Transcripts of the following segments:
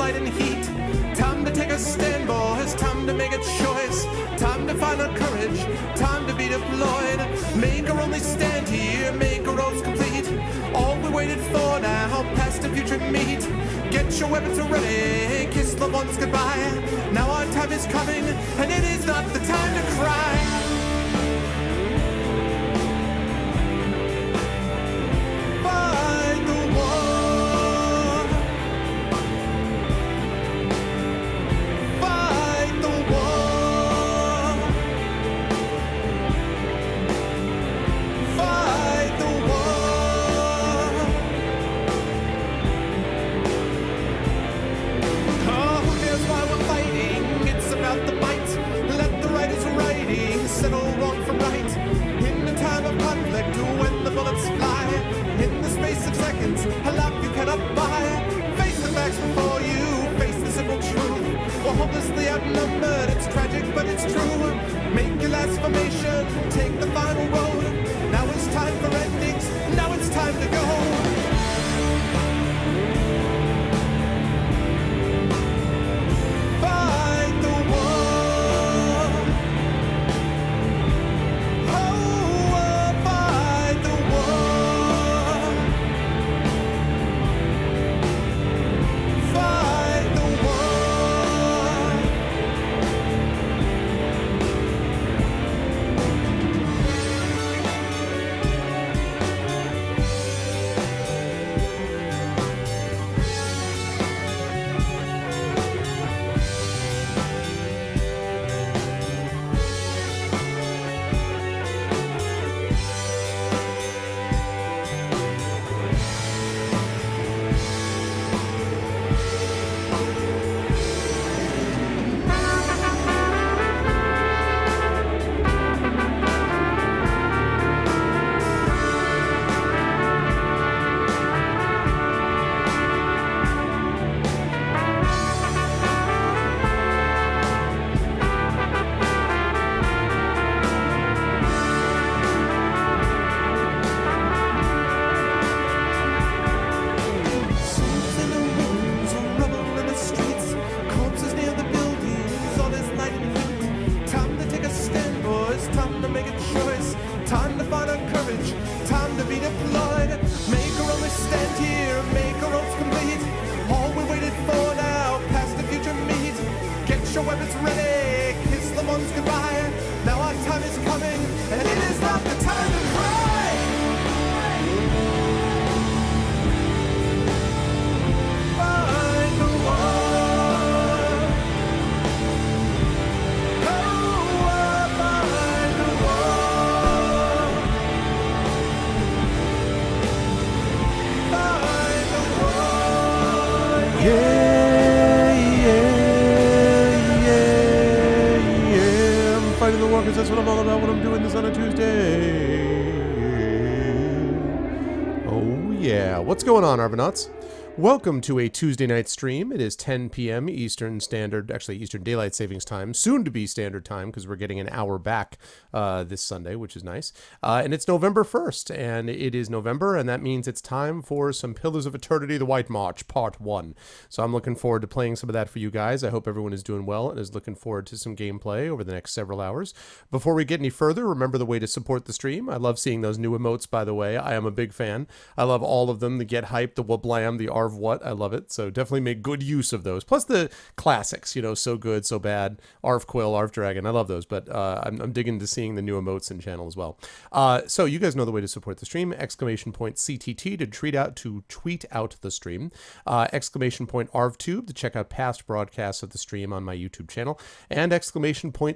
light and heat. Time to take a stand, boys. Time to make a choice. Time to find our courage. Time to be deployed. Make our only stand here. Make our roads complete. All we waited for now, past the future meet. Get your weapons ready. Kiss loved ones goodbye. Now our time is coming, and it is not the time to cry. A life you cannot buy. Face the facts before you, face the simple truth. We're hopelessly outnumbered, it's tragic but it's true. Make your last formation, take the final road. Now it's time for endings, now it's time to go. That's what I'm all about when I'm doing this on a Tuesday. Oh yeah. What's going on, Arvanauts? Welcome to a Tuesday night stream. It is 10 p.m. Eastern Daylight Savings Time, soon to be Standard Time, because we're getting an hour back this Sunday, which is nice. And it's November 1st, and it is November, and that means it's time for some Pillars of Eternity, The White March, Part 1. So I'm looking forward to playing some of that for you guys. I hope everyone is doing well and is looking forward to some gameplay over the next several hours. Before we get any further, remember the way to support the stream. I love seeing those new emotes, by the way. I am a big fan. I love all of them, the Get Hype, the Wablam, the Arv What. I love it. So definitely make good use of those. Plus the classics, So Good, So Bad, Arv Quill, Arv Dragon. I love those, but I'm digging to seeing the new emotes in channel as well. So you guys know the way to support the stream. ! CTT to tweet out the stream. ! ArvTube to check out past broadcasts of the stream on my YouTube channel. And !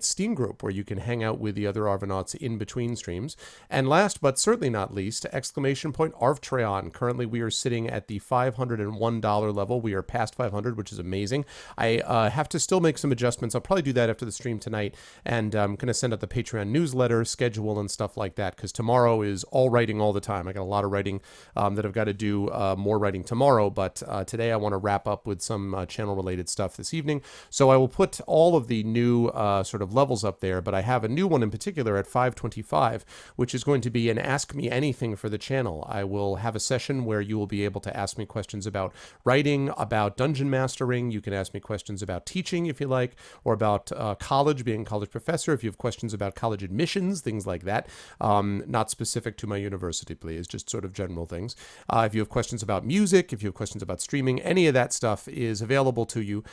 Steam Group, where you can hang out with the other Arvanauts in between streams. And last but certainly not least, ! Arvtreon. Currently we are sitting at the $501 level. We are past 500, which is amazing. I have to still make some adjustments. I'll probably do that after the stream tonight, and I'm going to send out the Patreon newsletter schedule and stuff like that, because tomorrow is all writing all the time. I got a lot of writing that I've got to do, more writing tomorrow, but today I want to wrap up with some channel-related stuff this evening. So I will put all of the new sort of levels up there, but I have a new one in particular at 525, which is going to be an Ask Me Anything for the channel. I will have a session where you will be able to ask me questions about writing, about dungeon mastering. You can ask me questions about teaching if you like, or about college, being a college professor. If you have questions about college admissions, things like that. Not specific to my university, please, just sort of general things. If you have questions about music, if you have questions about streaming, any of that stuff is available to you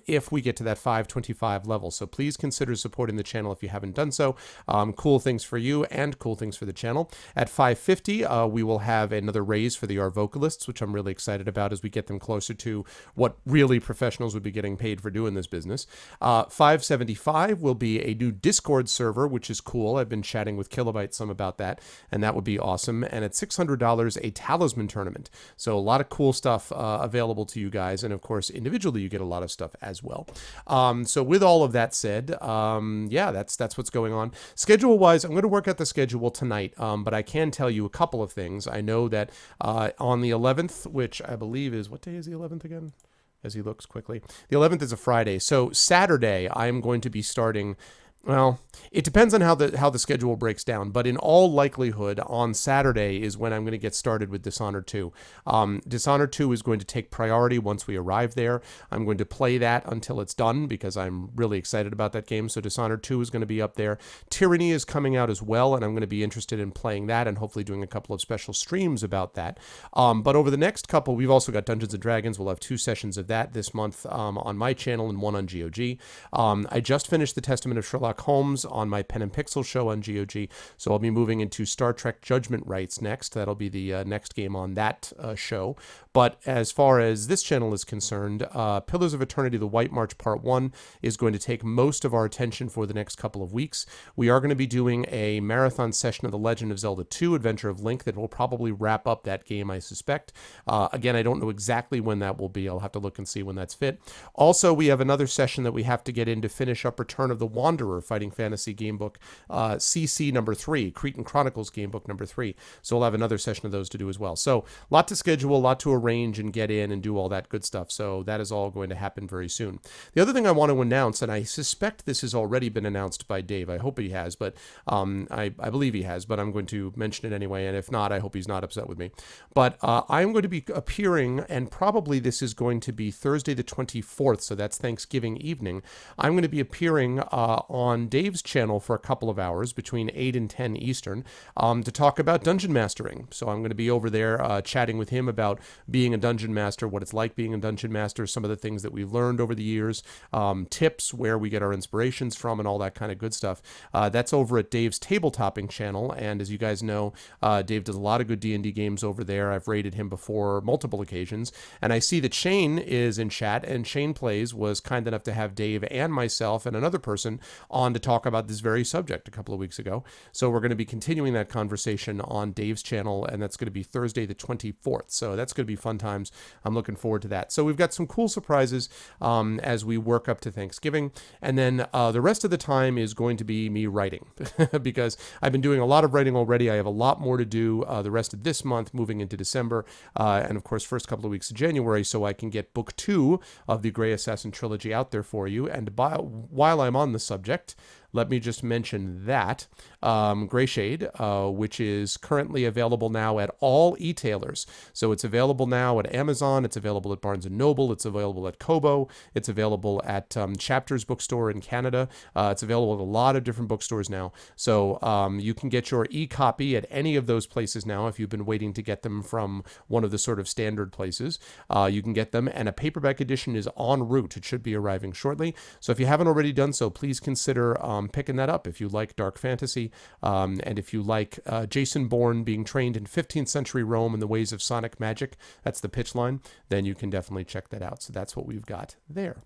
if we get to that 525 level. So please consider supporting the channel if you haven't done so. Cool things for you and cool things for the channel. At 550, we will have another raise for the R vocalists, which I'm really excited about as we get them closer to what really professionals would be getting paid for doing this business. 575 will be a new Discord server, which is cool. I've been chatting with Kilobyte some about that, and that would be awesome. And at $600, a Talisman tournament. So a lot of cool stuff available to you guys, and of course, individually, you get a lot of stuff as well. So with all of that said, yeah, that's what's going on. Schedule-wise, I'm going to work out the schedule tonight, but I can tell you a couple of things. I know that on the 11th, which I believe is, what day is the 11th again? As he looks quickly. The 11th is a Friday. So Saturday, I'm going to be starting... Well, it depends on how the schedule breaks down, but in all likelihood, on Saturday is when I'm going to get started with Dishonored 2. Dishonored 2 is going to take priority once we arrive there. I'm going to play that until it's done because I'm really excited about that game, so Dishonored 2 is going to be up there. Tyranny is coming out as well, and I'm going to be interested in playing that and hopefully doing a couple of special streams about that. But over the next couple, we've also got Dungeons & Dragons. We'll have 2 sessions of that this month on my channel and 1 on GOG. I just finished the Testament of Sherlock Holmes on my Pen and Pixel show on GOG, so I'll be moving into Star Trek Judgment Rights next. That'll be the next game on that show. But as far as this channel is concerned, Pillars of Eternity: The White March Part 1 is going to take most of our attention for the next couple of weeks. We are going to be doing a marathon session of The Legend of Zelda 2: Adventure of Link that will probably wrap up that game, I suspect. Again, I don't know exactly when that will be. I'll have to look and see when that's fit. Also, we have another session that we have to get in to finish up Return of the Wanderer, Fighting Fantasy Gamebook CC number 3, Cretan Chronicles Gamebook number 3. So we'll have another session of those to do as well. So a lot to schedule, a lot to arrange and get in and do all that good stuff. So that is all going to happen very soon. The other thing I want to announce, and I suspect this has already been announced by Dave. I hope he has, but I believe he has, but I'm going to mention it anyway. And if not, I hope he's not upset with me. But I'm going to be appearing, and probably this is going to be Thursday the 24th. So that's Thanksgiving evening. I'm going to be appearing on Dave's channel for a couple of hours between 8 and 10 Eastern to talk about dungeon mastering. So I'm going to be over there chatting with him about being a dungeon master, what it's like being a dungeon master, some of the things that we've learned over the years, tips, where we get our inspirations from, and all that kind of good stuff. That's over at Dave's Tabletopping channel, and as you guys know, Dave does a lot of good D&D games over there. I've rated him before multiple occasions, and I see that Shane is in chat, and Shane Plays was kind enough to have Dave and myself and another person on to talk about this very subject a couple of weeks ago. So we're going to be continuing that conversation on Dave's channel, and that's going to be Thursday the 24th. So that's going to be fun times. I'm looking forward to that. So we've got some cool surprises as we work up to Thanksgiving. And then the rest of the time is going to be me writing because I've been doing a lot of writing already. I have a lot more to do the rest of this month, moving into December, and of course, first couple of weeks of January, so I can get book 2 of the Grey Assassin trilogy out there for you. And while I'm on the subject, let me just mention that Greyshade, which is currently available now at all e-tailers. So it's available now at Amazon, it's available at Barnes & Noble, it's available at Kobo, it's available at Chapters Bookstore in Canada. It's available at a lot of different bookstores now. So you can get your e-copy at any of those places now if you've been waiting to get them from one of the sort of standard places. You can get them, and a paperback edition is en route. It should be arriving shortly. So if you haven't already done so, please consider picking that up if you like dark fantasy, and if you like Jason Bourne being trained in 15th century Rome in the ways of sonic magic, that's the pitch line, then you can definitely check that out. So that's what we've got there.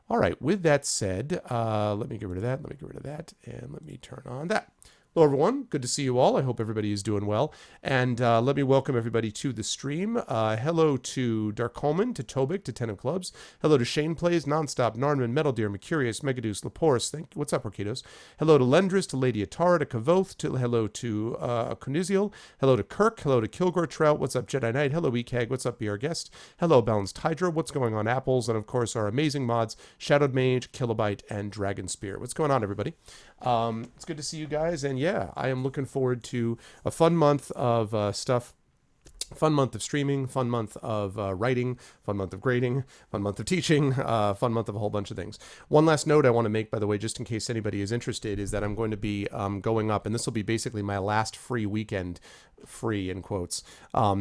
All right, with that said, let me get rid of that, and let me turn on that. Hello, everyone. Good to see you all. I hope everybody is doing well. And let me welcome everybody to the stream. Hello to Dark Coleman, to Tobik, to Ten of Clubs. Hello to Shane Plays, Nonstop, Narnman, Metal Deer, Mercurius, Megadeus, Leporus. Thank you. What's up, Orkidos? Hello to Lendris, to Lady Atara, to Kavoth, hello to Koniziel. Hello to Kirk. Hello to Kilgore Trout. What's up, Jedi Knight? Hello, ECAG. What's up, Be Our Guest? Hello, Balanced Hydra. What's going on, Apples? And of course, our amazing mods, Shadowed Mage, Kilobyte, and Dragon Spear. What's going on, everybody? It's good to see you guys. And yeah, I am looking forward to a fun month of stuff Fun month of streaming, fun month of writing, fun month of grading, fun month of teaching, fun month of a whole bunch of things. One last note I want to make, by the way, just in case anybody is interested, is that I'm going to be going up, and this will be basically my last free weekend, free in quotes,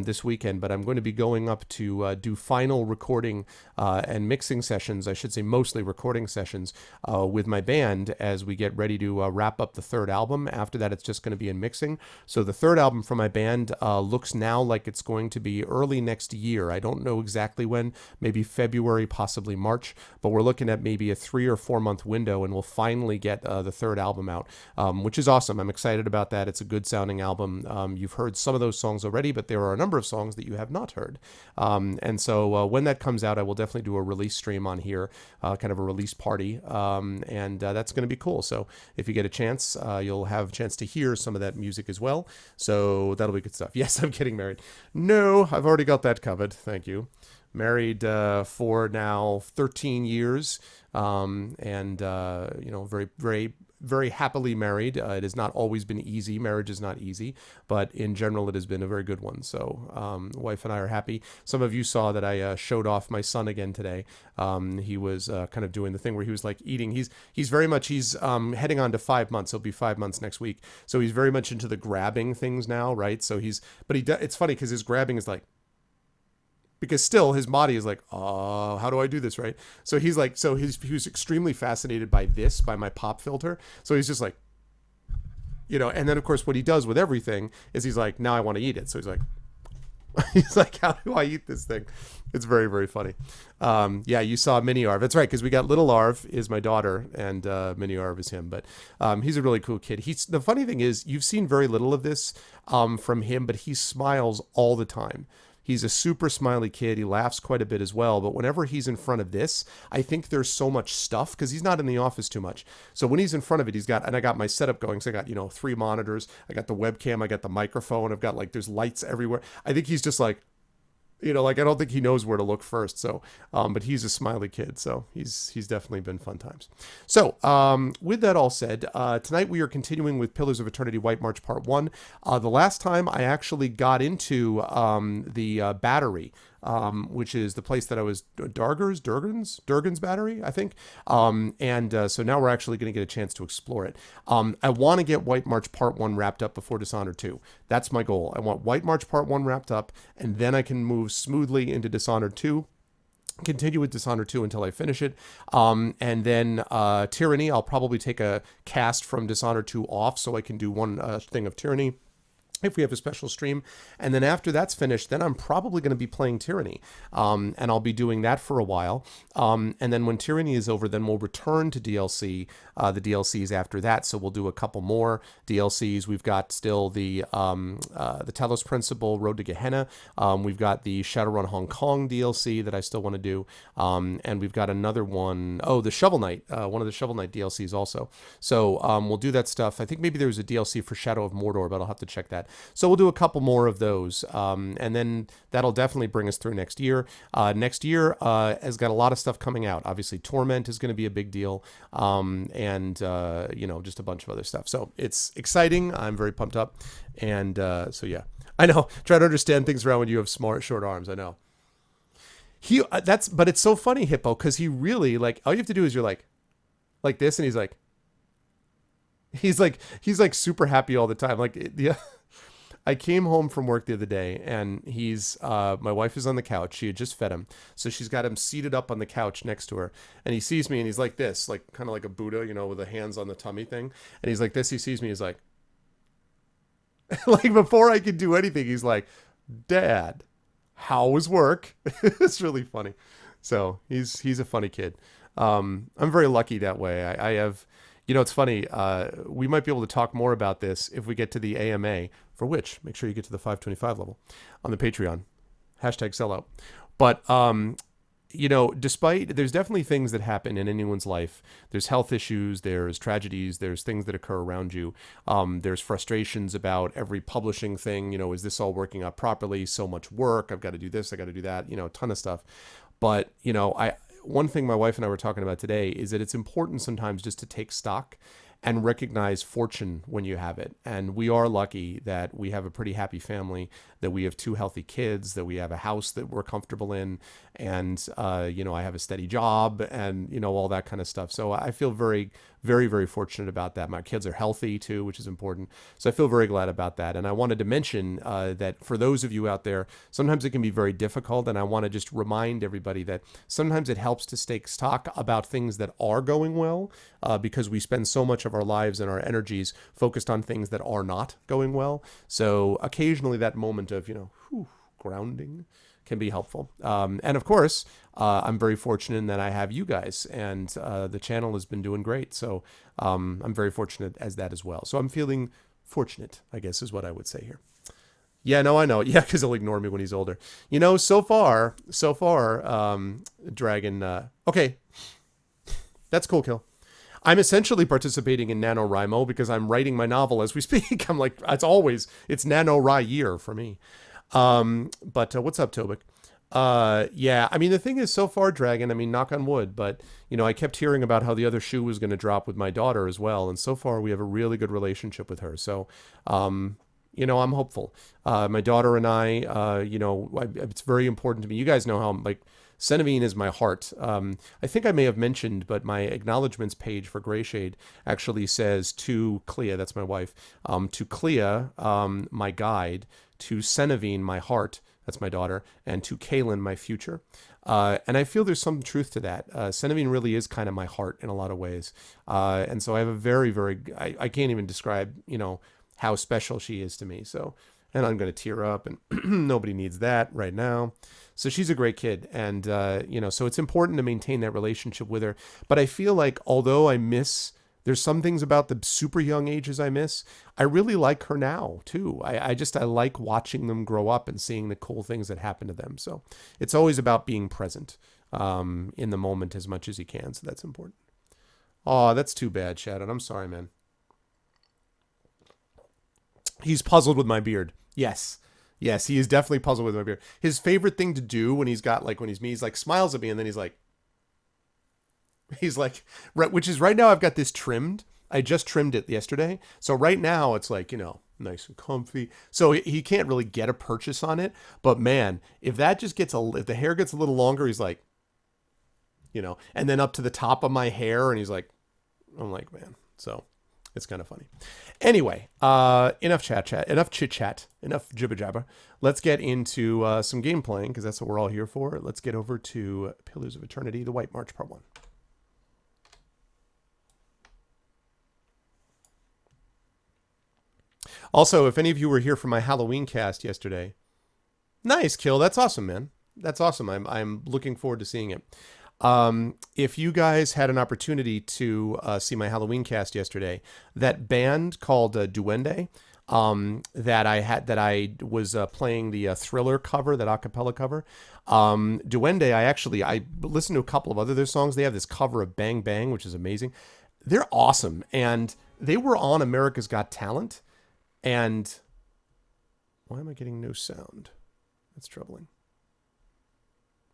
this weekend, but I'm going to be going up to do final recording and mixing sessions, I should say mostly recording sessions with my band as we get ready to wrap up the third album. After that, it's just going to be in mixing. So the third album from my band looks now like it's going to be early next year. I don't know exactly when, maybe February, possibly March, but we're looking at maybe a 3 or 4 month window, and we'll finally get the third album out, which is awesome. I'm excited about that. It's a good sounding album. You've heard some of those songs already, but there are a number of songs that you have not heard. And so when that comes out, I will definitely do a release stream on here, kind of a release party. And that's going to be cool. So if you get a chance, you'll have a chance to hear some of that music as well. So that'll be good stuff. Yes, I'm getting married. No, I've already got that covered. Thank you. Married for now 13 years, and very, very, very happily married. It has not always been easy. Marriage is not easy, but in general, it has been a very good one. So, wife and I are happy. Some of you saw that I showed off my son again today. He was kind of doing the thing where he was like eating. He's very much, he's heading on to 5 months. He'll be 5 months next week. So he's very much into the grabbing things now, right? So it's funny because his grabbing is like, because still his body is like, oh, how do I do this, right? So he's like, he was extremely fascinated by my pop filter. So he's just like, and then of course what he does with everything is he's like, now I want to eat it. So he's like, how do I eat this thing? It's very, very funny. Yeah, you saw Mini Arv. That's right, because we got Little Arv is my daughter, and Mini Arv is him. But he's a really cool kid. The funny thing is, you've seen very little of this from him, but he smiles all the time. He's a super smiley kid. He laughs quite a bit as well. But whenever he's in front of this, I think there's so much stuff because he's not in the office too much. So when he's in front of it, I got my setup going. So I got, 3 monitors. I got the webcam. I got the microphone. I've got there's lights everywhere. I think he's just like, I don't think he knows where to look first. So, but he's a smiley kid. So he's definitely been fun times. So, with that all said, tonight we are continuing with Pillars of Eternity White March Part 1. The last time I actually got into the Battery, which is the place that I was, Durgan's Battery, I think. So now we're actually going to get a chance to explore it. I want to get White March Part 1 wrapped up before Dishonored 2. That's my goal. I want White March Part 1 wrapped up, and then I can move smoothly into Dishonored 2. Continue with Dishonored 2 until I finish it. And then Tyranny, I'll probably take a cast from Dishonored 2 off so I can do one thing of Tyranny if we have a special stream. And then after that's finished, then I'm probably going to be playing Tyranny. And I'll be doing that for a while. And then when Tyranny is over, then we'll return to DLC, the DLCs after that. So we'll do a couple more DLCs. We've got still the Talos Principle, Road to Gehenna. We've got the Shadowrun Hong Kong DLC that I still want to do. And we've got another one, the Shovel Knight, one of the Shovel Knight DLCs also. So we'll do that stuff. I think maybe there was a DLC for Shadow of Mordor, but I'll have to check that. So we'll do a couple more of those, and then that'll definitely bring us through next year. Next year has got a lot of stuff coming out. Obviously, Torment is going to be a big deal, and just a bunch of other stuff. So it's exciting. I'm very pumped up, and so yeah, I know. Try to understand things around when you have short arms. I know. But it's so funny, Hippo, because he really all you have to do is you're like this, and he's like super happy all the time. Yeah. I came home from work the other day, and my wife is on the couch. She had just fed him. So she's got him seated up on the couch next to her. And he sees me, and he's like this, kind of like a Buddha, with the hands on the tummy thing. And he's like this. He sees me. He's like, before I could do anything, he's like, Dad, how was work? It's really funny. So he's a funny kid. I'm very lucky that way. I have... it's funny. We might be able to talk more about this if we get to the AMA, for which make sure you get to the 525 level on the Patreon. #sellout. But, despite there's definitely things that happen in anyone's life. There's health issues, there's tragedies, there's things that occur around you. There's frustrations about every publishing thing. Is this all working out properly? So much work. I've got to do this. I got to do that. A ton of stuff. But, one thing my wife and I were talking about today is that it's important sometimes just to take stock and recognize fortune when you have it. And we are lucky that we have a pretty happy family, that we have 2 healthy kids, that we have a house that we're comfortable in, and I have a steady job, and all that kind of stuff. So I feel very, very, very fortunate about that. My kids are healthy too, which is important. So I feel very glad about that. And I wanted to mention that for those of you out there, sometimes it can be very difficult, and I want to just remind everybody that sometimes it helps to take stock about things that are going well, because we spend so much of our lives and our energies focused on things that are not going well. So occasionally that moment of, grounding can be helpful. And of course, I'm very fortunate in that I have you guys, and the channel has been doing great. So I'm very fortunate as that as well. So I'm feeling fortunate, I guess is what I would say here. Yeah, no, I know. Yeah, because he'll ignore me when he's older. So far, Dragon. Okay, that's cool, Kill. I'm essentially participating in NaNoWriMo because I'm writing my novel as we speak. I'm like, it's NaNoWri year for me. But what's up, Tobik? Yeah, I mean, the thing is, so far, Dragon, I mean, knock on wood, but, I kept hearing about how the other shoe was going to drop with my daughter as well. And so far, we have a really good relationship with her. So, I'm hopeful. My daughter and I, it's very important to me. You guys know how I'm like, Cenevine is my heart. I think I may have mentioned, but my acknowledgments page for Greyshade actually says to Clea, that's my wife, to Clea, my guide, to Cenevine, my heart, that's my daughter, and to Kaylin, my future. And I feel there's some truth to that. Cenevine really is kind of my heart in a lot of ways. And so I have a very, very, I can't even describe, how special she is to me. So, and I'm going to tear up, and nobody needs that right now. So she's a great kid. And, so it's important to maintain that relationship with her. But I feel like although there's some things about the super young ages I miss, I really like her now too. I like watching them grow up and seeing the cool things that happen to them. So it's always about being present in the moment as much as you can. So that's important. Oh, that's too bad, Shadow. I'm sorry, man. He's puzzled with my beard. Yes, he is definitely puzzled with my beard. His favorite thing to do when he's me, he's like smiles at me, and then he's like, right, which is right now I've got this trimmed. I just trimmed it yesterday. So right now it's like, nice and comfy. So he can't really get a purchase on it. But man, if the hair gets a little longer, he's like, and then up to the top of my hair, and I'm like, man. So it's kind of funny. Anyway, enough chit chat, enough jibber jabber. Let's get into some game playing, because that's what we're all here for. Let's get over to Pillars of Eternity, The White March, Part 1. Also, if any of you were here for my Halloween cast yesterday, nice, Kill. That's awesome, man. That's awesome. I'm looking forward to seeing it. If you guys had an opportunity to see my Halloween cast yesterday, that band called Duende, that I was playing the Thriller cover, that a cappella cover. Duende, I listened to a couple of other their songs. They have this cover of Bang Bang, which is amazing. They're awesome, and they were on America's Got Talent. And why am I getting no sound? That's troubling.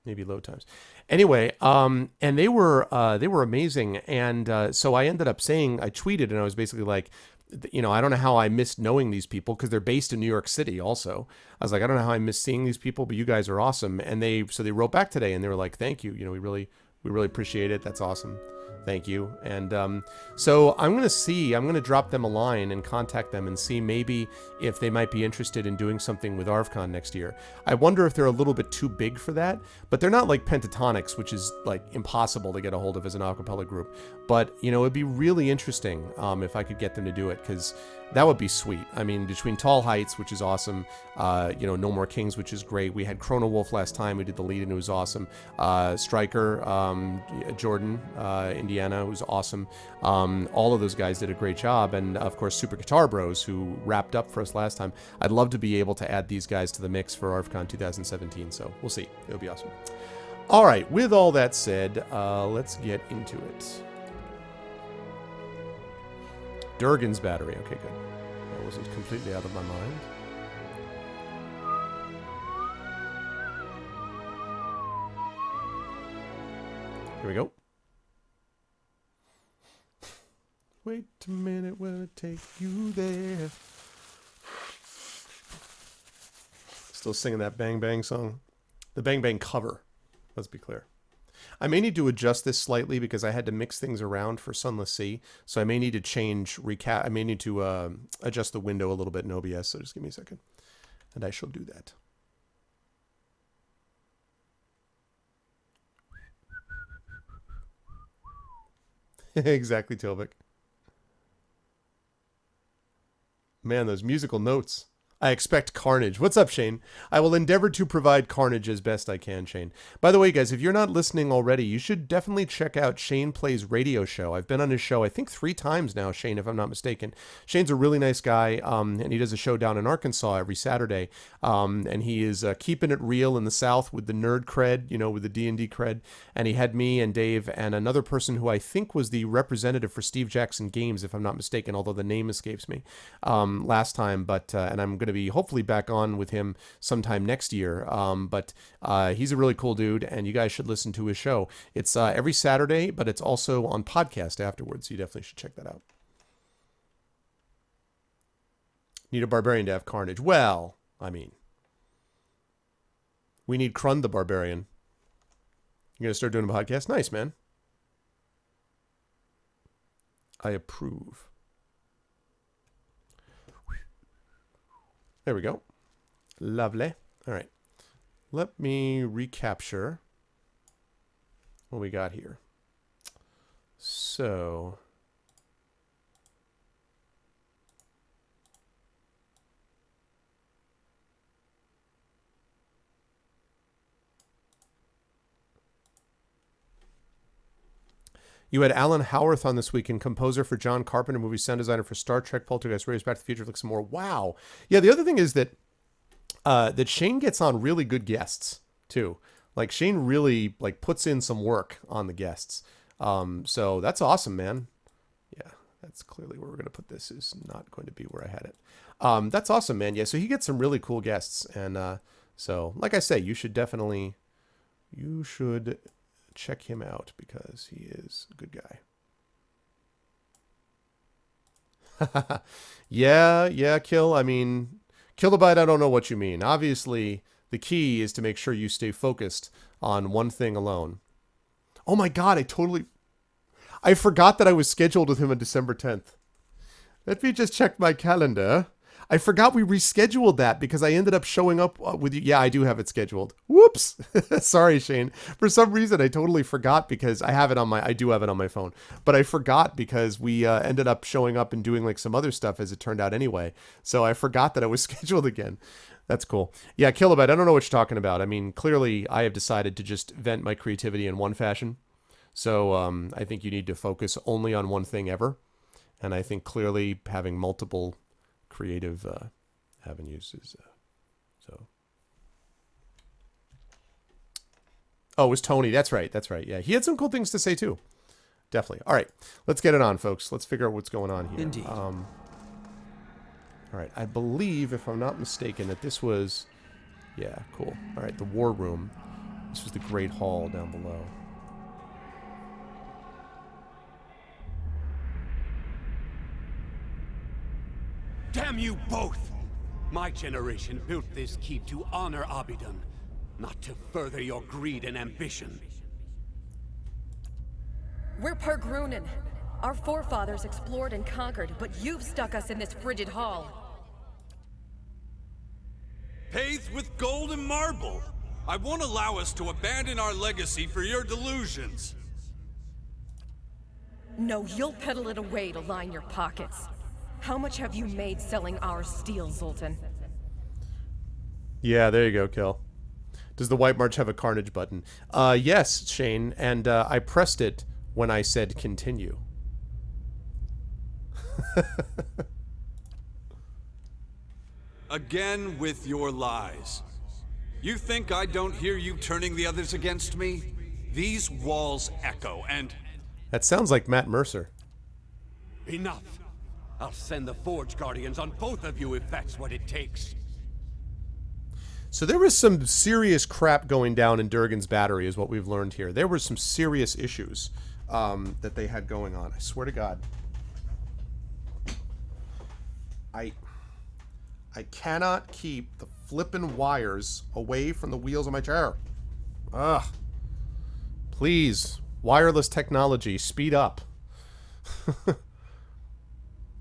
Maybe load times. Anyway, and they were amazing. And so I ended up saying, I tweeted, and I was basically like, I don't know how I missed knowing these people, because they're based in New York City also. I was like, I don't know how I missed seeing these people, but you guys are awesome. And they wrote back today, and they were like, thank you. We really appreciate it. That's awesome. Thank you. And so I'm going to drop them a line and contact them and see maybe if they might be interested in doing something with ArvCon next year. I wonder if they're a little bit too big for that, but they're not like Pentatonics, which is like impossible to get a hold of as an a cappella group. But, it'd be really interesting if I could get them to do it, because that would be sweet. I mean, between Tall Heights, which is awesome, No More Kings, which is great. We had Chrono Wolf last time. We did the lead, and it was awesome. Striker, Jordan, Indiana, who's awesome. All of those guys did a great job. And, of course, Super Guitar Bros, who wrapped up for us last time. I'd love to be able to add these guys to the mix for ArvCon 2017. So we'll see. It'll be awesome. All right. With all that said, let's get into it. Durgan's battery. Okay, good. That wasn't completely out of my mind. Here we go. Wait a minute, will it take you there? Still singing that Bang Bang song. The Bang Bang cover, let's be clear. I may need to adjust this slightly because I had to mix things around for Sunless Sea. So I may need to I may need to adjust the window a little bit in OBS. So just give me a second. And I shall do that. Exactly, Tilvik. Man, those musical notes. I expect carnage. What's up, Shane? I will endeavor to provide carnage as best I can, Shane. By the way, guys, if you're not listening already, you should definitely check out Shane Plays Radio Show. I've been on his show, I think 3 times now, Shane, if I'm not mistaken. Shane's a really nice guy, and he does a show down in Arkansas every Saturday, and he is keeping it real in the South with the nerd cred, you know, with the D&D cred, and he had me and Dave and another person who I think was the representative for Steve Jackson Games, if I'm not mistaken, although the name escapes me, last time, but, and I'm going to be hopefully back on with him sometime next year. But he's a really cool dude, and you guys should listen to his show. It's every Saturday, but it's also on podcast afterwards. So you definitely should check that out. Need a barbarian to have carnage. Well, I mean, we need Krund the barbarian. You're going to start doing a podcast? Nice, man. I approve. There we go. Lovely. All right. Let me recapture what we got here. So, you had Alan Howarth on this weekend, composer for John Carpenter movie, sound designer for Star Trek, Poltergeist, Raiders, Back to the Future, like some more. Wow. Yeah, the other thing is that that Shane gets on really good guests too. Like Shane really like puts in some work on the guests. So that's awesome, man. Yeah, that's clearly where we're going to put this is not going to be where I had it. That's awesome, man. Yeah, so he gets some really cool guests. And so, like I say, you should check him out because he is a good guy. Yeah, Kill. I mean, Kilobyte, I don't know what you mean. Obviously, the key is to make sure you stay focused on one thing alone. Oh my God, I forgot that I was scheduled with him on December 10th. Let me just check my calendar. I forgot we rescheduled that because I ended up showing up with you. Yeah, I do have it scheduled. Whoops. Sorry, Shane. For some reason, I totally forgot because I do have it on my phone, but I forgot because we ended up showing up and doing like some other stuff as it turned out anyway. So I forgot that I was scheduled again. That's cool. Yeah, Kilobyte, I don't know what you're talking about. I mean, clearly I have decided to just vent my creativity in one fashion. So I think you need to focus only on one thing ever. And I think clearly having multiple creative avenues is so. Oh, it was Tony. That's right. Yeah, he had some cool things to say too. Definitely. All right, let's get it on, folks. Let's figure out what's going on here. Indeed. All right, I believe, if I'm not mistaken, that this was, yeah, cool. All right, the war room. This was the Great Hall down below. Damn you both! My generation built this keep to honor Abidan, not to further your greed and ambition. We're Pergrunin. Our forefathers explored and conquered, but you've stuck us in this frigid hall. Paved with gold and marble. I won't allow us to abandon our legacy for your delusions. No, you'll peddle it away to line your pockets. How much have you made selling our steel, Zoltan? Yeah, there you go, Kill. Does the White March have a carnage button? Yes, Shane, and I pressed it when I said continue. Again with your lies. You think I don't hear you turning the others against me? These walls echo, and... That sounds like Matt Mercer. Enough! I'll send the Forge Guardians on both of you if that's what it takes. So there was some serious crap going down in Durgan's Battery is what we've learned here. There were some serious issues that they had going on. I swear to God. I cannot keep the flippin' wires away from the wheels of my chair. Ugh. Please, wireless technology, speed up.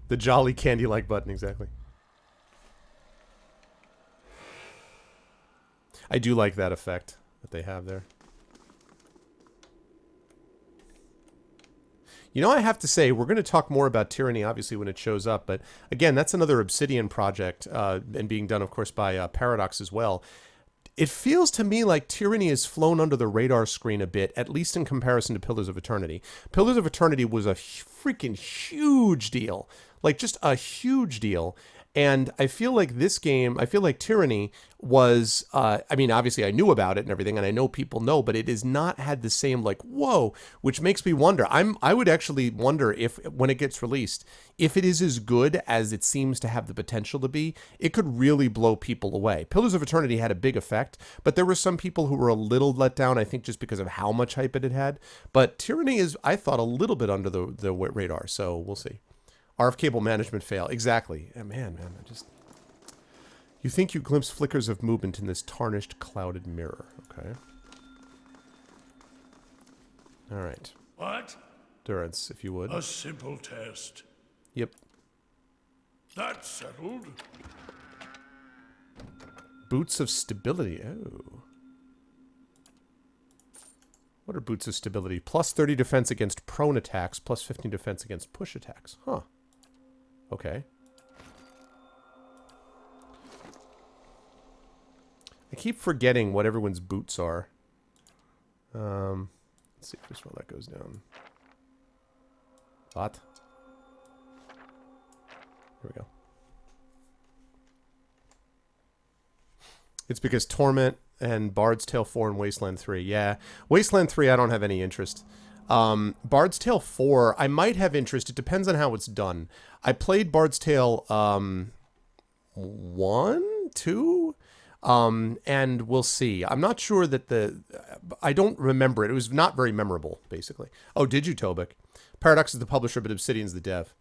The jolly candy-like button, exactly. I do like that effect that they have there. You know, I have to say, we're going to talk more about Tyranny, obviously, when it shows up. But again, that's another Obsidian project, and being done, of course, by Paradox as well. It feels to me like Tyranny has flown under the radar screen a bit, at least in comparison to Pillars of Eternity. Pillars of Eternity was a freaking huge deal. Like, just a huge deal. And I feel like this game, I feel like Tyranny was, I mean, obviously I knew about it and everything, and I know people know, but it has not had the same, like, whoa, which makes me wonder. I would actually wonder if, when it gets released, if it is as good as it seems to have the potential to be, it could really blow people away. Pillars of Eternity had a big effect, but there were some people who were a little let down, I think, just because of how much hype it had. But Tyranny is, I thought, a little bit under the radar, so we'll see. RF cable management fail. Exactly. Man, I just... You think you glimpse flickers of movement in this tarnished, clouded mirror. Okay. All right. What? Durance, if you would. A simple test. Yep. That's settled. Boots of stability. Oh. What are boots of stability? Plus 30 defense against prone attacks, plus 15 defense against push attacks. Huh. Okay. I keep forgetting what everyone's boots are. Let's see first of all that goes down. What? Here we go. It's because Torment and Bard's Tale 4 and Wasteland 3. Yeah. Wasteland 3 I don't have any interest. Bard's Tale 4, I might have interest. It depends on how it's done. I played Bard's Tale 1, 2, and we'll see. I'm not sure that I don't remember it. It was not very memorable, basically. Oh, did you, Tobik? Paradox is the publisher, but Obsidian's the dev.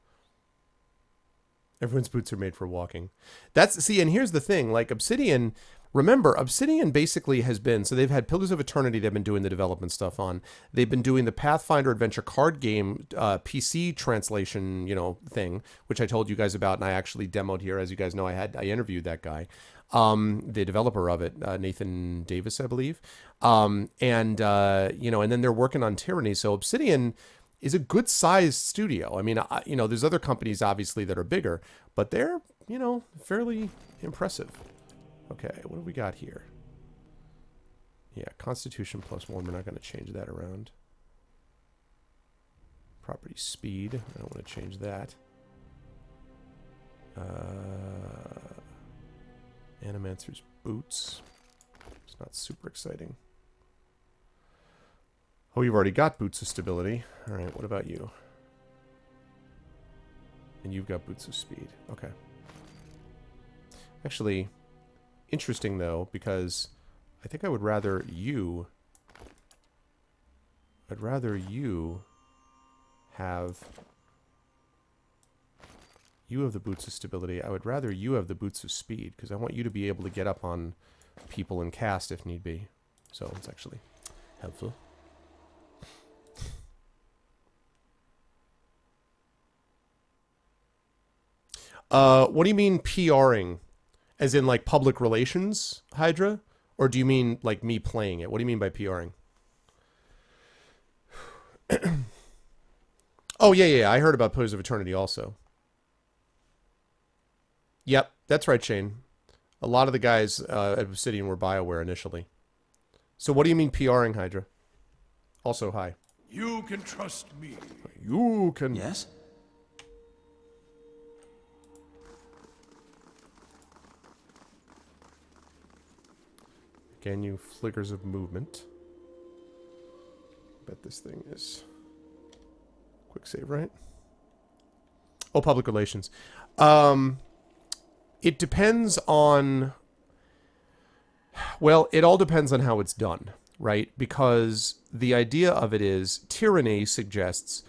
Everyone's boots are made for walking. See, and here's the thing. Like, Obsidian... Remember, Obsidian basically has been, so they've had Pillars of Eternity they've been doing the development stuff on. They've been doing the Pathfinder Adventure card game PC translation, thing, which I told you guys about, and I actually demoed here. As you guys know, I interviewed that guy, the developer of it, Nathan Davis, I believe. And then they're working on Tyranny. So Obsidian is a good-sized studio. I mean, there's other companies, obviously, that are bigger, but they're, fairly impressive. Okay, what do we got here? Yeah, Constitution +1. We're not going to change that around. Property speed. I don't want to change that. Animancer's boots. It's not super exciting. Oh, you've already got boots of stability. All right, what about you? And you've got boots of speed. Okay. Actually... Interesting, though, because I think I would rather you... I'd rather you have... You have the boots of stability. I would rather you have the boots of speed, because I want you to be able to get up on people and cast if need be. So it's actually helpful. What do you mean PRing? As in, like, public relations, Hydra? Or do you mean, like, me playing it? What do you mean by PRing? Oh, yeah. I heard about Pillars of Eternity also. Yep, that's right, Shane. A lot of the guys at Obsidian were BioWare initially. So what do you mean PRing, Hydra? Also, hi. You can trust me. You can... Yes? Again, you flickers of movement. Bet this thing is... Quick save, right? Oh, public relations. It depends on... Well, it all depends on how it's done, right? Because the idea of it is, tyranny suggests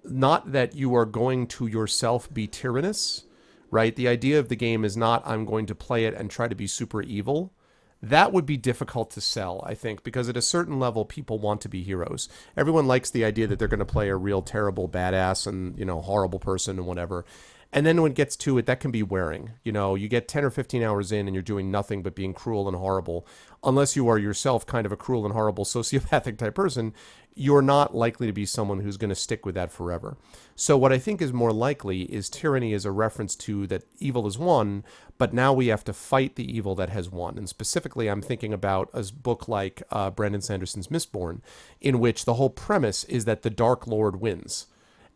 not that you are going to yourself be tyrannous, right? The idea of the game is not I'm going to play it and try to be super evil. That would be difficult to sell, I think, because at a certain level, people want to be heroes. Everyone likes the idea that they're going to play a real terrible badass and, horrible person and whatever. And then when it gets to it, that can be wearing. You get 10 or 15 hours in and you're doing nothing but being cruel and horrible. Unless you are yourself kind of a cruel and horrible sociopathic type person, you're not likely to be someone who's going to stick with that forever. So what I think is more likely is tyranny is a reference to that evil is won, but now we have to fight the evil that has won. And specifically, I'm thinking about a book like Brandon Sanderson's Mistborn, in which the whole premise is that the Dark Lord wins.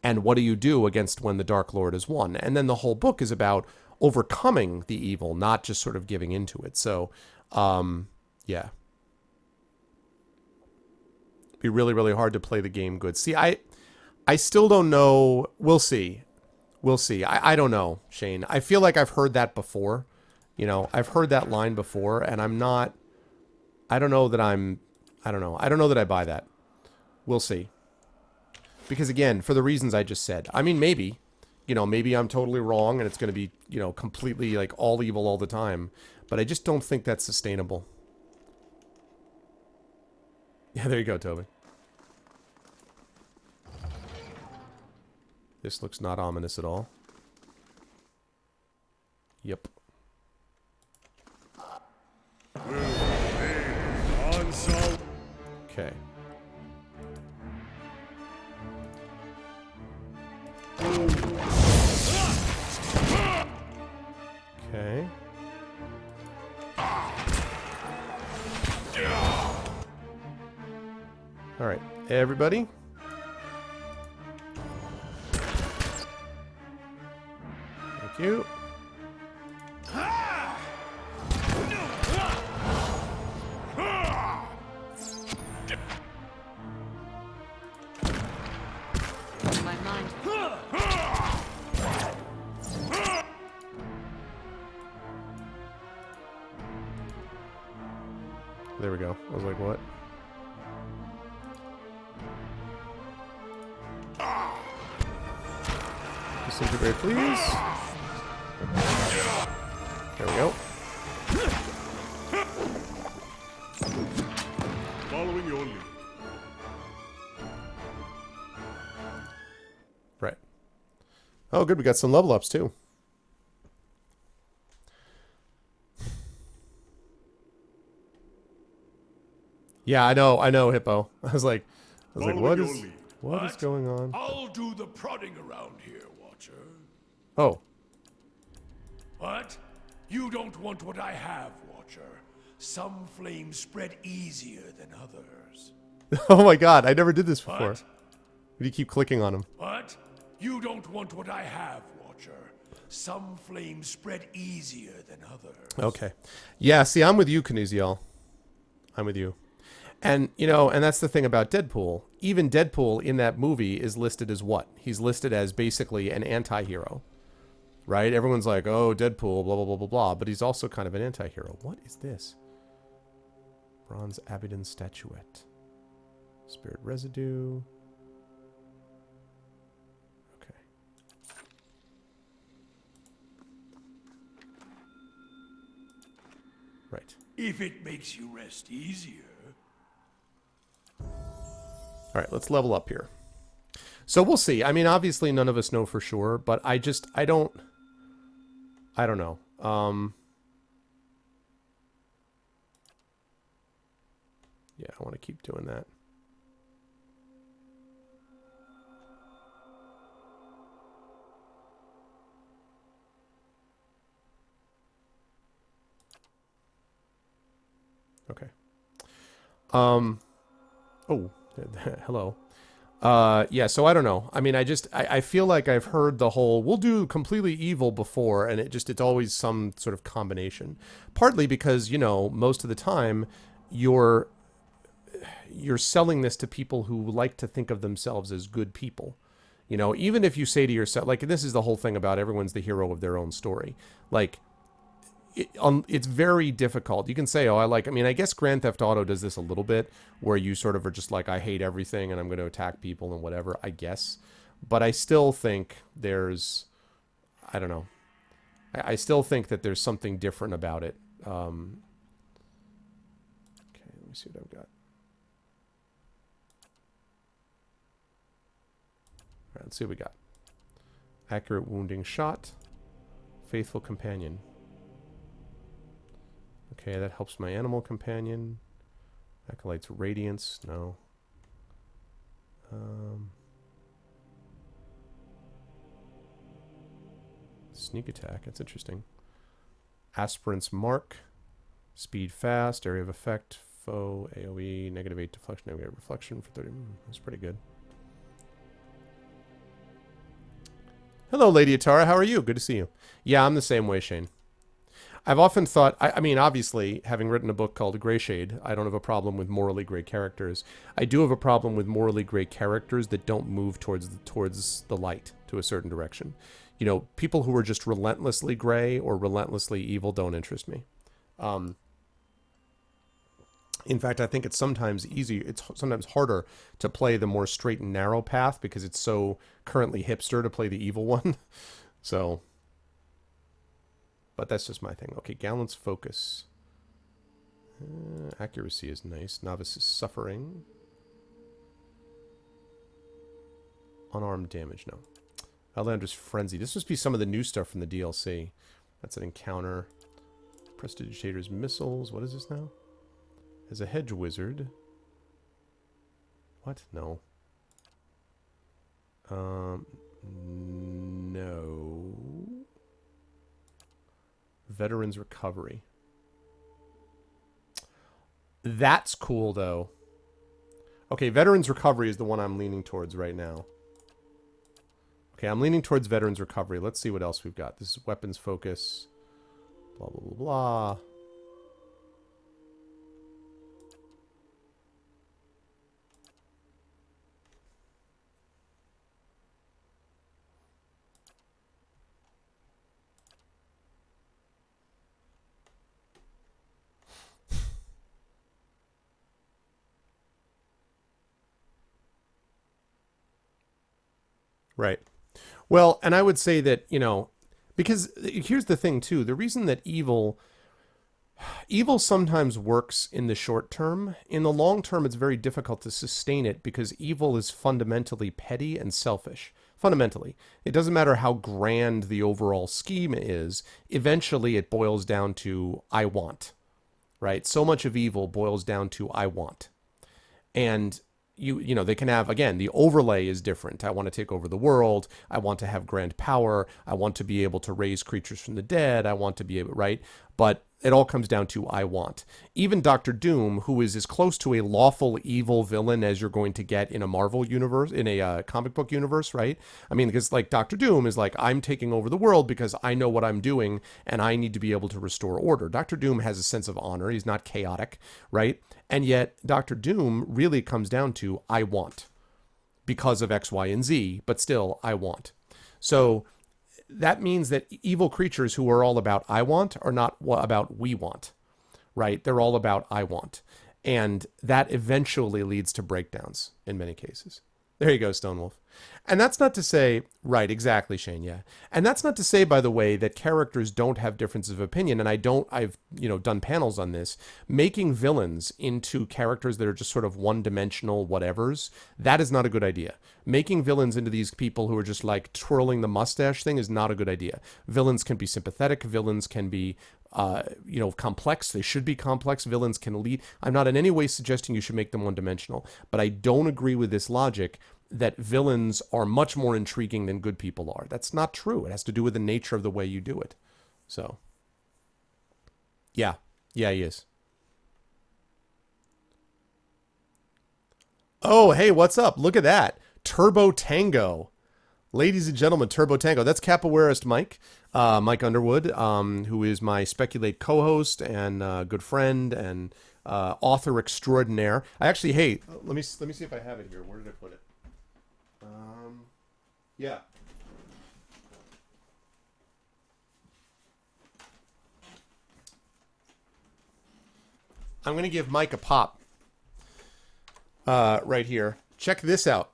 And what do you do against when the Dark Lord has won? And then the whole book is about overcoming the evil, not just sort of giving into it. So, yeah. Be really, really hard to play the game good. See, I still don't know. We'll see. I don't know, Shane. I feel like I've heard that before. I've heard that line before, and I don't know that I buy that. We'll see. Because again, for the reasons I just said. I mean, maybe I'm totally wrong and it's going to be, completely like all evil all the time. But I just don't think that's sustainable. Yeah, there you go, Toby. This looks not ominous at all. Yep. Okay. Okay. All right, everybody. Thank you. My mind. There we go. I was like, what? Disintegrate, please. There we go. Following your lead. Right. Oh, good. We got some level ups too. Yeah, I know, Hippo. I was like, Following what your is lead. what is going on? I'll do the prodding around here, Watcher. Oh, What? You don't want what I have, Watcher. Some flames spread easier than others. oh my God! I never did this before. What? Why do you keep clicking on him? What? You don't want what I have, Watcher. Some flames spread easier than others. Okay. Yeah. See, I'm with you, Knuziel. I'm with you. And, and that's the thing about Deadpool. Even Deadpool in that movie is listed as what? He's listed as basically an anti-hero, right? Everyone's like, oh, Deadpool, blah, blah, blah, blah, blah. But he's also kind of an anti-hero. What is this? Bronze Abaddon statuette. Spirit residue. Okay. Right. If it makes you rest easier. All right, let's level up here. So we'll see. I mean, obviously none of us know for sure, but I don't know. Yeah, I want to keep doing that. Okay. Oh, hello. Yeah, so I don't know. I mean, I feel like I've heard the whole, we'll do completely evil before, and it's always some sort of combination. Partly because, most of the time, you're selling this to people who like to think of themselves as good people. Even if you say to yourself, like, and this is the whole thing about everyone's the hero of their own story. Like, it's very difficult. You can say, I guess Grand Theft Auto does this a little bit, where you sort of are just like, I hate everything and I'm going to attack people and whatever, I guess. But I still think there's, I don't know. I still think that there's something different about it. Okay, let me see what I've got. All right, let's see what we got. Accurate wounding shot. Faithful companion. Okay, that helps my animal companion. Acolyte's radiance. No. Sneak attack. That's interesting. Aspirant's mark. Speed fast. Area of effect. Foe. AoE. -8 deflection. -8 reflection for 30. That's pretty good. Hello, Lady Atara. How are you? Good to see you. Yeah, I'm the same way, Shane. I've often thought, I mean, obviously, having written a book called Grey Shade, I don't have a problem with morally gray characters. I do have a problem with morally gray characters that don't move towards the light to a certain direction. You know, people who are just relentlessly gray or relentlessly evil don't interest me. In fact, I think it's sometimes sometimes harder to play the more straight and narrow path because it's so currently hipster to play the evil one. So, but that's just my thing. Okay, Gallant's focus. Accuracy is nice. Novice is suffering. Unarmed damage, no. Outlander's frenzy. This must be some of the new stuff from the DLC. That's an encounter. Prestidigitator's missiles. What is this now? As a hedge wizard. What? No. No. Veterans recovery. That's cool, though. Okay, veterans recovery is the one I'm leaning towards right now. Okay, I'm leaning towards veterans recovery. Let's see what else we've got. This is weapons focus. Blah, blah, blah, blah. Right. Well, and I would say that, you know, because here's the thing, too. The reason that evil sometimes works in the short term. In the long term, it's very difficult to sustain it because evil is fundamentally petty and selfish. Fundamentally. It doesn't matter how grand the overall scheme is. Eventually, it boils down to, I want. Right? So much of evil boils down to, I want. And you know, they can have, again, the overlay is different. I want to take over the world. I want to have grand power. I want to be able to raise creatures from the dead. I want to be able, right? But it all comes down to I want. Even Dr. Doom, who is as close to a lawful evil villain as you're going to get in a Marvel universe, in a comic book universe, right? I mean, because like Dr. Doom is like, I'm taking over the world because I know what I'm doing and I need to be able to restore order. Dr. Doom has a sense of honor. He's not chaotic, right? And yet Dr. Doom really comes down to I want because of X, Y, and Z, but still I want. So that means that evil creatures who are all about I want are not about we want, right? They're all about I want. And that eventually leads to breakdowns in many cases. There you go, Stonewolf. And that's not to say, right, exactly, Shane, yeah. And that's not to say, by the way, that characters don't have differences of opinion. And I've, you know, done panels on this. Making villains into characters that are just sort of one-dimensional whatevers, that is not a good idea. Making villains into these people who are just like twirling the mustache thing is not a good idea. Villains can be sympathetic. Villains can be you know, complex. They should be complex. Villains can lead. I'm not in any way suggesting you should make them one-dimensional, but I don't agree with this logic that villains are much more intriguing than good people are. That's not true. It has to do with the nature of the way you do it. So, yeah, he is. Oh, hey, what's up? Look at that. Turbo Tango. Ladies and gentlemen, Turbo Tango. That's Capoeirist Mike. Mike Underwood, who is my Speculate co-host and good friend and author extraordinaire. I actually, hey, let me see if I have it here. Where did I put it? Yeah. I'm going to give Mike a pop right here. Check this out.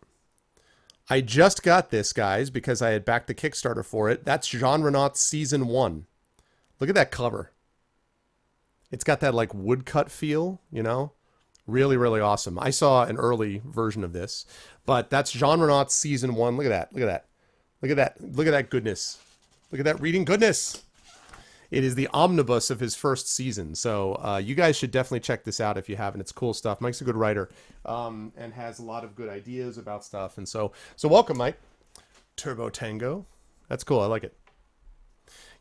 I just got this, guys, because I had backed the Kickstarter for it. That's Jean Renault's Season 1. Look at that cover. It's got that like woodcut feel, you know? Really, really awesome. I saw an early version of this, but that's Jean Renault's Season 1. Look at that. Look at that. Look at that. Look at that goodness. Look at that reading goodness. It is the omnibus of his first season. So you guys should definitely check this out if you haven't. It's cool stuff. Mike's a good writer and has a lot of good ideas about stuff. And so welcome, Mike. Turbo Tango. That's cool. I like it.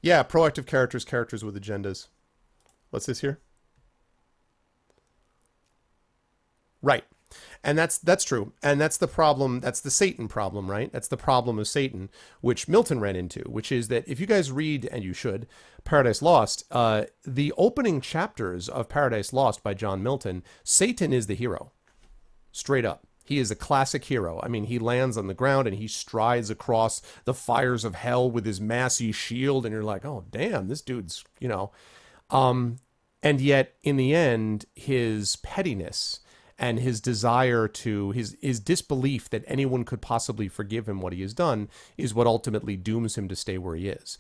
Yeah, proactive characters, characters with agendas. What's this here? Right. And that's true. And that's the problem. That's the Satan problem, right? That's the problem of Satan, which Milton ran into, which is that if you guys read, and you should, Paradise Lost, the opening chapters of Paradise Lost by John Milton, Satan is the hero. Straight up. He is a classic hero. I mean, he lands on the ground and he strides across the fires of hell with his massy shield. And you're like, oh, damn, this dude's, you know. And yet, in the end, his pettiness and his desire to, his disbelief that anyone could possibly forgive him what he has done is what ultimately dooms him to stay where he is.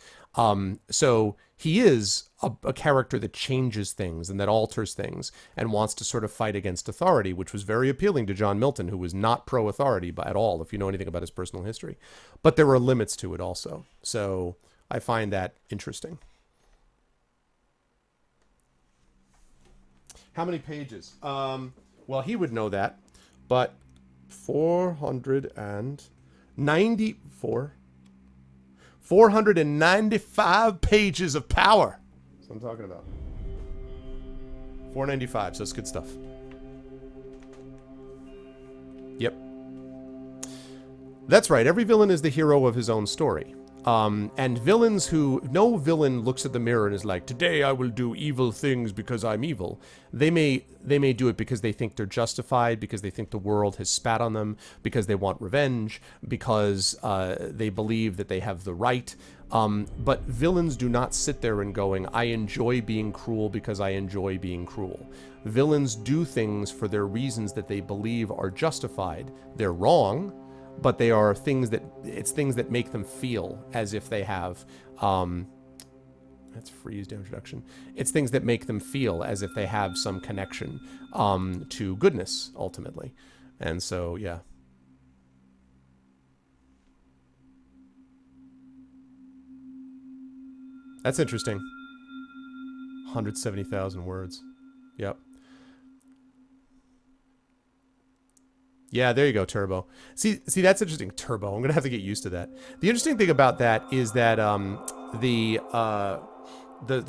So he is a character that changes things and that alters things and wants to sort of fight against authority, which was very appealing to John Milton, who was not pro-authority at all, if you know anything about his personal history. But there were limits to it also. So I find that interesting. How many pages? Well, he would know that, but 495 pages of power. That's what I'm talking about. 495, so it's good stuff. Yep. That's right, every villain is the hero of his own story. And villains no villain looks at the mirror and is like, today I will do evil things because I'm evil. They may do it because they think they're justified, because they think the world has spat on them, because they want revenge, because they believe that they have the right. But villains do not sit there and going, I enjoy being cruel because I enjoy being cruel. Villains do things for their reasons that they believe are justified. They're wrong, but they are things that make them feel as if they have, that's freezed introduction. It's things that make them feel as if they have some connection to goodness, ultimately. And so, yeah. That's interesting. 170,000 words. Yep. Yeah, there you go, Turbo. See, that's interesting. Turbo. I'm gonna have to get used to that. The interesting thing about that is that the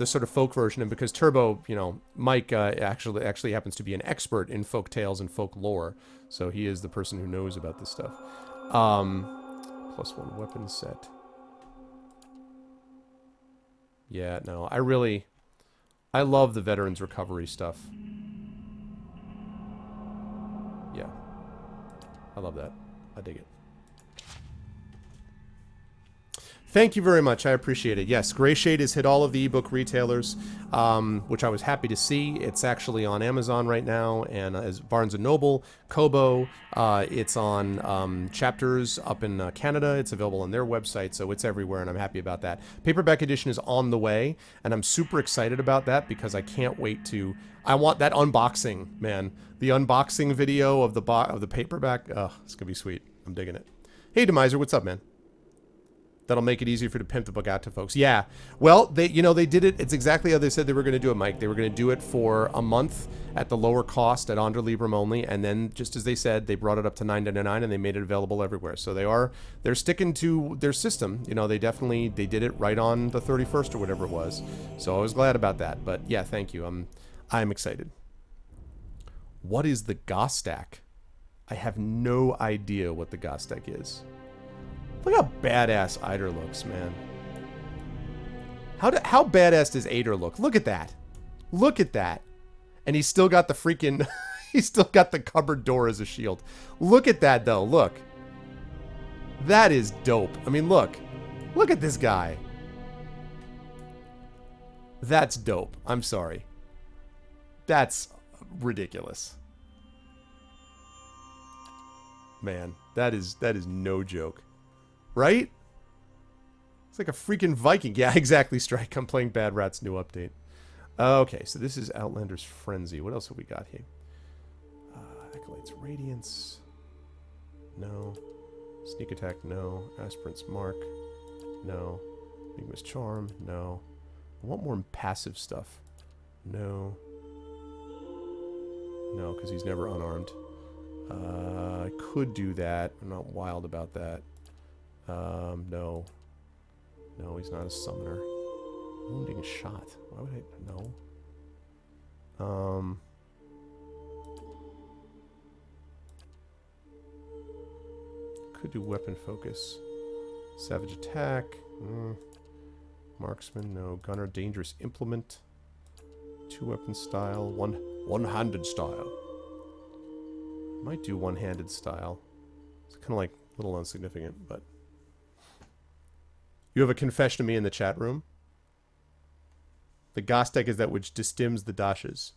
sort of folk version, and because Turbo, you know, Mike actually happens to be an expert in folk tales and folk lore, so he is the person who knows about this stuff. +1 weapon set. Yeah, no, I love the veterans recovery stuff. Yeah. I love that. I dig it. Thank you very much. I appreciate it. Yes, Greyshade has hit all of the ebook retailers, which I was happy to see. It's actually on Amazon right now, and as Barnes & Noble, Kobo. It's on Chapters up in Canada. It's available on their website, so it's everywhere, and I'm happy about that. Paperback edition is on the way, and I'm super excited about that because I can't wait to... I want that unboxing, man. The unboxing video of the paperback. Oh, it's going to be sweet. I'm digging it. Hey, Demiser, what's up, man? That'll make it easier for you to pimp the book out to folks. Yeah. Well, they did it. It's exactly how they said they were going to do it, Mike. They were going to do it for a month at the lower cost at Andre Librum only, and then just as they said, they brought it up to $9.99 and they made it available everywhere. So they're sticking to their system. You know, they did it right on the 31st or whatever it was. So I was glad about that. But yeah, thank you. I'm excited. What is the Gostak? I have no idea what the Gostak is. Look how badass Eider looks, man. How badass does Eider look? Look at that. Look at that. And he's still got the freaking... he's still got the cupboard door as a shield. Look at that, though. Look. That is dope. I mean, look. Look at this guy. That's dope. I'm sorry. That's ridiculous. Man, that is no joke. Right? It's like a freaking Viking. Yeah, exactly, Strike. I'm playing Bad Rat's new update. Okay, so this is Outlander's Frenzy. What else have we got here? Acolyte's Radiance. No. Sneak Attack, no. Aspirant's Mark. No. Enigma's Charm, no. I want more passive stuff. No. No, because he's never unarmed. I could do that. I'm not wild about that. No. No, he's not a summoner. Wounding Shot. Why would I... No. Could do Weapon Focus. Savage Attack. Marksman, no. Gunner, Dangerous Implement. 2-weapon style. One-handed style. Might do one-handed style. It's kind of like a little insignificant, but... You have a confession to me in the chat room. The Gostek is that which distims the dashes.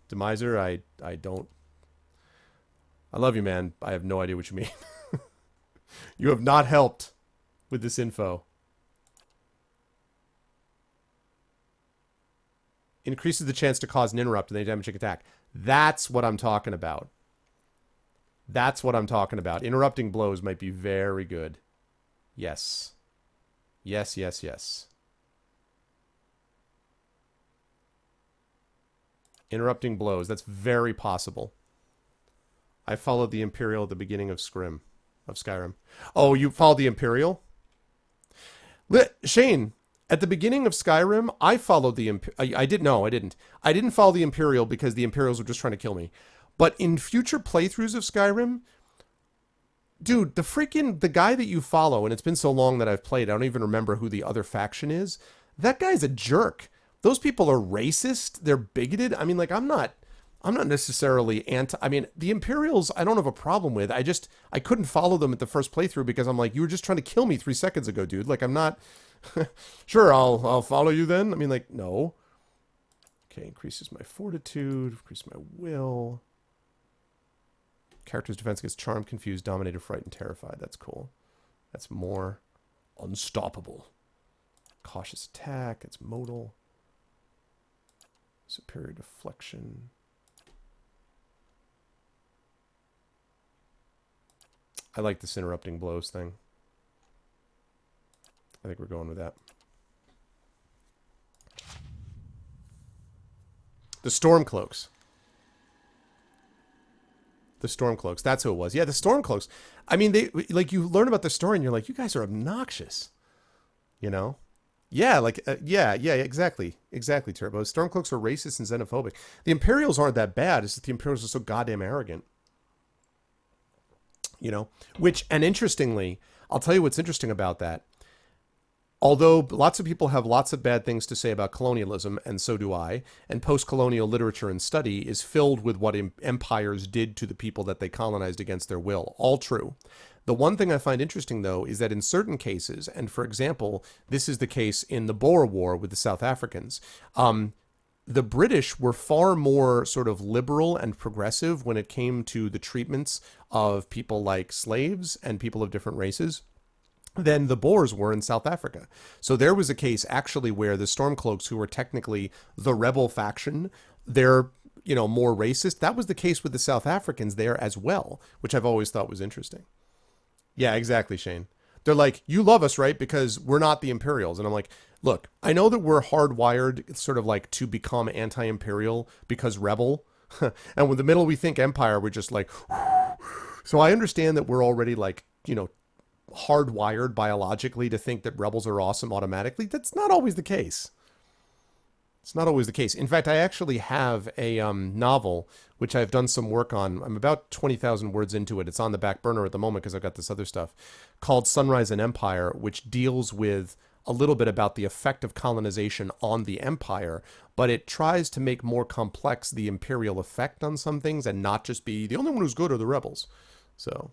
Demiser, I don't... I love you, man. I have no idea what you mean. You have not helped with this info. Increases the chance to cause an interrupt in a damaging attack. That's what I'm talking about. That's what I'm talking about. Interrupting blows might be very good. Yes. Yes, yes, yes. Interrupting blows. That's very possible. I followed the Imperial at the beginning of Skyrim. Oh, you followed the Imperial? Shane, at the beginning of Skyrim, I followed the I didn't. I didn't follow the Imperial because the Imperials were just trying to kill me. But in future playthroughs of Skyrim, dude, the guy that you follow, and it's been so long that I've played, I don't even remember who the other faction is. That guy's a jerk. Those people are racist. They're bigoted. I mean, like, I'm not necessarily anti... I mean, the Imperials, I don't have a problem with. I couldn't follow them at the first playthrough because I'm like, you were just trying to kill me 3 seconds ago, dude. Like, I'm not... Sure, I'll follow you then. I mean, like, no. Okay, increases my fortitude, increases my will. Character's defense against charmed, confused, dominated, frightened, terrified. That's cool. That's more unstoppable. Cautious attack. It's modal. Superior deflection. I like this interrupting blows thing. I think we're going with that. The Stormcloaks. The Stormcloaks. That's who it was. Yeah, the Stormcloaks. I mean, they like you learn about the story and you're like, you guys are obnoxious. You know? Yeah, like yeah, exactly, Turbo. Stormcloaks are racist and xenophobic. The Imperials aren't that bad. It's just the Imperials are so goddamn arrogant. You know, and interestingly, I'll tell you what's interesting about that. Although lots of people have lots of bad things to say about colonialism, and so do I, and post-colonial literature and study is filled with what empires did to the people that they colonized against their will. All true. The one thing I find interesting, though, is that in certain cases, and for example, this is the case in the Boer War with the South Africans, the British were far more sort of liberal and progressive when it came to the treatments of people like slaves and people of different races than the Boers were in South Africa. So there was a case actually where the Stormcloaks, who were technically the rebel faction, they're, you know, more racist. That was the case with the South Africans there as well, which I've always thought was interesting. Yeah, exactly, Shane. They're like, you love us, right? Because we're not the Imperials. And I'm like, look, I know that we're hardwired sort of like to become anti-imperial because rebel. And with the middle we think empire, we're just like, so I understand that we're already like, you know, hardwired biologically to think that rebels are awesome automatically. That's not always the case. It's not always the case. In fact, I actually have a novel, which I've done some work on. I'm about 20,000 words into it. It's on the back burner at the moment because I've got this other stuff, called Sunrise and Empire, which deals with a little bit about the effect of colonization on the empire, but it tries to make more complex the imperial effect on some things and not just be the only one who's good are the rebels. So,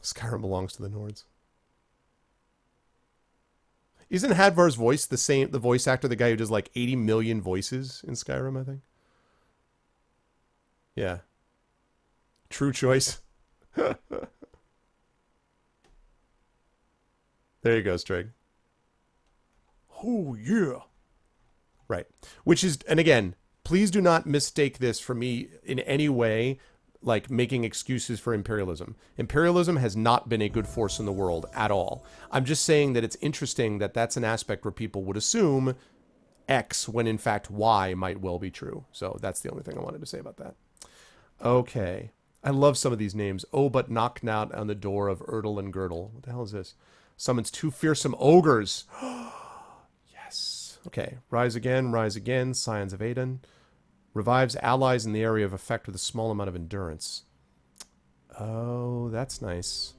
Skyrim belongs to the Nords. Isn't Hadvar's voice the voice actor, the guy who does like 80 million voices in Skyrim, I think? Yeah. True choice. There you go, Strig. Oh, yeah. Right. Which is, and again, please do not mistake this for me in any way, like making excuses for imperialism. Imperialism has not been a good force in the world at all. I'm just saying that it's interesting that that's an aspect where people would assume X when in fact Y might well be true. So that's the only thing I wanted to say about that. Okay. I love some of these names. Oh, but knock not on the door of Erdle and Girdle. What the hell is this? Summons 2 fearsome ogres. Yes. Okay. Rise again. Scions of Aden. Revives allies in the area of effect with a small amount of endurance. Oh, that's nice.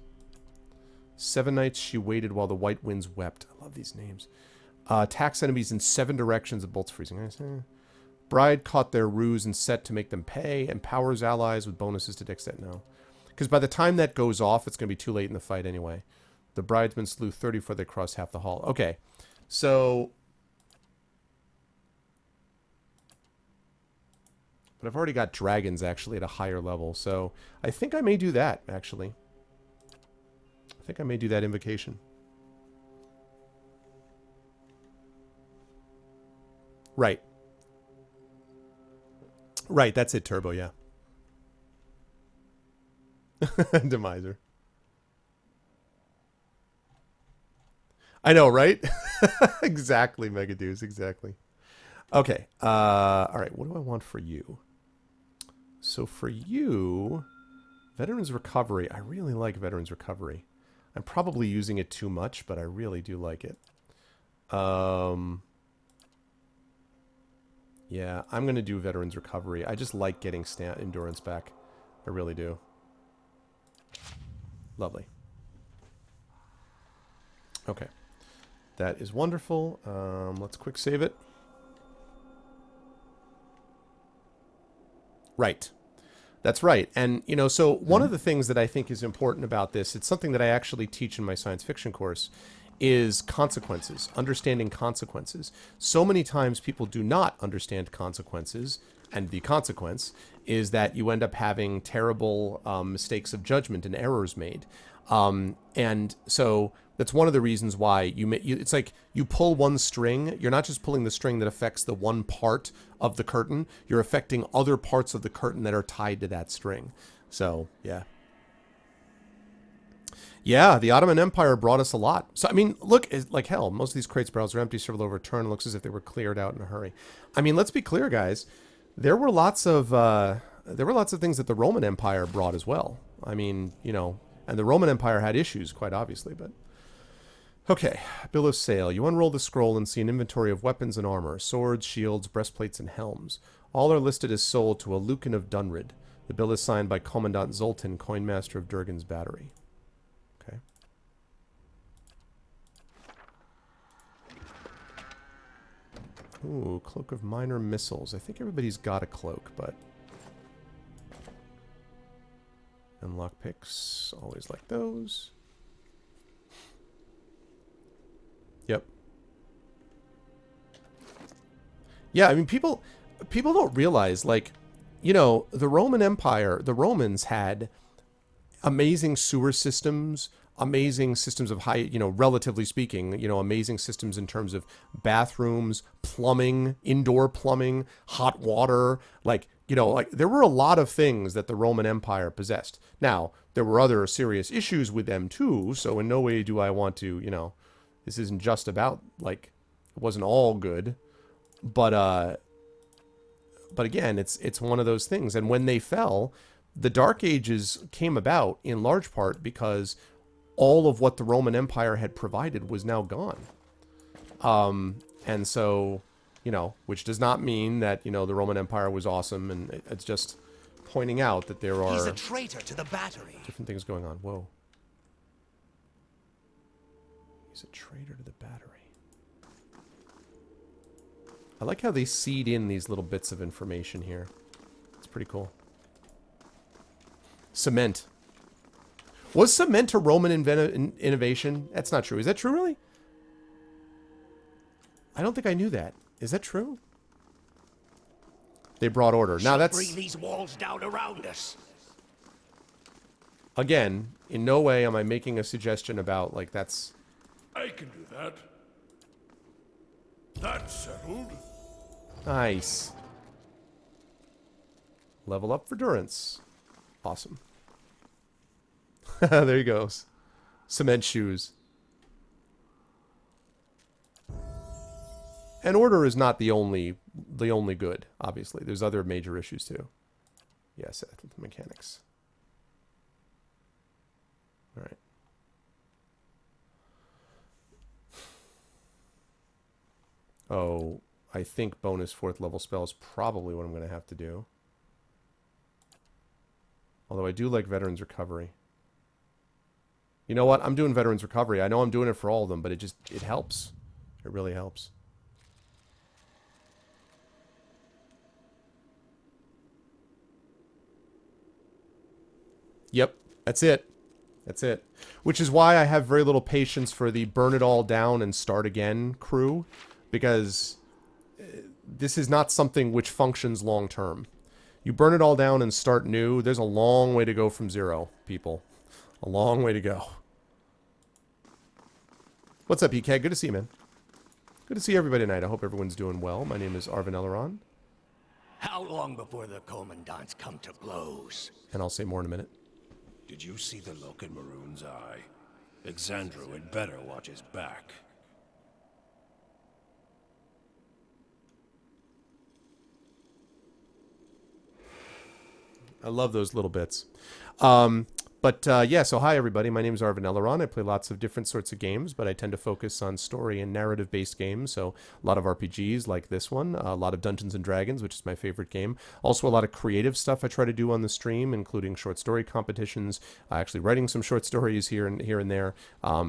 7 nights she waited while the white winds wept. I love these names. Attacks enemies in 7 directions of bolts freezing. Bride caught their ruse and set to make them pay. Empowers allies with bonuses to dexterity. No. Because by the time that goes off, it's going to be too late in the fight anyway. The bridesmen slew 30 before they crossed half the hall. Okay. So... But I've already got dragons, actually, at a higher level. So I think I may do that, actually. I think I may do that invocation. Right. Right, that's it, Turbo, yeah. Demiser. I know, right? Exactly, Megadudes, exactly. Okay, alright, what do I want for you? So for you, Veterans Recovery. I really like Veterans Recovery. I'm probably using it too much, but I really do like it. Yeah, I'm going to do Veterans Recovery. I just like getting endurance back. I really do. Lovely. Okay. That is wonderful. Let's quick save it. Right. That's right. And, you know, so one of the things that I think is important about this, it's something that I actually teach in my science fiction course, is consequences, understanding consequences. So many times people do not understand consequences, and the consequence is that you end up having terrible mistakes of judgment and errors made. And so that's one of the reasons why it's like you pull one string. You're not just pulling the string that affects the one part of the curtain. You're affecting other parts of the curtain that are tied to that string. So, yeah. Yeah, the Ottoman Empire brought us a lot. So, I mean, look, like hell, most of these crates barrels are empty, several overturned. It looks as if they were cleared out in a hurry. I mean, let's be clear, guys. There were lots of things that the Roman Empire brought as well. I mean, you know, and the Roman Empire had issues, quite obviously, but... Okay, Bill of Sale. You unroll the scroll and see an inventory of weapons and armor, swords, shields, breastplates, and helms. All are listed as sold to a Lucan of Dunrid. The bill is signed by Commandant Zoltan, coinmaster of Durgan's Battery. Okay. Ooh, Cloak of Minor Missiles. I think everybody's got a cloak, but... And lockpicks. Always like those. Yep. Yeah, I mean, people don't realize, like, you know, the Roman Empire, the Romans had amazing sewer systems, amazing systems of high, you know, relatively speaking, you know, amazing systems in terms of bathrooms, plumbing, indoor plumbing, hot water, like, you know, like there were a lot of things that the Roman Empire possessed. Now, there were other serious issues with them too, so in no way do I want to, you know, this isn't just about, like, it wasn't all good, but again, it's one of those things. And when they fell, the Dark Ages came about in large part because all of what the Roman Empire had provided was now gone. And so, you know, which does not mean that, you know, the Roman Empire was awesome, and it's just pointing out that there are... He's a traitor to the battery. Different things going on. Whoa. He's a traitor to the battery. I like how they seed in these little bits of information here. It's pretty cool. Cement. Was cement a Roman innovation? That's not true. Is that true, really? I don't think I knew that. Is that true? They brought order. Now that's... Bring these walls down around us. again, in no way am I making a suggestion about, like, that's... I can do that. That's settled. Nice. Level up for Durance. Awesome. There he goes. Cement shoes. And order is not the only good, obviously. There's other major issues too. Yes, mechanics. All right. Oh, I think bonus 4th level spell is probably what I'm going to have to do. Although I do like Veterans Recovery. You know what? I'm doing Veterans Recovery. I know I'm doing it for all of them, but it helps. It really helps. Yep, that's it. That's it. Which is why I have very little patience for the burn it all down and start again crew. Because this is not something which functions long term. You burn it all down and start new, there's a long way to go from 0, people. A long way to go. What's up, EK? Good to see you, man. Good to see everybody tonight. I hope everyone's doing well. My name is Arvin Elleron. How long before the commandants come to blows? And I'll say more in a minute. Did you see the look in Maroon's eye? Exandro had better watch his back. I love those little bits. Yeah, so hi everybody. My name is Arvin Elleron. I play lots of different sorts of games, but I tend to focus on story and narrative-based games. So a lot of RPGs like this one, a lot of Dungeons and Dragons, which is my favorite game. Also a lot of creative stuff I try to do on the stream, including short story competitions, actually writing some short stories here and there,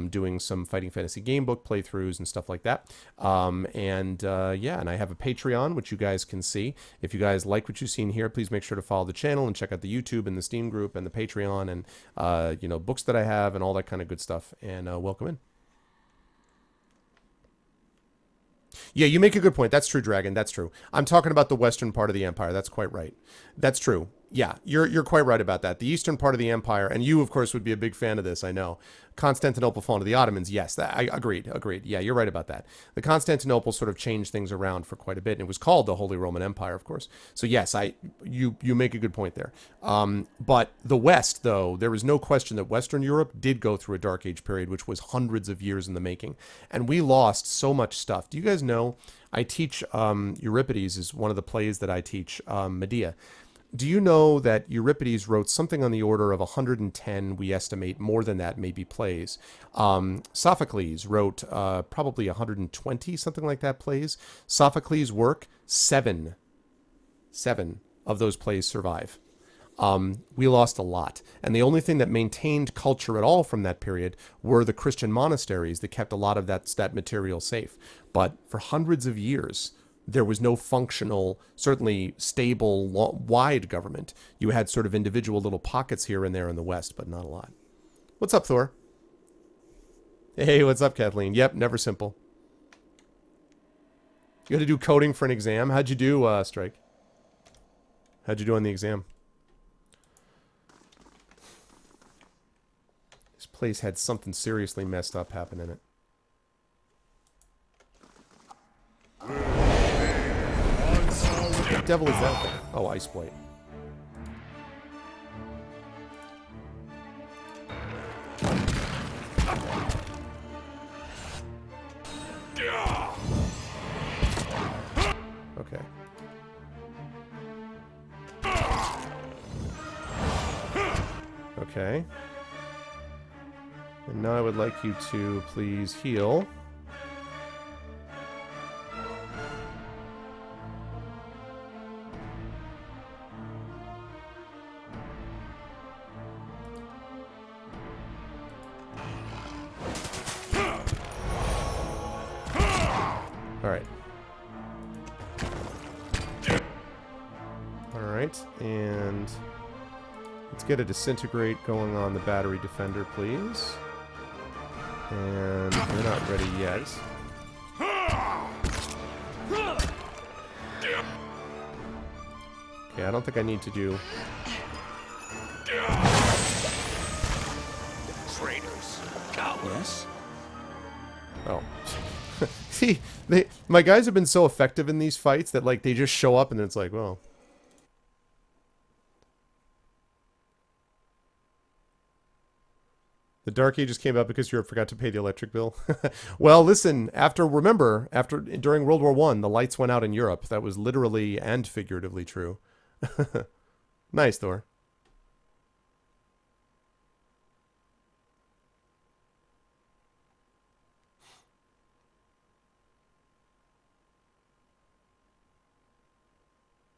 doing some Fighting Fantasy Gamebook playthroughs and stuff like that. And I have a Patreon, which you guys can see. If you guys like what you've seen here, please make sure to follow the channel and check out the YouTube and the Steam group and the Patreon and books that I have and all that kind of good stuff. And welcome in. Yeah, you make a good point. That's true, Dragon. That's true. I'm talking about the western part of the Empire. That's quite right. That's true. Yeah, you're quite right about that. The eastern part of the Empire, and you, of course, would be a big fan of this, I know. Constantinople falling to the Ottomans, yes, I agreed. Yeah, you're right about that. The Constantinople sort of changed things around for quite a bit, and it was called the Holy Roman Empire, of course. So yes, you make a good point there. But the West, though, there is no question that Western Europe did go through a Dark Age period, which was hundreds of years in the making. And we lost so much stuff. Do you guys know, I teach, Euripides is one of the plays that I teach, Medea. Do you know that Euripides wrote something on the order of 110, we estimate, more than that, maybe, plays? Sophocles wrote probably 120, something like that, plays. Sophocles' work, seven of those plays survive. We lost a lot. And the only thing that maintained culture at all from that period were the Christian monasteries that kept a lot of that material safe. But for hundreds of years, there was no functional, certainly stable, wide government. You had sort of individual little pockets here and there in the West, but not a lot. What's up, Thor? Hey, what's up, Kathleen? Yep, never simple. You had to do coding for an exam. How'd you do, Strike? How'd you do on the exam? This place had something seriously messed up happen in it. What the devil is that thing? Oh, Ice Blade. Okay. Okay. And now I would like you to please heal. And let's get a disintegrate going on the battery defender, please. And we're not ready yet. Okay, I don't think I need to do... Yes? Oh. See, my guys have been so effective in these fights that, like, they just show up and then it's like, well. The Dark Ages came out because Europe forgot to pay the electric bill. Well, listen, during World War I, the lights went out in Europe. That was literally and figuratively true. Nice, Thor.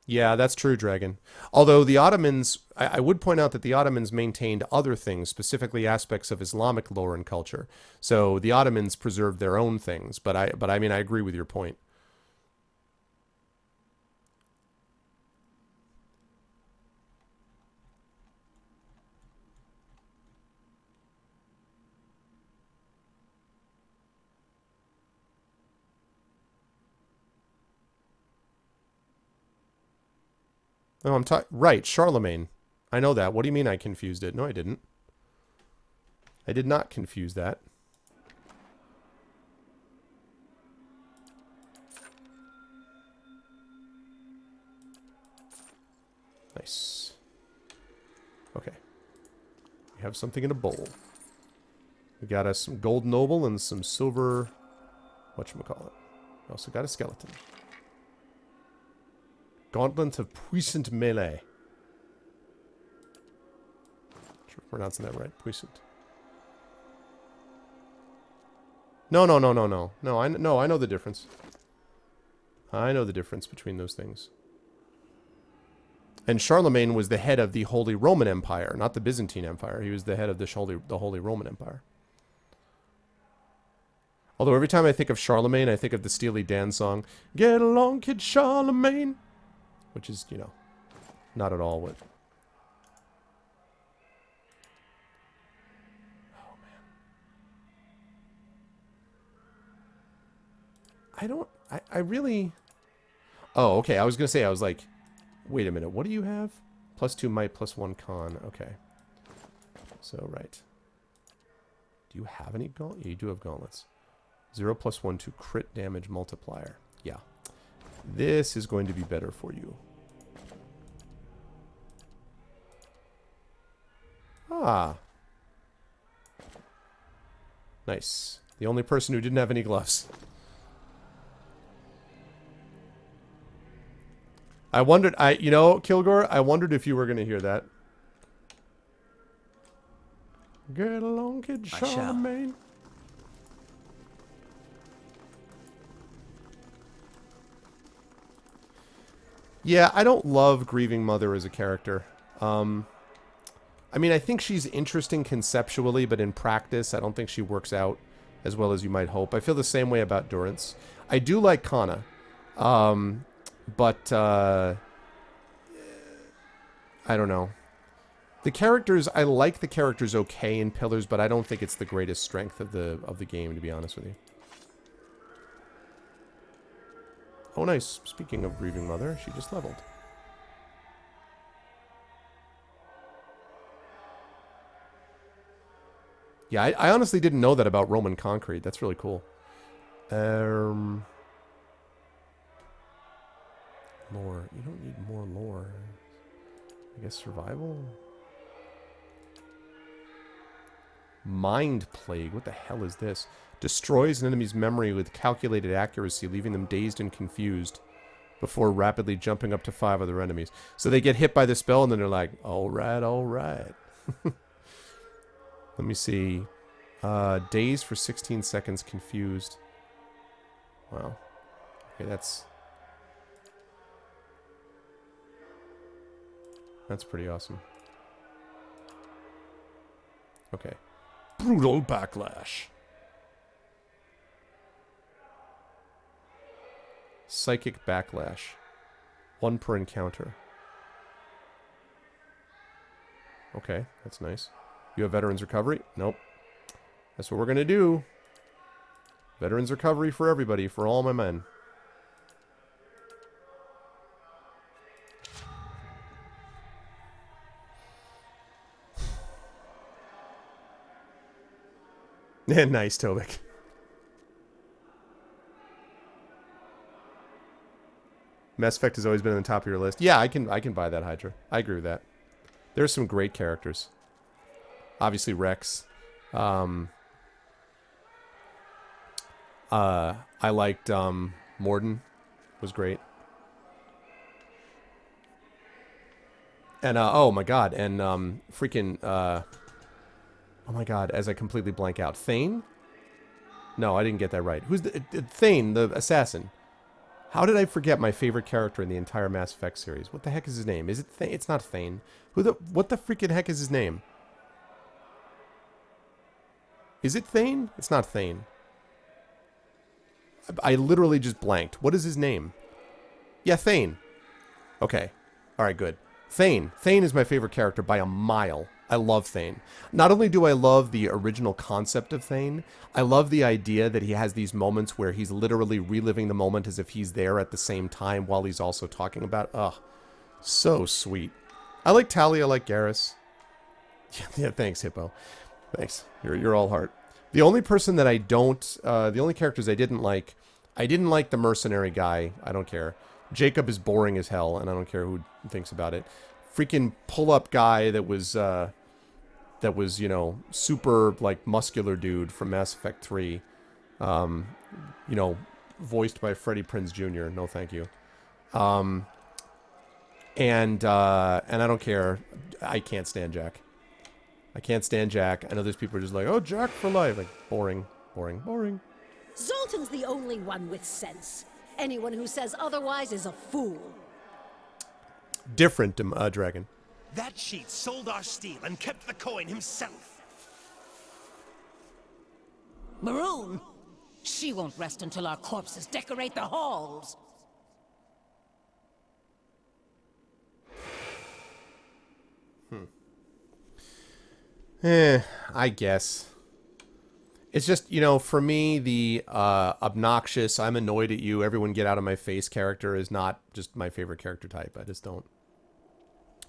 Yeah, that's true, Dragon. Although the Ottomans, I would point out that the Ottomans maintained other things, specifically aspects of Islamic lore and culture. So the Ottomans preserved their own things, but I mean, I agree with your point. Oh, right, Charlemagne. I know that. What do you mean I confused it? No, I didn't. I did not confuse that. Nice. Okay. We have something in a bowl. We got us some gold noble and some silver... whatchamacallit. We also got a skeleton. Gauntlet of Puissant Melee. Sure, I'm pronouncing that right. Puissant. No. No, I know the difference. I know the difference between those things. And Charlemagne was the head of the Holy Roman Empire, not the Byzantine Empire. He was the head of the Holy Roman Empire. Although every time I think of Charlemagne, I think of the Steely Dan song, "Get along, Kid Charlemagne," which is, you know, not at all what... Oh, man. I really... Oh, okay, I was going to say, I was like, wait a minute, what do you have? +2 might, +1 con, okay. So, right. Do you have any gauntlets? Yeah, you do have gauntlets. 0 +1 to crit damage multiplier. Yeah. This is going to be better for you. Ah. Nice. The only person who didn't have any gloves. I wondered, you know, Kilgore, I wondered if you were going to hear that. Get along, Kid Charlemagne. Yeah, I don't love Grieving Mother as a character. I mean, I think she's interesting conceptually, but in practice, I don't think she works out as well as you might hope. I feel the same way about Durance. I do like Kana, but I don't know. The characters, I like the characters okay in Pillars, but I don't think it's the greatest strength of the game, to be honest with you. Oh, nice. Speaking of Grieving Mother, she just leveled. Yeah, I honestly didn't know that about Roman Concrete. That's really cool. Lore. You don't need more lore. I guess survival? Mind Plague. What the hell is this? Destroys an enemy's memory with calculated accuracy, leaving them dazed and confused before rapidly jumping up to 5 other enemies. So they get hit by the spell and then they're like, all right, all right. Let me see. Dazed for 16 seconds, confused. Wow. Okay, that's pretty awesome. Okay. Brutal Backlash. Psychic Backlash. 1 per encounter. Okay, that's nice. You have Veterans Recovery? Nope. That's what we're going to do. Veterans Recovery for everybody, for all my men. Nice, Tobik. Mass Effect has always been on the top of your list. Yeah, I can buy that, Hydra. I agree with that. There's some great characters. Obviously, Rex. I liked Morden. Was great. And oh my god, and freaking oh my god, as I completely blank out, Thane? No, I didn't get that right. Who's the Thane, the assassin? How did I forget my favorite character in the entire Mass Effect series? What the heck is his name? Is it Thane? It's not Thane. What the freaking heck is his name? Is it Thane? It's not Thane. I literally just blanked. What is his name? Yeah, Thane. Okay. Alright, good. Thane. Thane is my favorite character by a mile. I love Thane. Not only do I love the original concept of Thane, I love the idea that he has these moments where he's literally reliving the moment as if he's there at the same time while he's also talking about it. Ugh. So sweet. I like Tali, I like Garrus. Yeah, thanks, Hippo. Thanks. You're all heart. The only person that I don't... the only characters I didn't like the mercenary guy. I don't care. Jacob is boring as hell, and I don't care who thinks about it. Freaking pull-up guy that was, you know, super, like, muscular dude from Mass Effect 3. You know, voiced by Freddie Prinze Jr. No, thank you. And I don't care. I can't stand Jack. I can't stand Jack. I know there's people who are just like, oh, Jack for life. Like, boring, boring, boring. Zoltan's the only one with sense. Anyone who says otherwise is a fool. Different, Dragon. That cheat sold our steel and kept the coin himself. Maroon? She won't rest until our corpses decorate the halls. I guess. It's just, you know, for me, the obnoxious, I'm annoyed at you, everyone get out of my face character is not just my favorite character type. I just don't.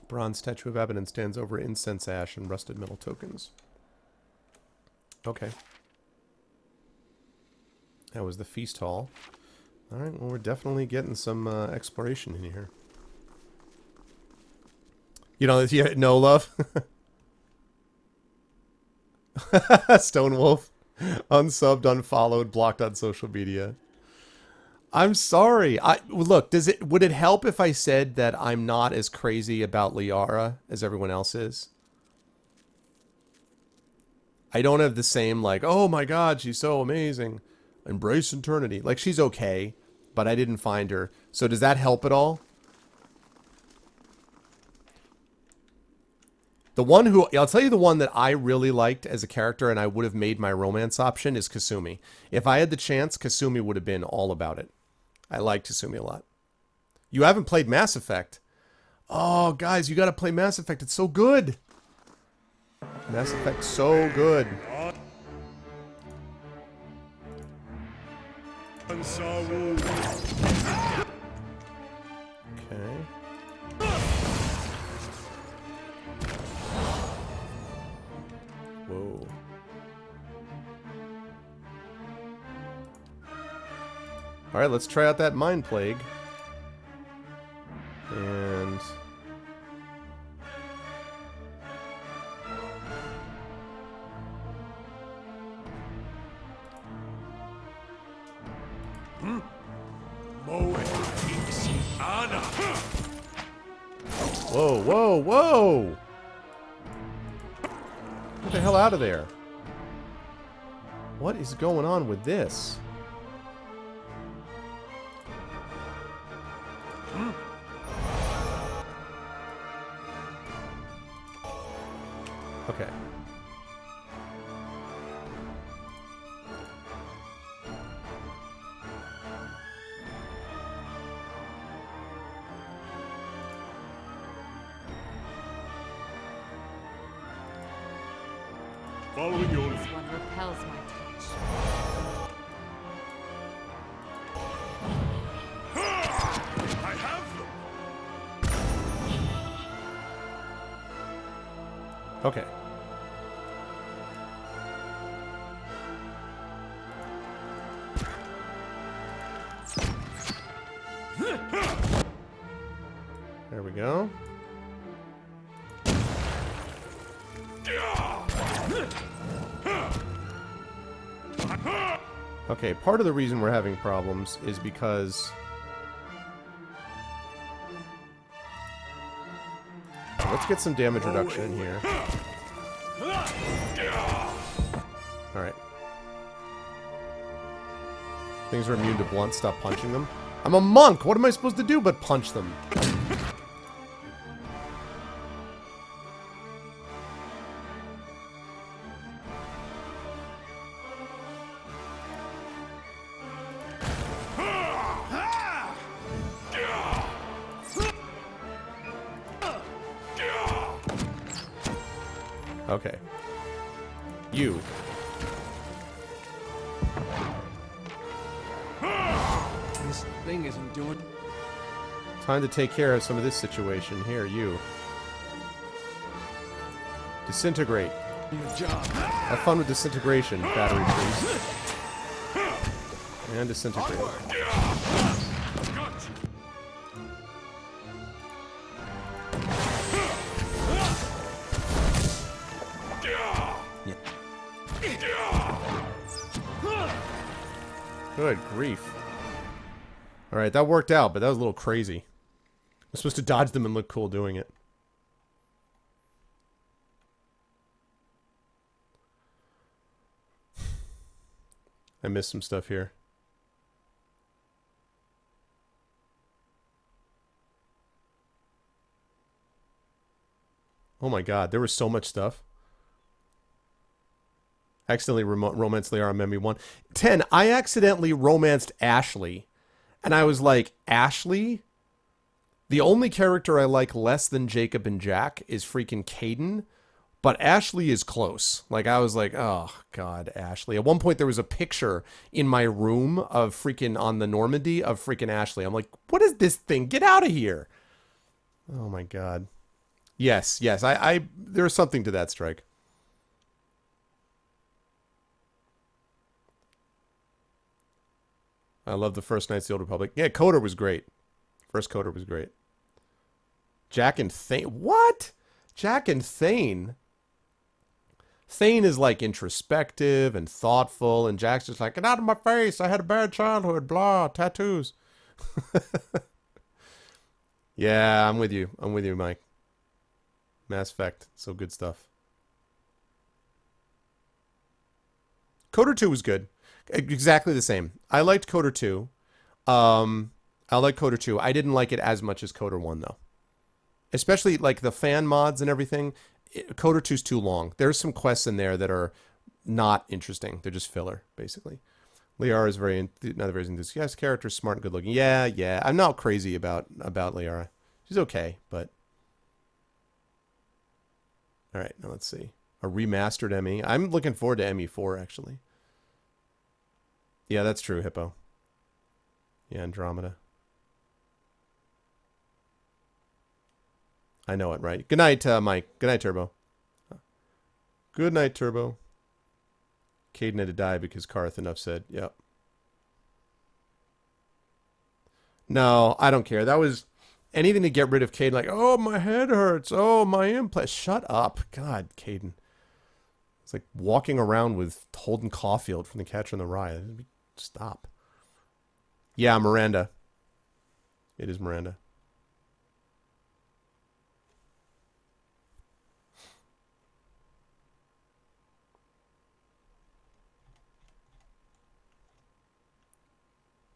Bronze statue of Abaddon stands over incense ash and rusted metal tokens. Okay. That was the feast hall. Alright, well, we're definitely getting some exploration in here. You know, no love? Stonewolf. Unsubbed, unfollowed, blocked on social media. I'm sorry. Look, would it help if I said that I'm not as crazy about Liara as everyone else is? I don't have the same, like, oh my god, she's so amazing. Embrace eternity. Like, she's okay, but I didn't find her. So does that help at all? The one who, I'll tell you the one that I really liked as a character and I would have made my romance option is Kasumi. If I had the chance, Kasumi would have been all about it. I like Kasumi a lot. You haven't played Mass Effect. Oh, guys, you got to play Mass Effect. It's so good. Mass Effect, so good. Okay. Whoa. Alright, let's try out that Mind Plague. And... Whoa, whoa, whoa! Get the hell out of there. What is going on with this? Okay. Following your This one repels my touch. I have them. Okay. go. Okay, part of the reason we're having problems is because... Let's get some damage reduction in here. Alright. Things are immune to blunt. Stop punching them. I'm a monk! What am I supposed to do but punch them? Okay. You. This thing isn't doing... Time to take care of some of this situation. Here, you. Disintegrate. Your job. Have fun with disintegration, battery trees. And disintegrate. Good grief. Alright, that worked out, but that was a little crazy. I'm supposed to dodge them and look cool doing it. I missed some stuff here. Oh my god, there was so much stuff. Accidentally romanced Liara on Memi 1. 10, I accidentally romanced Ashley. And I was like, Ashley? The only character I like less than Jacob and Jack is freaking Caden. But Ashley is close. Like, I was like, oh, God, Ashley. At one point, there was a picture in my room of freaking, on the Normandy, of freaking Ashley. I'm like, what is this thing? Get out of here. Oh, my God. Yes, yes. There's something to that, Strike. I love the first Knights of the Old Republic. Yeah, Coder was great. First Coder was great. Jack and Thane. What? Jack and Thane. Thane is like introspective and thoughtful, and Jack's just like, get out of my face. I had a bad childhood. Blah. Tattoos. Yeah, I'm with you. I'm with you, Mike. Mass Effect. So good stuff. Coder 2 was good. Exactly the same. I liked Coder 2. I like Coder 2. I didn't like it as much as Coder 1, though. Especially, like, the fan mods and everything. Coder 2's too long. There's some quests in there that are not interesting. They're just filler, basically. Liara is another very enthusiastic character, smart and good looking. Yeah, yeah. I'm not crazy about Liara. She's okay, but... Alright, now let's see. A remastered ME. I'm looking forward to ME 4, actually. Yeah, that's true, Hippo. Yeah, Andromeda. I know it, right? Good night, Mike. Good night, Turbo. Good night, Turbo. Caden had to die because Karth, enough said. Yep. No, I don't care. That was anything to get rid of Caden. Like, oh, my head hurts. Oh, my implant. Shut up. God, Caden. It's like walking around with Holden Caulfield from The Catcher in the Rye. Stop. Yeah, Miranda. It is Miranda.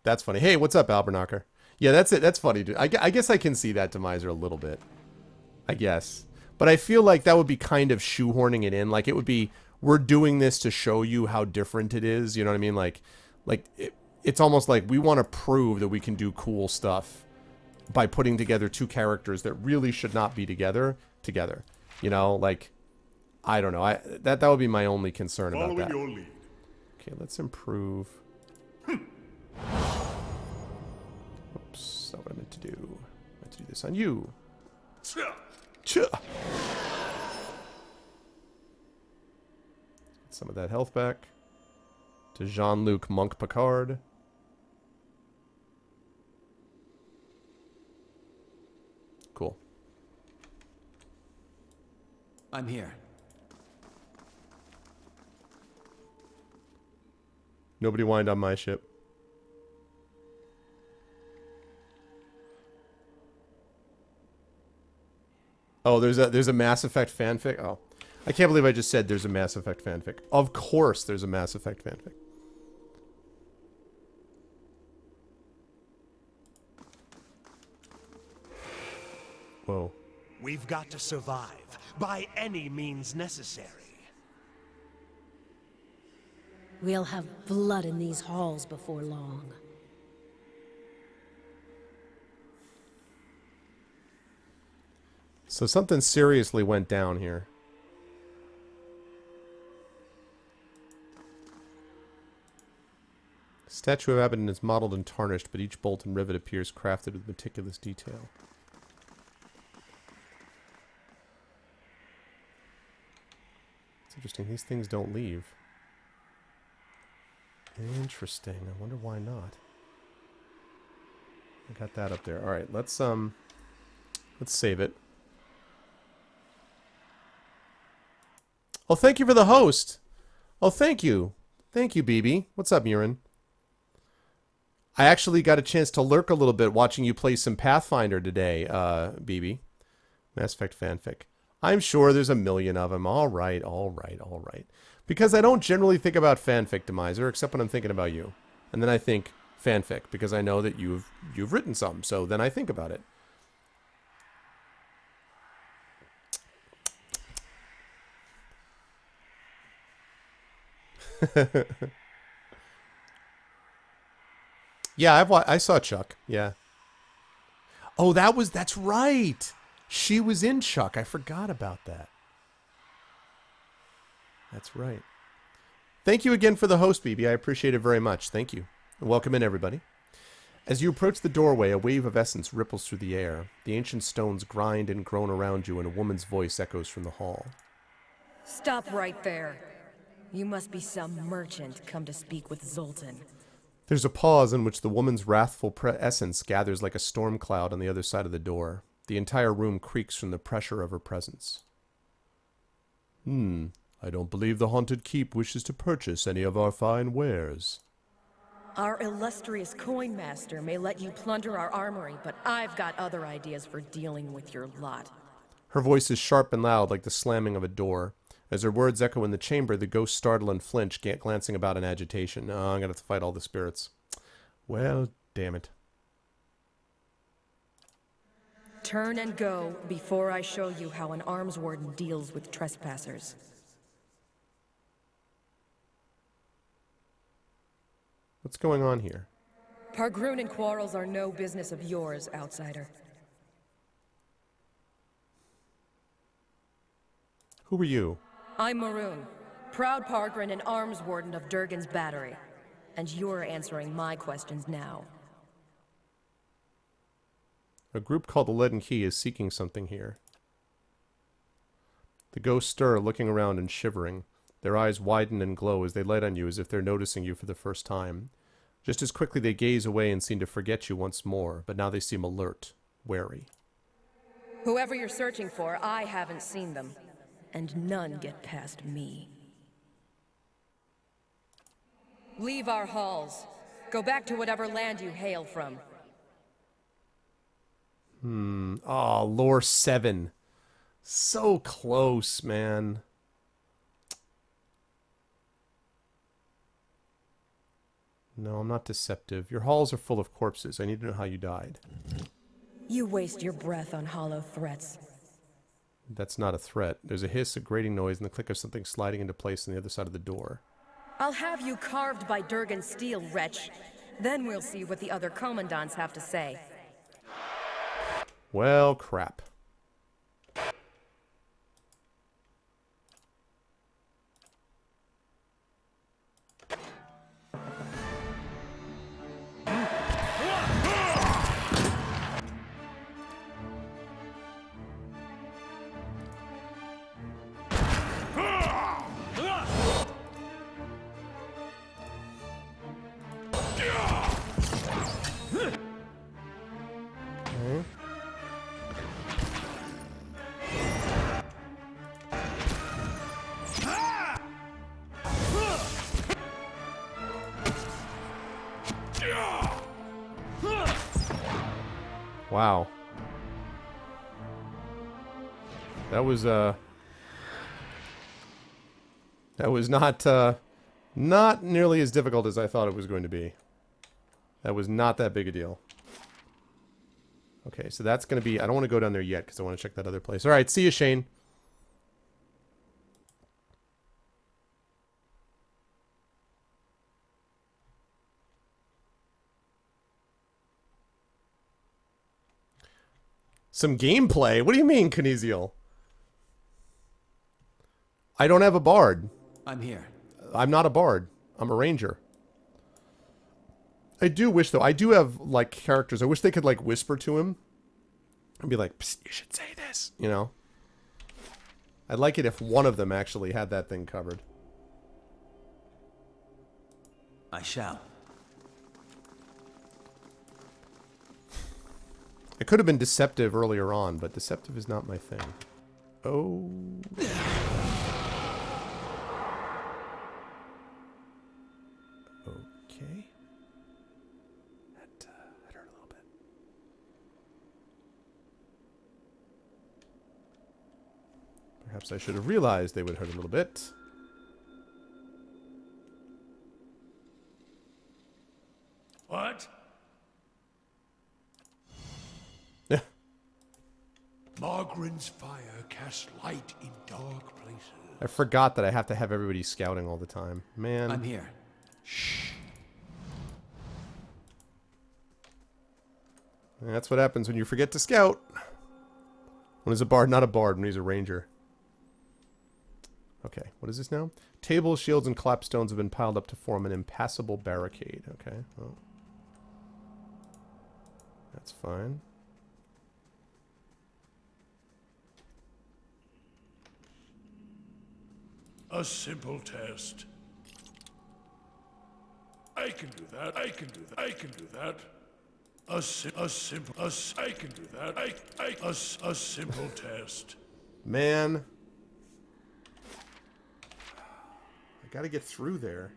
That's funny. Hey, what's up, Albernacher? Yeah, that's it. That's funny, dude. I guess I can see that Demiser a little bit. I guess. But I feel like that would be kind of shoehorning it in. Like, it would be, we're doing this to show you how different it is. You know what I mean? Like it's almost like we want to prove that we can do cool stuff by putting together two characters that really should not be together. You know, like, I don't know. That would be my only concern about that. Your lead. Okay, let's improve. Oops, that's what I meant to do. I meant to do this on you. Get some of that health back. To Jean-Luc Monk Picard. Cool. I'm here. Nobody whined on my ship. Oh, there's a Mass Effect fanfic? Oh. I can't believe I just said there's a Mass Effect fanfic. Of course there's a Mass Effect fanfic. Whoa. We've got to survive by any means necessary. We'll have blood in these halls before long. So something seriously went down here. Statue of Abaddon is modeled and tarnished, but each bolt and rivet appears crafted with meticulous detail. It's interesting. These things don't leave. Interesting. I wonder why not. I got that up there. All right, let's save it. Oh, thank you for the host. Oh, thank you. Thank you, BB. What's up, Murin? I actually got a chance to lurk a little bit watching you play some Pathfinder today, BB. Mass Effect fanfic. I'm sure there's a million of them. All right, all right, all right. Because I don't generally think about fanfic, Demiser, except when I'm thinking about you. And then I think fanfic, because I know that you've written some, so then I think about it. Yeah, I saw Chuck. Yeah. Oh, that's right. She was in Chuck. I forgot about that. That's right. Thank you again for the host, BB. I appreciate it very much. Thank you. And welcome in, everybody. As you approach the doorway, a wave of essence ripples through the air. The ancient stones grind and groan around you, and a woman's voice echoes from the hall. Stop right there. You must be some merchant come to speak with Zoltan. There's a pause in which the woman's wrathful essence gathers like a storm cloud on the other side of the door. The entire room creaks from the pressure of her presence. I don't believe the Haunted Keep wishes to purchase any of our fine wares. Our illustrious coin master may let you plunder our armory, but I've got other ideas for dealing with your lot. Her voice is sharp and loud like the slamming of a door. As her words echo in the chamber, the ghosts startle and flinch, glancing about in agitation. Oh, I'm going to have to fight all the spirits. Well, damn it. Turn and go before I show you how an arms warden deals with trespassers. What's going on here? Pargrunen quarrels are no business of yours, outsider. Who are you? I'm Maroon, proud Pargren and arms warden of Durgan's Battery. And you're answering my questions now. A group called the Leaden Key is seeking something here. The ghosts stir, looking around and shivering. Their eyes widen and glow as they light on you as if they're noticing you for the first time. Just as quickly they gaze away and seem to forget you once more, but now they seem alert, wary. Whoever you're searching for, I haven't seen them. And none get past me. Leave our halls. Go back to whatever land you hail from. Oh, lore 7. So close, man. No, I'm not deceptive. Your halls are full of corpses. I need to know how you died. You waste your breath on hollow threats. That's not a threat. There's a hiss, a grating noise, and the click of something sliding into place on the other side of the door. I'll have you carved by Durgan steel, wretch. Then we'll see what the other commandants have to say. Well, crap. Wow. That was not nearly as difficult as I thought it was going to be. That was not that big a deal. Okay, so that's going to be... I don't want to go down there yet because I want to check that other place. All right, see you, Shane. Some gameplay? What do you mean, Kinezial? I don't have a bard. I'm here. I'm not a bard. I'm a ranger. I do wish, though, I do have, like, characters. I wish they could, like, whisper to him. And be like, psst, you should say this, you know? I'd like it if one of them actually had that thing covered. I shall. It could have been deceptive earlier on, but deceptive is not my thing. Oh. Okay. That hurt a little bit. Perhaps I should have realized they would hurt a little bit. What? Yeah. Margren's fire casts light in dark places. I forgot that I have to have everybody scouting all the time. Man. I'm here. That's what happens when you forget to scout. When he's a bard, not a bard, when he's a ranger. Okay, what is this now? Tables, shields, and clapstones have been piled up to form an impassable barricade. Okay, well. That's fine. A simple test. I can do that. I can do that. I can do that. A simple test. Man. I gotta get through there.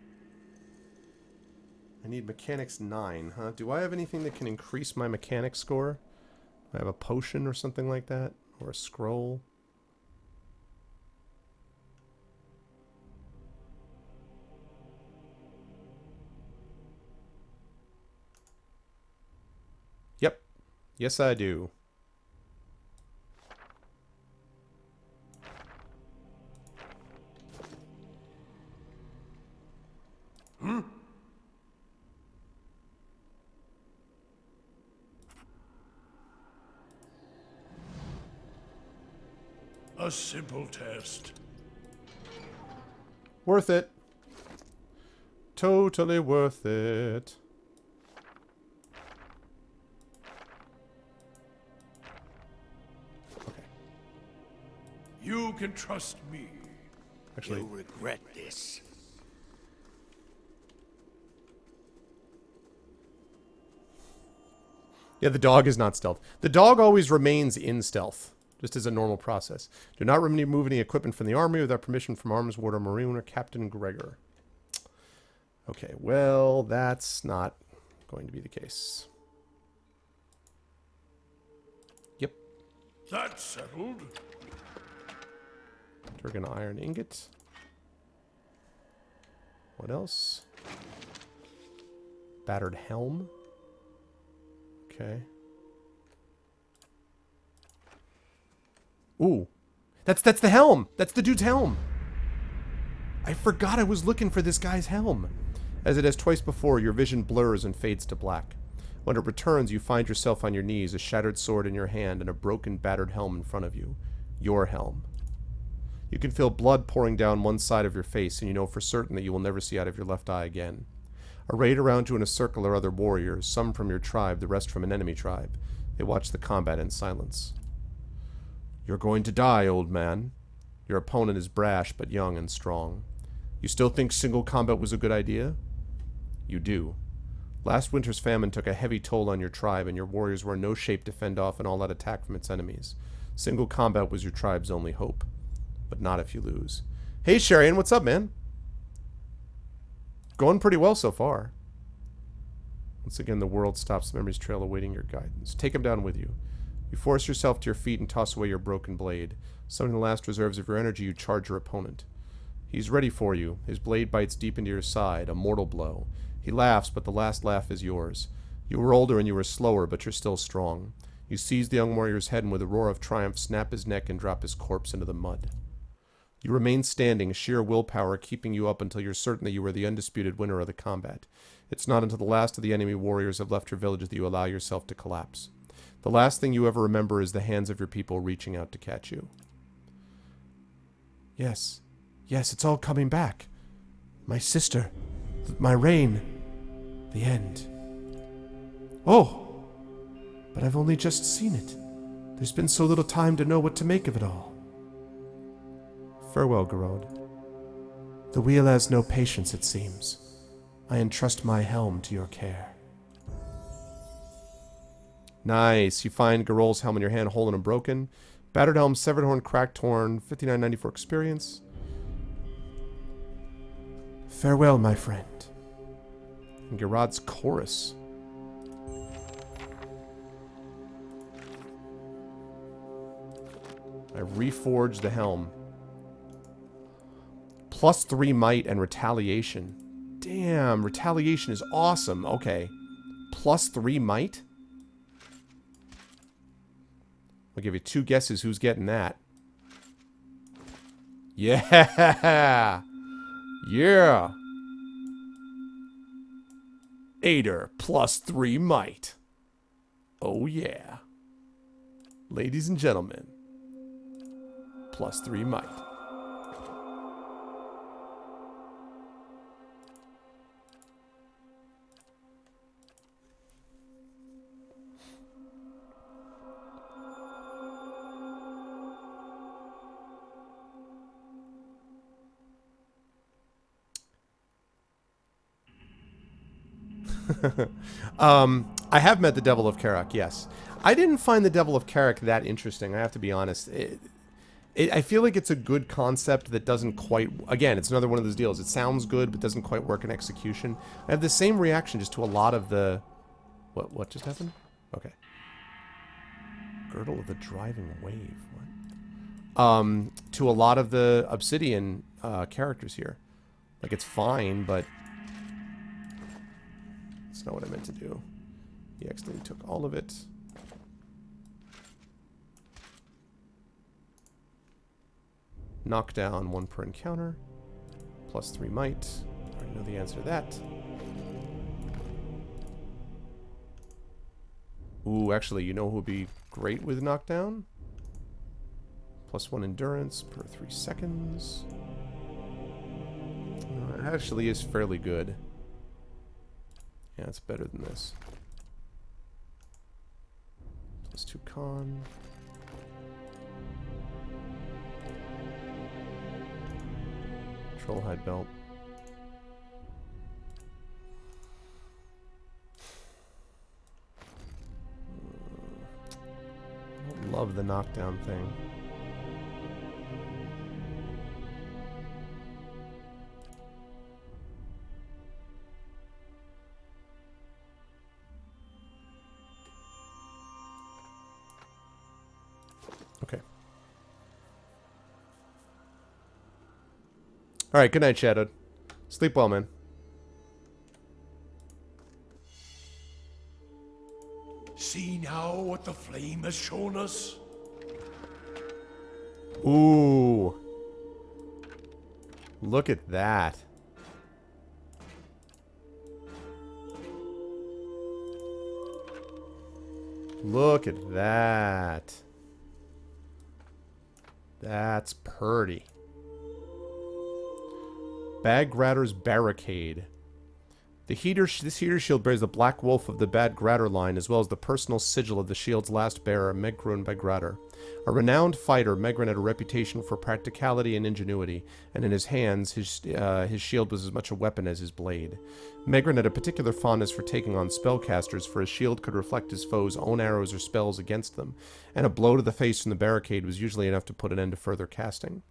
I need mechanics 9, huh? Do I have anything that can increase my mechanics score? Do I have a potion or something like that? Or a scroll? Yep. Yes, I do. A simple test. Worth it. Totally worth it. Okay. You can trust me. Actually, You'll regret this. yeah, the dog is not stealth. The dog always remains in stealth, just as a normal process. Do not remove any equipment from the army without permission from Arms Warder Maroon or Captain Gregor. Okay, well, that's not going to be the case. Yep. That's settled. Durgan Iron Ingot. What else? Battered Helm. Okay. Ooh. That's the helm! That's the dude's helm! I forgot I was looking for this guy's helm. As it has twice before, your vision blurs and fades to black. When it returns, you find yourself on your knees, a shattered sword in your hand, and a broken, battered helm in front of you. Your helm. You can feel blood pouring down one side of your face, and you know for certain that you will never see out of your left eye again. Arrayed around you in a circle are other warriors, some from your tribe, the rest from an enemy tribe. They watch the combat in silence. You're going to die, old man. Your opponent is brash, but young and strong. You still think single combat was a good idea? You do. Last winter's famine took a heavy toll on your tribe, and your warriors were in no shape to fend off an all-out attack from its enemies. Single combat was your tribe's only hope. But not if you lose. Hey, Sharian, what's up, man? Going pretty well so far. Once again, the world stops, the memories trail awaiting your guidance. Take him down with you. You force yourself to your feet and toss away your broken blade. Summoning the last reserves of your energy, you charge your opponent. He's ready for you. His blade bites deep into your side, a mortal blow. He laughs, but the last laugh is yours. You were older and you were slower, but you're still strong. You seize the young warrior's head and with a roar of triumph snap his neck and drop his corpse into the mud. You remain standing, sheer willpower keeping you up until you're certain that you are the undisputed winner of the combat. It's not until the last of the enemy warriors have left your village that you allow yourself to collapse. The last thing you ever remember is the hands of your people reaching out to catch you. Yes. Yes, it's all coming back. My sister. My reign. The end. Oh! But I've only just seen it. There's been so little time to know what to make of it all. Farewell, Garrod. The wheel has no patience, it seems. I entrust my helm to your care. Nice. You find Garol's helm in your hand, whole and unbroken. Battered helm, severed horn, cracked horn, 59.94 experience. Farewell, my friend. And Garrod's chorus. I reforged the helm. +3 might and retaliation. Damn, retaliation is awesome. Okay. +3 might? I'll give you 2 guesses who's getting that. Yeah! Yeah! Aider +3 might. Oh yeah. Ladies and gentlemen. +3 might. I have met the Devil of Karak, yes. I didn't find the Devil of Karak that interesting, I have to be honest. I feel like it's a good concept that doesn't quite... Again, it's another one of those deals. It sounds good, but doesn't quite work in execution. I have the same reaction just to a lot of the... What just happened? Okay. Girdle of the Driving Wave. What? To a lot of the Obsidian characters here. Like, it's fine, but... That's not what I meant to do. He accidentally took all of it. Knockdown, 1 per encounter. +3 might. I already know the answer to that. Ooh, actually, you know who would be great with knockdown? +1 endurance per 3 seconds. It actually is fairly good. Yeah, it's better than this. +2 con. Trollhide belt. I don't love the knockdown thing. Okay. Alright, good night, Shadowed. Sleep well, man. See now what the flame has shown us? Ooh. Look at that. Look at that. That's purty. Bagratter's Barricade. This heater shield bears the Black Wolf of the Bagrattor line, as well as the personal sigil of the shield's last bearer, Megrun Bagrattor. A renowned fighter, Megrun had a reputation for practicality and ingenuity, and in his hands, his shield was as much a weapon as his blade. Megrun had a particular fondness for taking on spellcasters, for his shield could reflect his foes' own arrows or spells against them, and a blow to the face from the barricade was usually enough to put an end to further casting.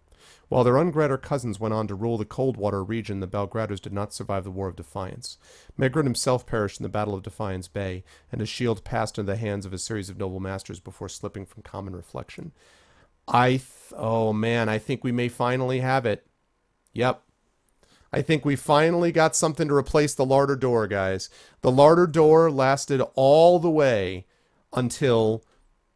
While their Ungrador cousins went on to rule the Coldwater region, the Belgraders did not survive the War of Defiance. Megran himself perished in the Battle of Defiance Bay, and his shield passed into the hands of a series of noble masters before slipping from common reflection. Oh man, I think we may finally have it. Yep. I think we finally got something to replace the Larder Door, guys. The Larder Door lasted all the way until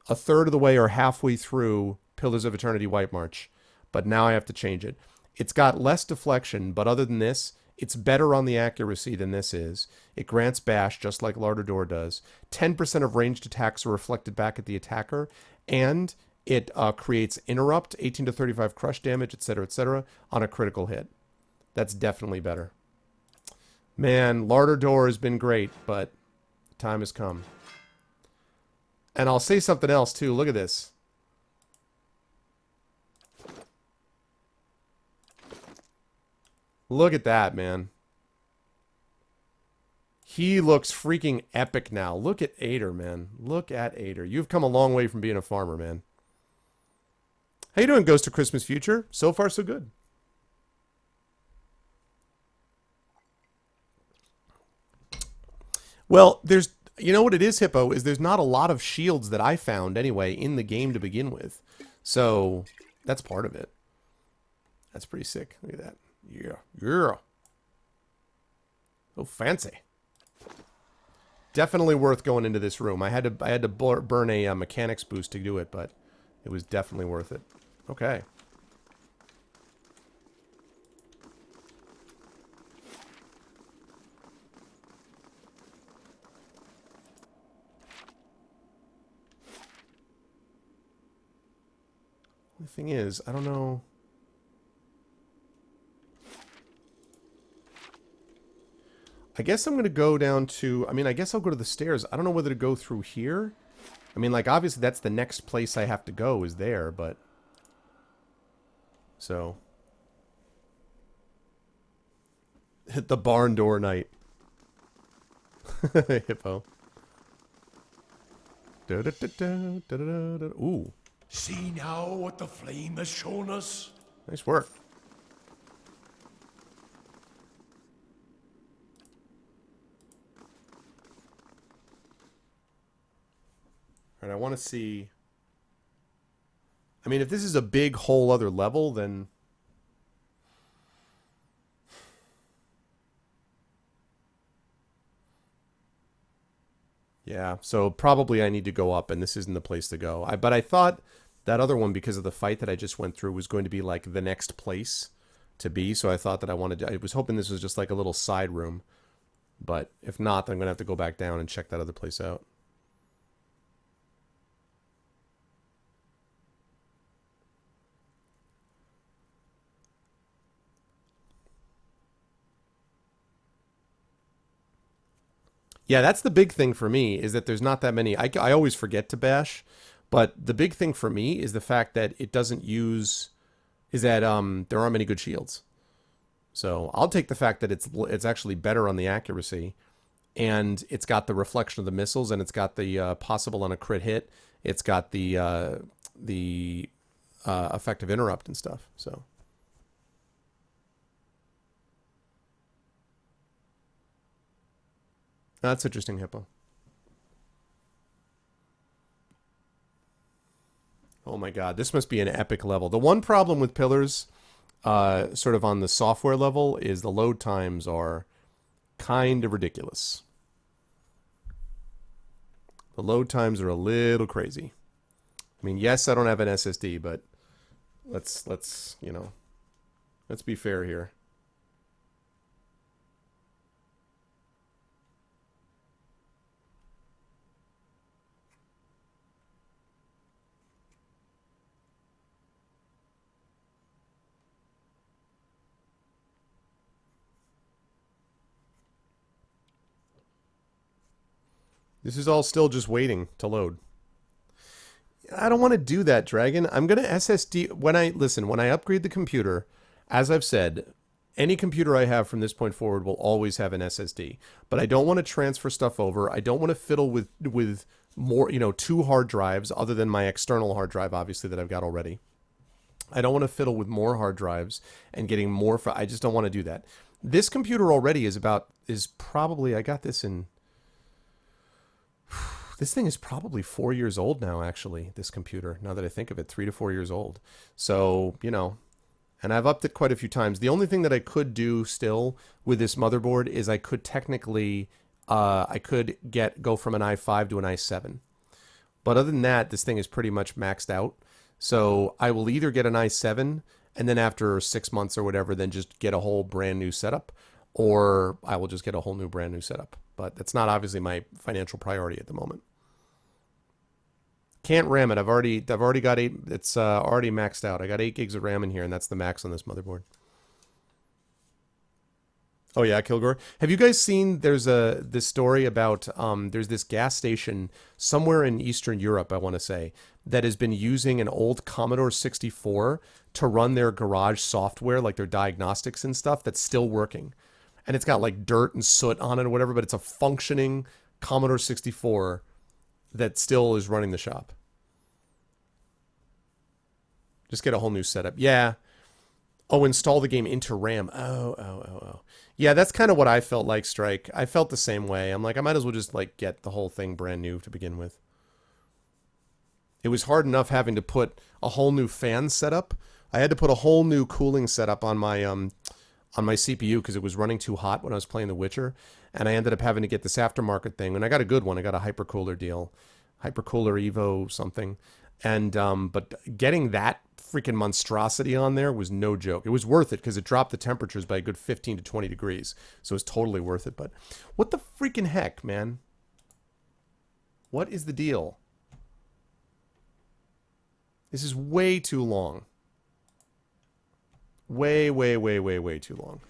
a third of the way or halfway through Pillars of Eternity White March. But now I have to change it. It's got less deflection, but other than this, it's better on the accuracy than this is. It grants bash, just like Larder Door does. 10% of ranged attacks are reflected back at the attacker, and it creates interrupt, 18 to 35 crush damage, etc., on a critical hit. That's definitely better. Man, Larder Door has been great, but time has come. And I'll say something else, too. Look at this. Look at that, man. He looks freaking epic now. Look at Ader, man. Look at Ader. You've come a long way from being a farmer, man. How you doing, Ghost of Christmas Future? So far, so good. Well, there's... You know what it is, Hippo, is there's not a lot of shields that I found, anyway, in the game to begin with. So, that's part of it. That's pretty sick. Look at that. Yeah. Yeah. Oh, fancy. Definitely worth going into this room. I had to burn a mechanics boost to do it, but it was definitely worth it. Okay. The thing is, I don't know. I guess I'm going to go down to... I mean, I guess I'll go to the stairs. I don't know whether to go through here. I mean, like, obviously that's the next place I have to go is there, but... So... Hit the barn door night. Hippo. Ooh. See now what the flame has shown us? Nice work. All right, I want to see... I mean, if this is a big whole other level, then... Yeah, so probably I need to go up, and this isn't the place to go. But I thought that other one, because of the fight that I just went through, was going to be like the next place to be. So I thought that I was hoping this was just like a little side room. But if not, then I'm going to have to go back down and check that other place out. Yeah, that's the big thing for me, is that there's not that many. I always forget to bash, but the big thing for me is the fact that it doesn't use... is that there aren't many good shields. So I'll take the fact that it's actually better on the accuracy, and it's got the reflection of the missiles, and it's got the possible on a crit hit. It's got the effective interrupt and stuff, so... That's interesting, Hippo. Oh my god, this must be an epic level. The one problem with Pillars, sort of on the software level, is the load times are kind of ridiculous. The load times are a little crazy. I mean, yes, I don't have an SSD, but let's you know, let's be fair here. This is all still just waiting to load. I don't want to do that, Dragon. I'm going to SSD... When I upgrade the computer, as I've said, any computer I have from this point forward will always have an SSD. But I don't want to transfer stuff over. I don't want to fiddle with more, 2 hard drives, other than my external hard drive, obviously, that I've got already. I don't want to fiddle with more hard drives and getting more. I just don't want to do that. This computer already is probably, I got this in, this thing is probably 4 years old now, actually, this computer, now that I think of it, 3 to 4 years old. So, you know, and I've upped it quite a few times. The only thing that I could do still with this motherboard is I could technically, I could go from an i5 to an i7. But other than that, this thing is pretty much maxed out. So I will either get an i7 and then after 6 months or whatever, then just get a whole brand new setup, or I will just get a whole new brand new setup. But that's not obviously my financial priority at the moment. Can't RAM it. I've already got 8. It's already maxed out. I got 8 gigs of RAM in here, and that's the max on this motherboard. Oh yeah, Kilgore. Have you guys seen? There's this story about there's this gas station somewhere in Eastern Europe, I want to say, that has been using an old Commodore 64 to run their garage software, like their diagnostics and stuff. That's still working, and it's got like dirt and soot on it or whatever, but it's a functioning Commodore 64 that still is running the shop. Just get a whole new setup. Yeah. Oh, install the game into RAM. Oh. Yeah, that's kind of what I felt like, Strike. I felt the same way. I'm like, I might as well just like get the whole thing brand new to begin with. It was hard enough having to put a whole new fan setup. I had to put a whole new cooling setup on my CPU because it was running too hot when I was playing The Witcher, and I ended up having to get this aftermarket thing. And I got a good one. I got a hypercooler deal, hypercooler Evo something, and but getting that freaking monstrosity on there was no joke. It was worth it because it dropped the temperatures by a good 15 to 20 degrees. So it's totally worth it. But what the freaking heck, man? What is the deal? This is way too long. Way too long.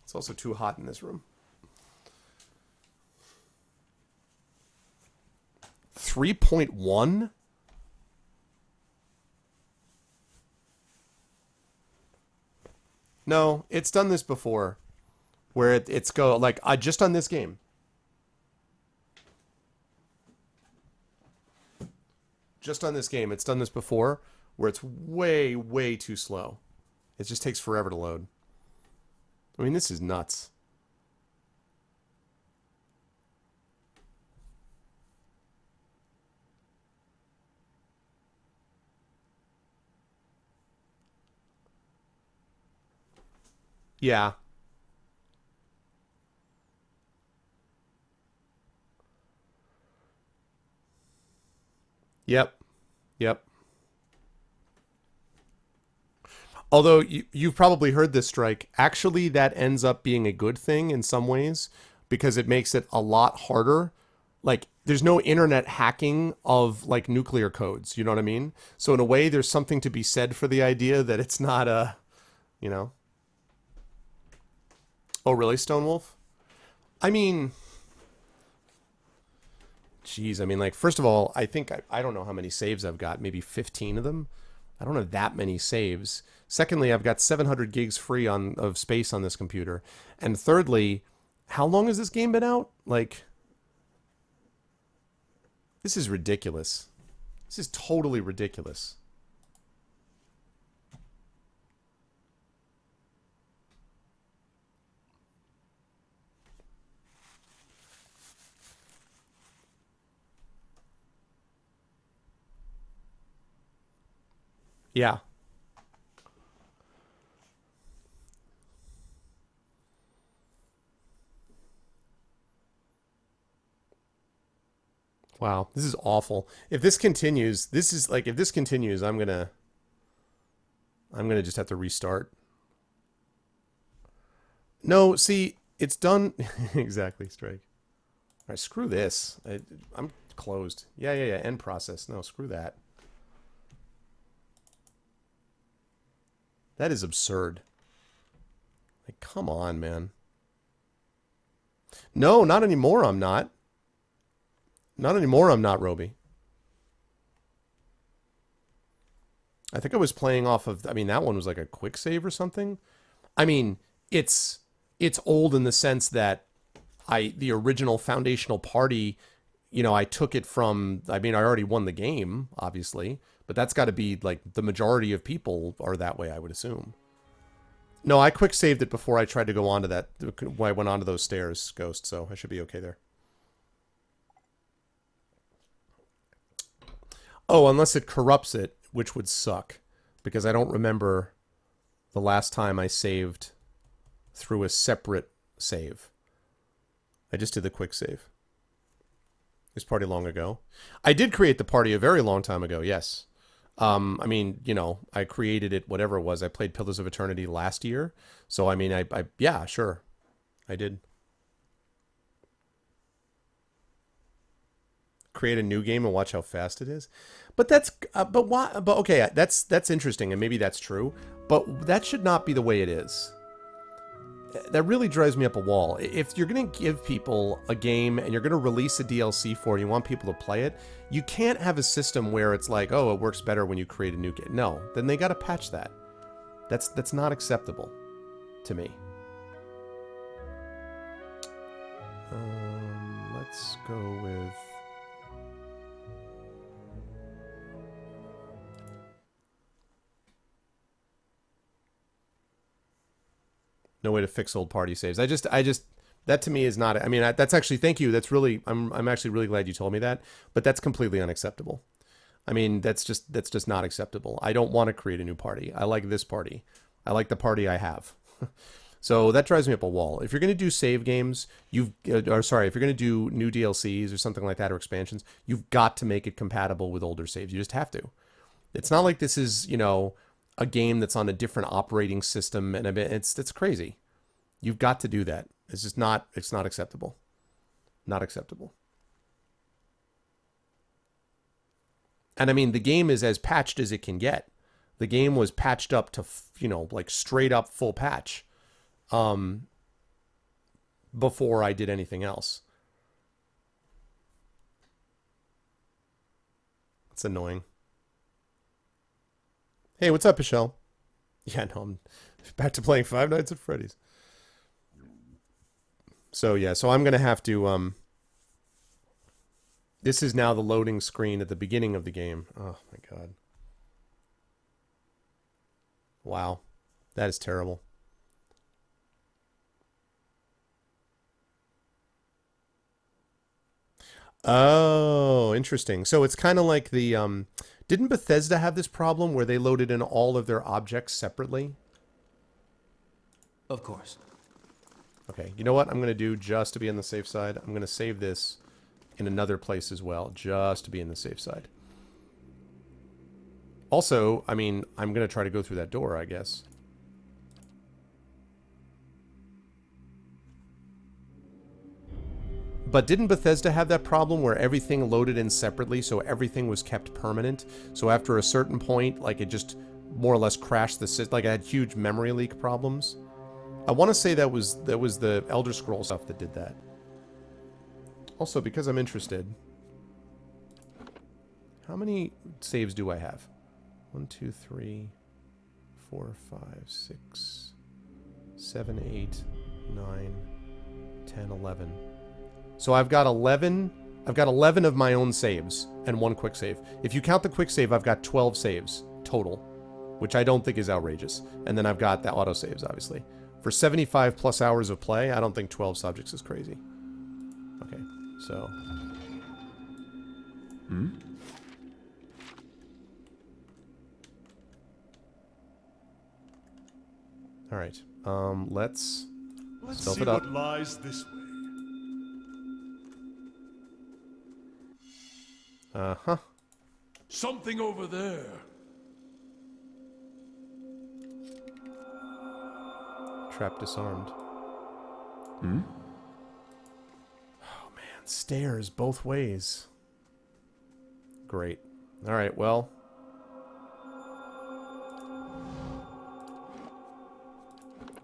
It's also too hot in this room. 3.1? No, it's done this before. Where it's go like just on this game. Just on this game, it's done this before where it's way too slow. It just takes forever to load. I mean, this is nuts. Yeah. Yep. Although you've probably heard this, Strike. Actually, that ends up being a good thing in some ways because it makes it a lot harder. Like, there's no internet hacking of, like, nuclear codes. You know what I mean? So in a way, there's something to be said for the idea that it's not a, you know. Oh, really, Stonewolf? I mean, geez, I mean, like, first of all, I think I don't know how many saves I've got, maybe 15 of them. I don't have that many saves. Secondly, I've got 700 gigs free of space on this computer. And thirdly, how long has this game been out? Like, this is ridiculous. This is totally ridiculous. Yeah. Wow, this is awful. If this continues, if this continues, I'm gonna just have to restart. No, see, it's done. Exactly, Strike. All right, screw this. I'm closed. Yeah. End process. No, screw that. That is absurd. Like, come on, man. No, not anymore, I'm not. Not anymore, I'm not, Roby. I think I was playing off of, I mean, that one was like a quick save or something. I mean, it's old in the sense that the original Foundational Party you know, I took it from, I mean, I already won the game, obviously, but that's got to be like the majority of people are that way, I would assume. No, I quick saved it before I tried to go onto that, when I went onto those stairs, Ghost, so I should be okay there. Oh, unless it corrupts it, which would suck, because I don't remember the last time I saved through a separate save. I just did the quick save. This party long ago. I did create the party a very long time ago, yes. I mean, you know, I created it, whatever it was. I played Pillars of Eternity last year. So, I mean, yeah, sure. I did. Create a new game and watch how fast it is. But that's, but why, but okay, that's interesting, and maybe that's true. But that should not be the way it is. That really drives me up a wall. If you're going to give people a game and you're going to release a DLC for it, you want people to play it, you can't have a system where it's like, oh, it works better when you create a new game. No, then they got to patch that. That's not acceptable to me. Let's go with... No way to fix old party saves. I just that to me is not, I mean, that's actually, thank you. That's really, I'm actually really glad you told me that, but that's completely unacceptable. I mean, that's just not acceptable. I don't want to create a new party. I like this party. I like the party I have. So that drives me up a wall. If you're going to do save games, if you're going to do new DLCs or something like that, or expansions, you've got to make it compatible with older saves. You just have to. It's not like this is, you know, a game that's on a different operating system, and it's crazy. You've got to do that. It's just not, it's not acceptable. Not acceptable. And I mean, the game is as patched as it can get. The game was patched up to, you know, like straight up full patch before I did anything else. It's annoying. Hey, what's up, Michelle? Yeah, no, I'm back to playing Five Nights at Freddy's. So, yeah, so I'm going to have to... This is now the loading screen at the beginning of the game. Oh, my God. Wow. That is terrible. Oh, interesting. So it's kind of like the... Didn't Bethesda have this problem where they loaded in all of their objects separately? Of course. Okay, you know what I'm going to do just to be on the safe side? I'm going to save this in another place as well, just to be on the safe side. Also, I mean, I'm going to try to go through that door, I guess. But didn't Bethesda have that problem where everything loaded in separately, so everything was kept permanent? So after a certain point, like, it just more or less crashed the system, like it had huge memory leak problems? I want to say that was the Elder Scrolls stuff that did that. Also, because I'm interested, how many saves do I have? 1, 2, 3, 4, 5, 6, 7, 8, 9, 10, 11. So I've got 11 of my own saves and 1 quick save. If you count the quick save, I've got 12 saves total, which I don't think is outrageous. And then I've got the auto saves, obviously. For 75 plus hours of play, I don't think 12 subjects is crazy. Okay, so... Alright, let's stealth see it up. what lies this way. Uh-huh. Something over there. Trap disarmed. Oh man, stairs both ways. Great. Alright, well.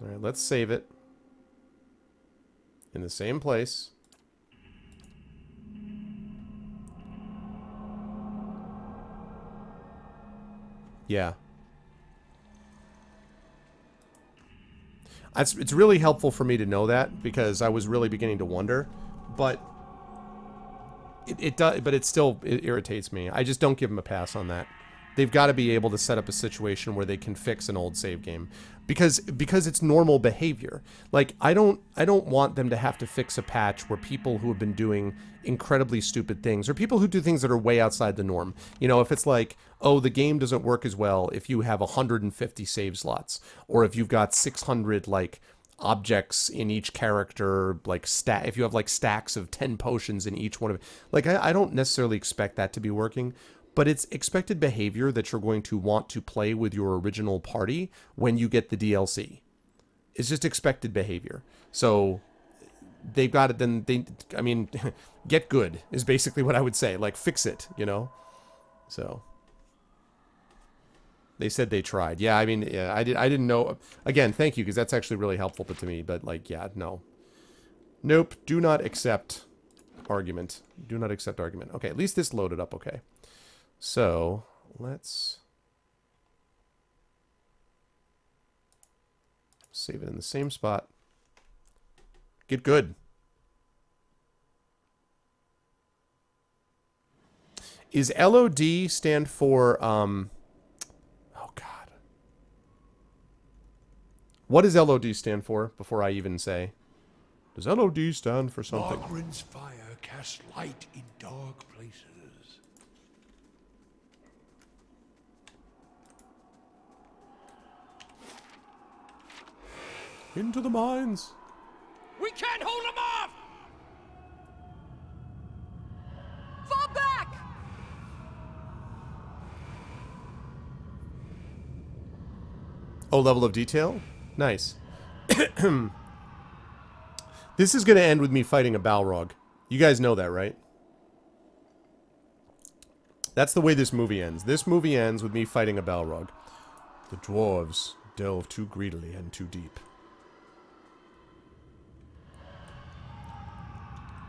Alright, let's save it. In the same place. Yeah. It's really helpful for me to know that, because I was really beginning to wonder. But It does, but it irritates me. I just don't give them a pass on that. They've got to be able to set up a situation where they can fix an old save game, because it's normal behavior. Like I don't want them to have to fix a patch where people who have been doing incredibly stupid things, or people who do things that are way outside the norm. You know, if it's like, oh, the game doesn't work as well if you have 150 save slots, or if you've got 600 like objects in each character, like if you have like stacks of 10 potions in each one of it. Like I don't necessarily expect that to be working. But it's expected behavior that you're going to want to play with your original party when you get the DLC. It's just expected behavior. So they've got it. Then I mean, get good is basically what I would say. Like fix it, you know. So they said they tried. Yeah, I mean, yeah, I didn't know. Again, thank you, because that's actually really helpful to me. But like, yeah, no, nope. Do not accept argument. Do not accept argument. Okay, at least this loaded up. Okay. So, let's save it in the same spot. Get good. Is LOD stand for, oh God. What does LOD stand for, before I even say? Does LOD stand for something? Logren's fire casts light in dark places. Into the mines. We can't hold them off! Fall back! Oh, level of detail? Nice. This is going to end with me fighting a Balrog. You guys know that, right? That's the way this movie ends. This movie ends with me fighting a Balrog. The dwarves delve too greedily and too deep.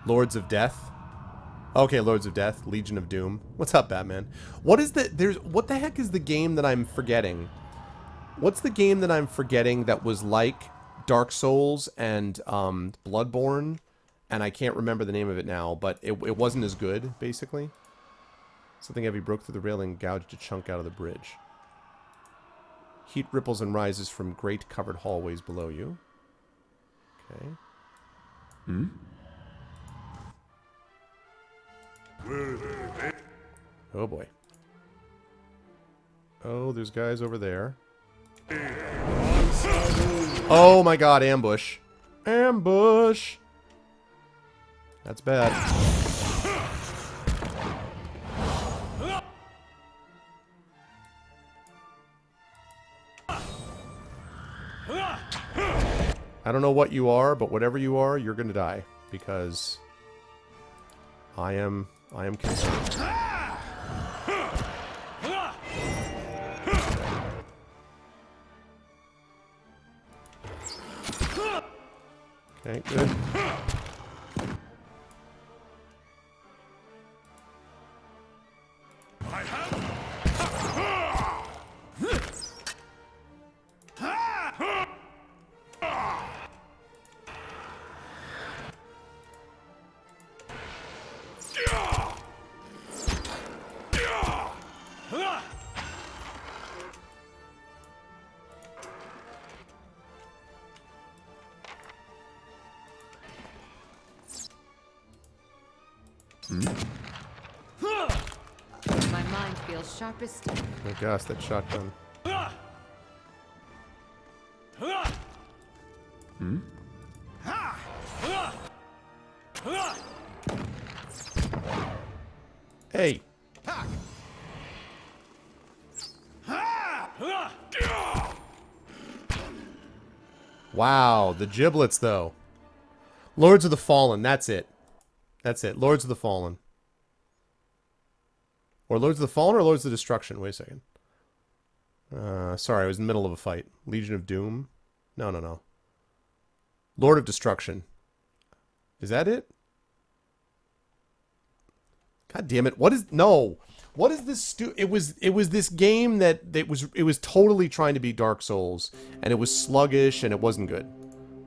Lords of Death. Okay, Lords of Death. Legion of Doom. What's up, Batman? What the heck is the game that I'm forgetting? What's the game that I'm forgetting that was like Dark Souls and Bloodborne? And I can't remember the name of it now, but it wasn't as good, basically. Something heavy broke through the railing and gouged a chunk out of the bridge. Heat ripples and rises from great covered hallways below you. Okay. Hmm? Oh boy. Oh, there's guys over there. Oh my god, ambush. Ambush! That's bad. I don't know what you are, but whatever you are, you're gonna die. Because I am concerned. Okay, good. My mind feels sharp as steel. Oh my gosh, that shotgun. Hmm? Hey! Wow, the giblets, though. Lords of the Fallen, that's it. That's it. Lords of the Fallen. Or Lords of the Fallen or Lords of Destruction? Wait a second. Sorry, I was in the middle of a fight. Legion of Doom? No, no, no. Lord of Destruction. Is that it? God damn it. What is... No! What is this it was this game that it was totally trying to be Dark Souls, and it was sluggish and it wasn't good.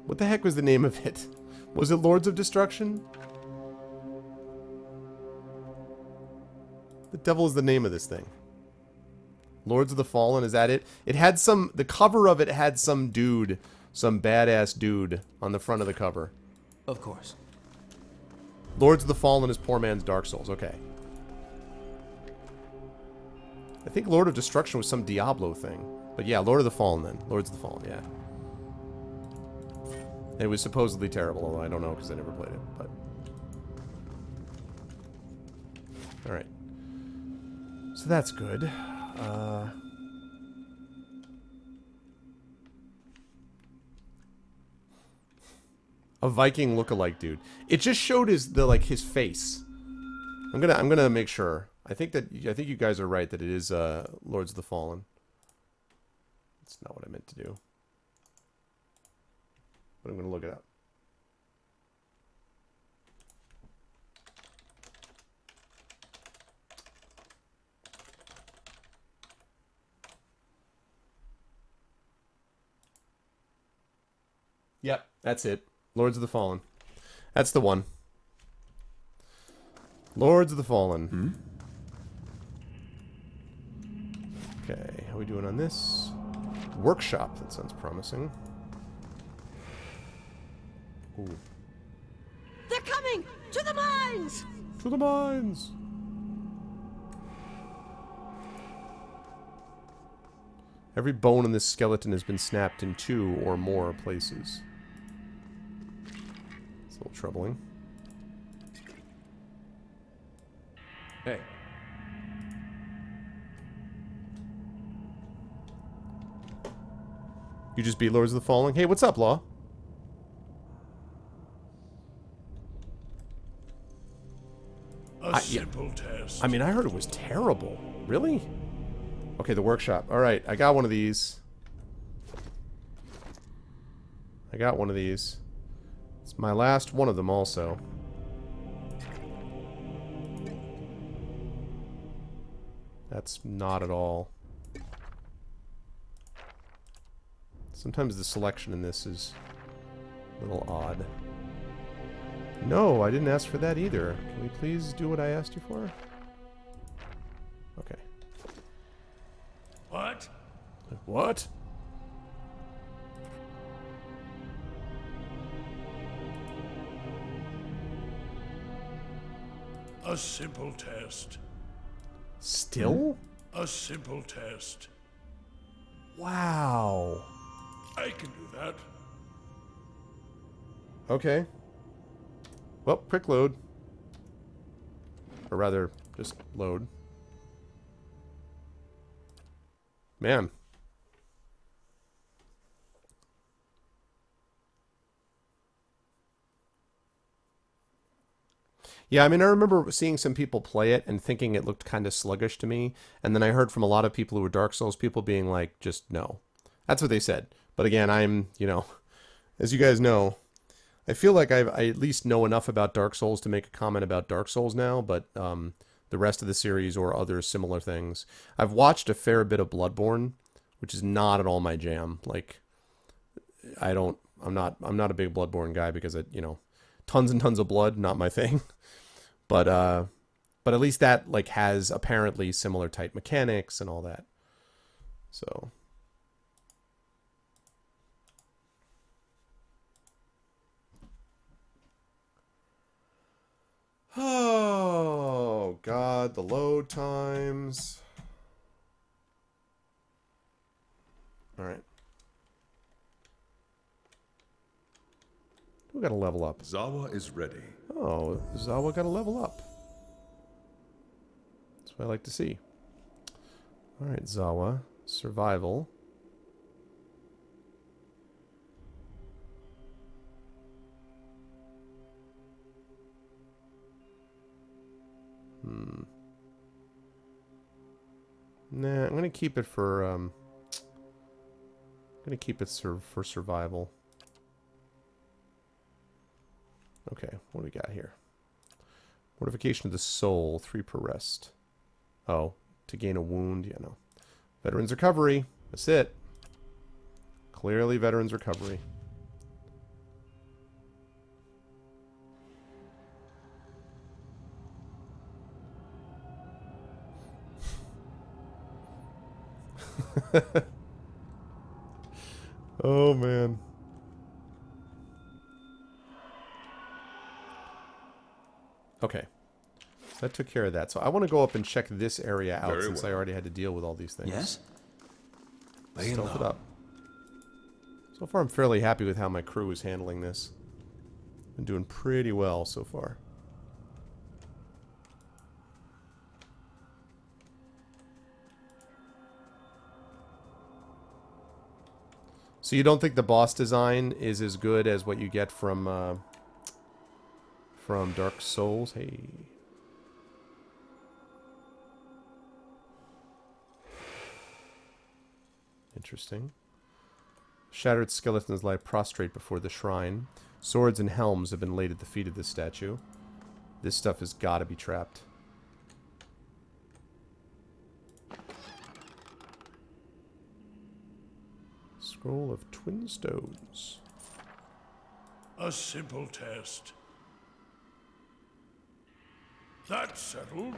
What the heck was the name of it? Was it Lords of Destruction? The devil is the name of this thing. Lords of the Fallen, is that it? It had some... The cover of it had some dude, some badass dude on the front of the cover. Of course. Lords of the Fallen is poor man's Dark Souls. Okay. I think Lord of Destruction was some Diablo thing. But yeah, Lord of the Fallen then. Lords of the Fallen, yeah. And it was supposedly terrible, although I don't know because I never played it, but... Alright. So that's good. A Viking look-alike dude. It just showed his face. I'm gonna make sure. I think you guys are right that it is Lords of the Fallen. That's not what I meant to do. But I'm gonna look it up. Yep, that's it. Lords of the Fallen. That's the one. Lords of the Fallen. Okay, how are we doing on this? Workshop, that sounds promising. Ooh. They're coming! To the mines! To the mines! Every bone in this skeleton has been snapped in 2 or more places. It's a little troubling. Hey. You just beat Lords of the Fallen? Hey, what's up, Law? A simple test. I mean, I heard it was terrible. Really? Okay, the workshop. Alright, I got one of these. It's my last one of them also. That's not at all. Sometimes the selection in this is a little odd. No, I didn't ask for that either. Can we please do what I asked you for? Okay. What? What? A simple test. Still? A simple test. Wow. I can do that. Okay. Well, quick load. Or rather, just load. Man. Yeah, I mean, I remember seeing some people play it and thinking it looked kind of sluggish to me. And then I heard from a lot of people who were Dark Souls people being like, just no. That's what they said. But again, I'm, you know, as you guys know, I feel like I at least know enough about Dark Souls to make a comment about Dark Souls now, but the rest of the series or other similar things. I've watched a fair bit of Bloodborne, which is not at all my jam. Like, I'm not a big Bloodborne guy because it, you know, tons and tons of blood, not my thing. But at least that like has apparently similar type mechanics and all that. So. Oh, God, the load times. All right. We got to level up. Zawa is ready. Oh, Zawa got to level up. That's what I like to see. All right, Zawa. Survival. Nah, I'm gonna keep it for for survival. Okay, what do we got here? Mortification of the soul, 3 per rest. Oh, to gain a wound, yeah, no. Veterans recovery, that's it. Clearly veterans recovery. Oh, man. Okay. So that took care of that. So I want to go up and check this area out since I already had to deal with all these things. Yes? Stealth it up. So far, I'm fairly happy with how my crew is handling this. Been doing pretty well so far. So you don't think the boss design is as good as what you get from Dark Souls? Hey. Interesting. Shattered skeletons lie prostrate before the shrine. Swords and helms have been laid at the feet of this statue. This stuff has got to be trapped. Scroll of Twin Stones. A simple test. That's settled.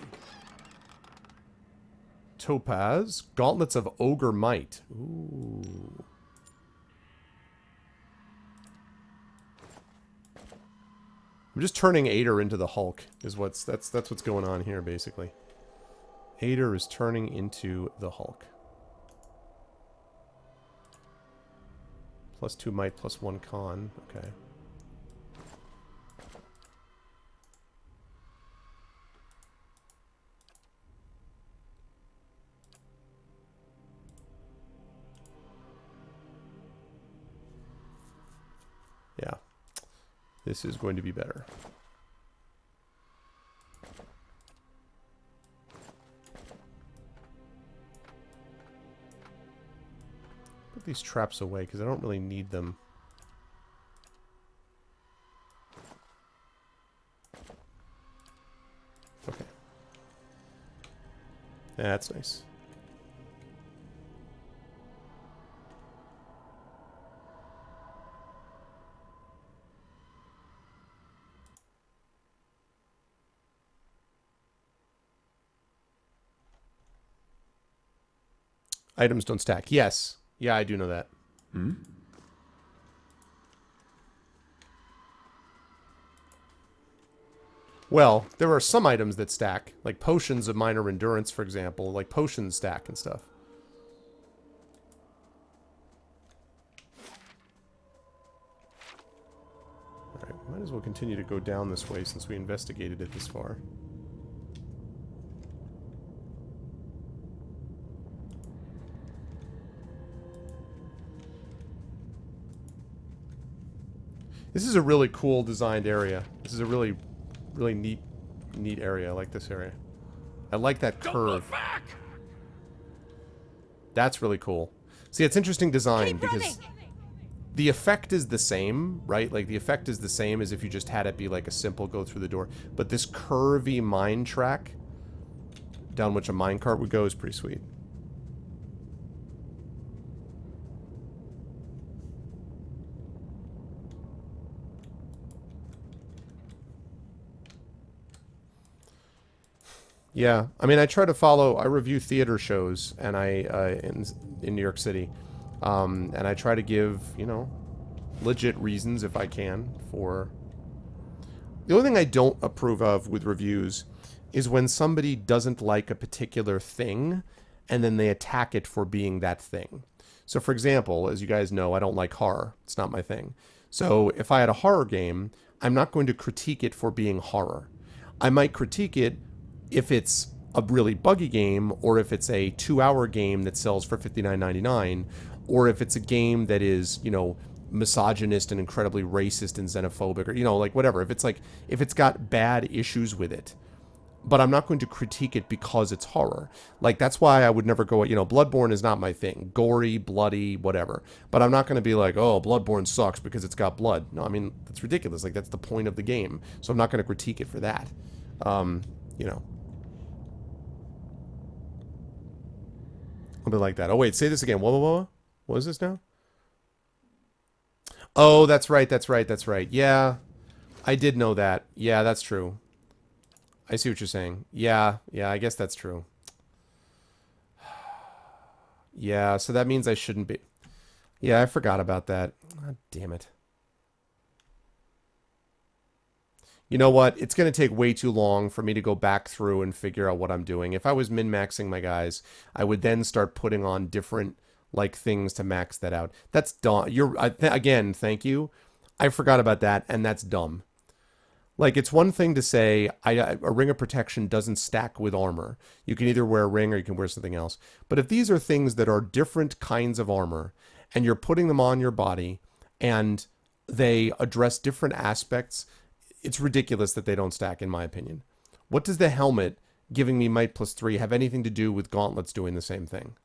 Topaz. Gauntlets of Ogre Might. Ooh. I'm just turning Ader into the Hulk. That's what's going on here, basically. Ader is turning into the Hulk. +2 might, +1 con. Okay. Yeah. This is going to be better. Put these traps away because I don't really need them. Okay. That's nice. Items don't stack. Yes. Yeah, I do know that. Hmm? Well, there are some items that stack. Like potions of minor endurance, for example. Like potions stack and stuff. Alright, might as well continue to go down this way since we investigated it this far. This is a really cool designed area. This is a really neat area. I like this area. I like that curve. Don't look back! That's really cool. See, it's interesting design because the effect is the same, right? Like the effect is the same as if you just had it be like a simple go through the door. But this curvy mine track down which a minecart would go is pretty sweet. Yeah, I mean, I try to follow. I review theater shows, and in New York City, and I try to give legit reasons if I can for. The only thing I don't approve of with reviews is when somebody doesn't like a particular thing, and then they attack it for being that thing. So, for example, as you guys know, I don't like horror. It's not my thing. So, if I had a horror game, I'm not going to critique it for being horror. I might critique it if it's a really buggy game, or if it's a 2-hour game that sells for $59.99, or if it's a game that is, misogynist and incredibly racist and xenophobic, or, like whatever. If it's got bad issues with it. But I'm not going to critique it because it's horror. Like, that's why I would never go, Bloodborne is not my thing. Gory, bloody, whatever. But I'm not going to be like, oh, Bloodborne sucks because it's got blood. No, I mean, that's ridiculous. Like, that's the point of the game. So I'm not going to critique it for that. A bit like that. Oh, wait, say this again. What is this now? Oh, that's right. Yeah, I did know that. Yeah, that's true. I see what you're saying. Yeah, I guess that's true. Yeah, so that means I shouldn't be. Yeah, I forgot about that. God damn it. You know what? It's going to take way too long for me to go back through and figure out what I'm doing. If I was min-maxing my guys, I would then start putting on different like things to max that out. That's dumb. Again, thank you. I forgot about that, and that's dumb. Like, it's one thing to say a ring of protection doesn't stack with armor. You can either wear a ring or you can wear something else. But if these are things that are different kinds of armor, and you're putting them on your body, and they address different aspects, it's ridiculous that they don't stack, in my opinion. What does the helmet giving me might +3 have anything to do with gauntlets doing the same thing?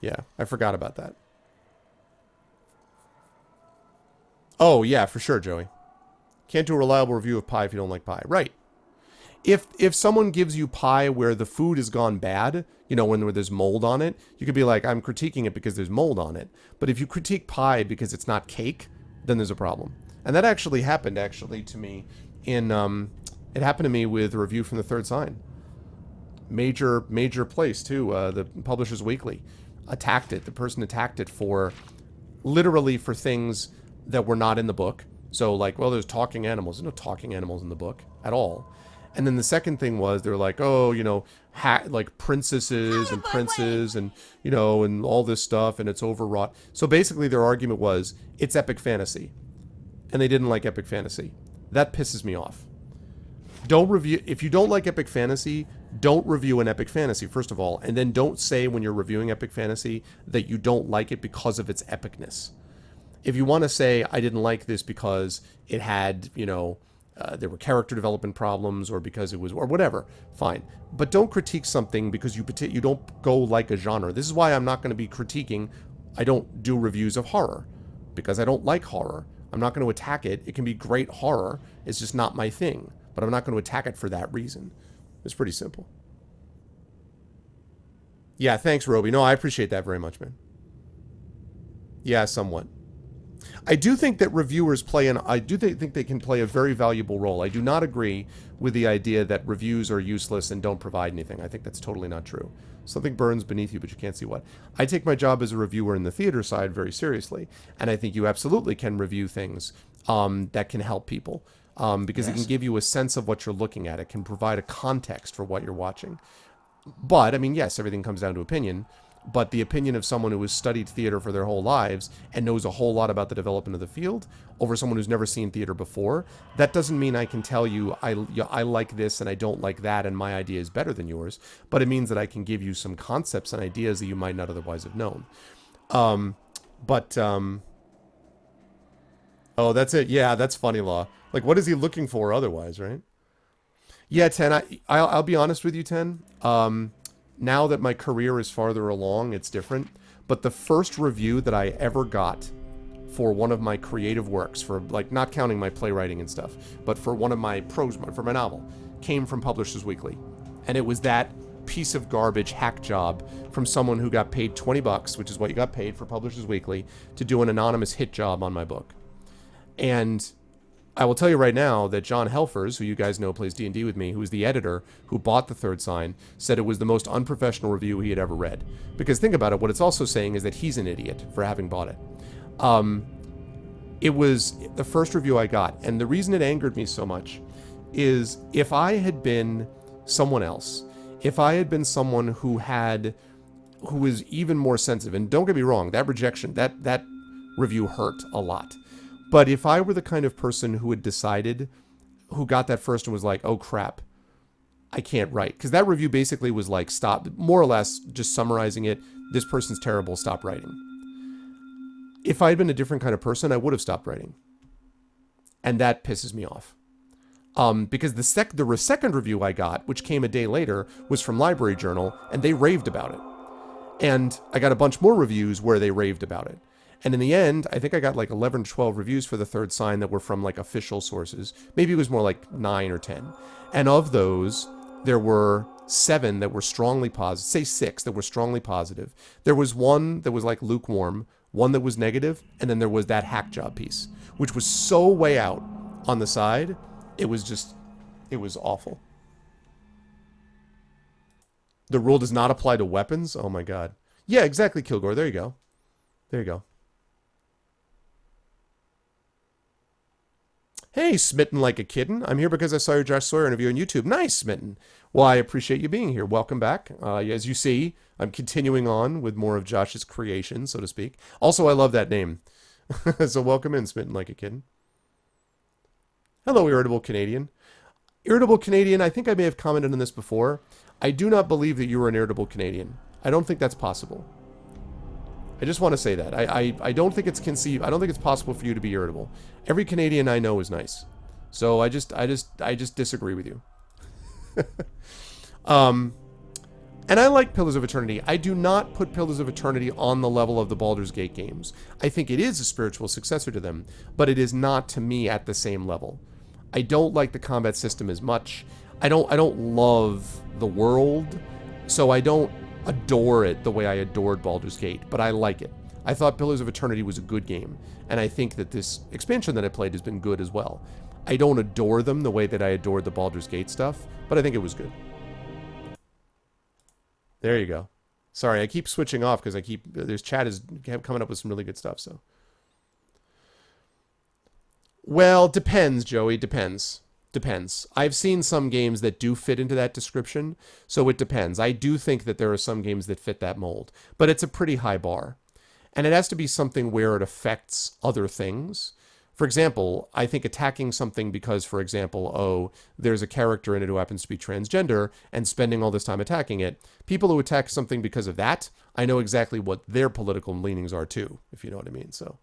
Yeah, I forgot about that. Oh, yeah, for sure, Joey. Can't do a reliable review of pie if you don't like pie. Right. If someone gives you pie where the food has gone bad, you know, when there's mold on it, you could be like, I'm critiquing it because there's mold on it. But if you critique pie because it's not cake, then there's a problem. And that actually happened, to me in, it happened to me with a review from the Third Sign. Major place, too. The Publishers Weekly attacked it. The person attacked it literally for things that were not in the book. So, like, well, there's talking animals. There's no talking animals in the book at all. And then the second thing was, they're like, oh, you know, like princesses and princes and, you know, and all this stuff, and it's overwrought. So basically their argument was, it's epic fantasy. And they didn't like epic fantasy. That pisses me off. If you don't like epic fantasy, don't review an epic fantasy, first of all. And then don't say when you're reviewing epic fantasy that you don't like it because of its epicness. If you want to say, I didn't like this because it had, you know, there were character development problems or because it was, or whatever, fine. But don't critique something because you don't go like a genre. This is why I'm not going to be critiquing. I don't do reviews of horror because I don't like horror. I'm not going to attack it. It can be great horror. It's just not my thing. But I'm not going to attack it for that reason. It's pretty simple. Yeah, thanks, Roby. No, I appreciate that very much, man. Yeah, somewhat. I do think that reviewers think they can play a very valuable role. I do not agree with the idea that reviews are useless and don't provide anything. I think that's totally not true. Something burns beneath you, but you can't see what. I take my job as a reviewer in the theater side very seriously, and I think you absolutely can review things that can help people because it can give you a sense of what you're looking at. It can provide a context for what you're watching. But, I mean, yes, everything comes down to opinion. But the opinion of someone who has studied theater for their whole lives and knows a whole lot about the development of the field over someone who's never seen theater before, that doesn't mean I can tell you I like this and I don't like that and my idea is better than yours. But it means that I can give you some concepts and ideas that you might not otherwise have known. Oh, that's it. Yeah, that's funny, Law. Like, what is he looking for otherwise, right? Yeah, Ten, I'll be honest with you, Ten. Now that my career is farther along, it's different. But the first review that I ever got for one of my creative works, for like not counting my playwriting and stuff, but for one of my for my novel, came from Publishers Weekly. And it was that piece of garbage hack job from someone who got paid $20, which is what you got paid for Publishers Weekly, to do an anonymous hit job on my book. And I will tell you right now that John Helfers, who you guys know plays D&D with me, who's the editor who bought The Third Sign, said it was the most unprofessional review he had ever read. Because think about it, what it's also saying is that he's an idiot for having bought it. It was the first review I got, and the reason it angered me so much is if I had been someone else, if I had been someone who was even more sensitive, and don't get me wrong, that rejection, that review hurt a lot. But if I were the kind of person who had decided, who got that first and was like, oh crap, I can't write. Because that review basically was like, stop, more or less, just summarizing it, this person's terrible, stop writing. If I had been a different kind of person, I would have stopped writing. And that pisses me off. Because the second review I got, which came a day later, was from Library Journal, and they raved about it. And I got a bunch more reviews where they raved about it. And in the end, I think I got like 11 or 12 reviews for The Third Sign that were from like official sources. Maybe it was more like 9 or 10. And of those, there were 7 that were strongly positive, say 6 that were strongly positive. There was one that was like lukewarm, one that was negative, and then there was that hack job piece, which was so way out on the side, it was awful. The rule does not apply to weapons? Oh my God. Yeah, exactly, Kilgore. There you go. There you go. Hey, Smitten Like a Kitten. I'm here because I saw your Josh Sawyer interview on YouTube. Nice, Smitten. Well, I appreciate you being here. Welcome back. As you see, I'm continuing on with more of Josh's creation, so to speak. Also, I love that name. So welcome in, Smitten Like a Kitten. Hello, Irritable Canadian. Irritable Canadian, I think I may have commented on this before. I do not believe that you are an irritable Canadian. I don't think that's possible. I just want to say that. I don't think it's I don't think it's possible for you to be irritable. Every Canadian I know is nice. So I just disagree with you. And I like Pillars of Eternity. I do not put Pillars of Eternity on the level of the Baldur's Gate games. I think it is a spiritual successor to them, but it is not to me at the same level. I don't like the combat system as much. I don't love the world, so I don't adore it the way I adored Baldur's Gate, but I like it. I thought Pillars of Eternity was a good game, and I think that this expansion that I played has been good as well. I don't adore them the way that I adored the Baldur's Gate stuff, but I think it was good. There you go. Sorry, I keep switching off because there's chat is coming up with some really good stuff, so. Well, depends, Joey, depends. Depends. I've seen some games that do fit into that description, so it depends. I do think that there are some games that fit that mold, but it's a pretty high bar. And it has to be something where it affects other things. For example, I think attacking something because, for example, oh, there's a character in it who happens to be transgender, and spending all this time attacking it, people who attack something because of that, I know exactly what their political leanings are too, if you know what I mean, so.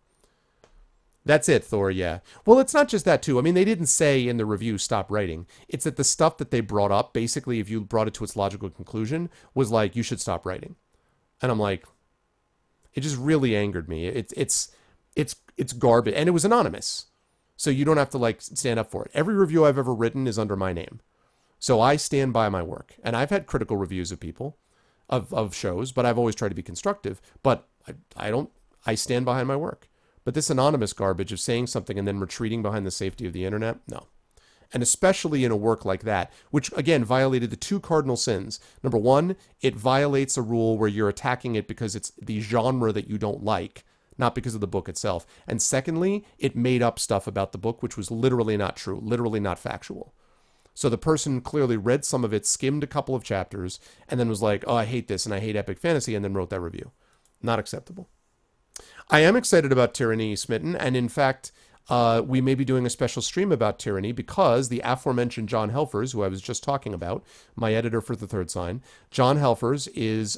That's it, Thor, yeah. Well, it's not just that, too. I mean, they didn't say in the review, stop writing. It's that the stuff that they brought up, basically, if you brought it to its logical conclusion, was like, you should stop writing. And I'm like, it just really angered me. It's garbage. And it was anonymous. So you don't have to, like, stand up for it. Every review I've ever written is under my name. So I stand by my work. And I've had critical reviews of people, of shows, but I've always tried to be constructive. But I stand behind my work. But this anonymous garbage of saying something and then retreating behind the safety of the internet, no. And especially in a work like that, which, again, violated the two cardinal sins. Number one, it violates a rule where you're attacking it because it's the genre that you don't like, not because of the book itself. And secondly, it made up stuff about the book, which was literally not true, literally not factual. So the person clearly read some of it, skimmed a couple of chapters, and then was like, oh, I hate this and I hate epic fantasy, and then wrote that review. Not acceptable. I am excited about Tyranny, Smitten, and in fact, we may be doing a special stream about Tyranny because the aforementioned John Helfers, who I was just talking about, my editor for The Third Sign, John Helfers is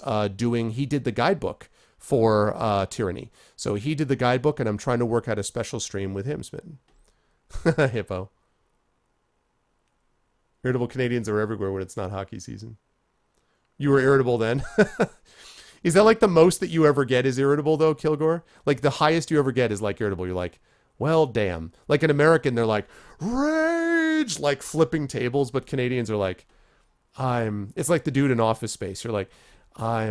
he did the guidebook for Tyranny. So he did the guidebook, and I'm trying to work out a special stream with him, Smitten. Hippo. Irritable Canadians are everywhere when it's not hockey season. You were irritable then? Is that like the most that you ever get is irritable, though, Kilgore? Like, the highest you ever get is, like, irritable. You're like, well, damn. Like, an American, they're like, rage! Like, flipping tables. But Canadians are like, it's like the dude in Office Space. You're like, I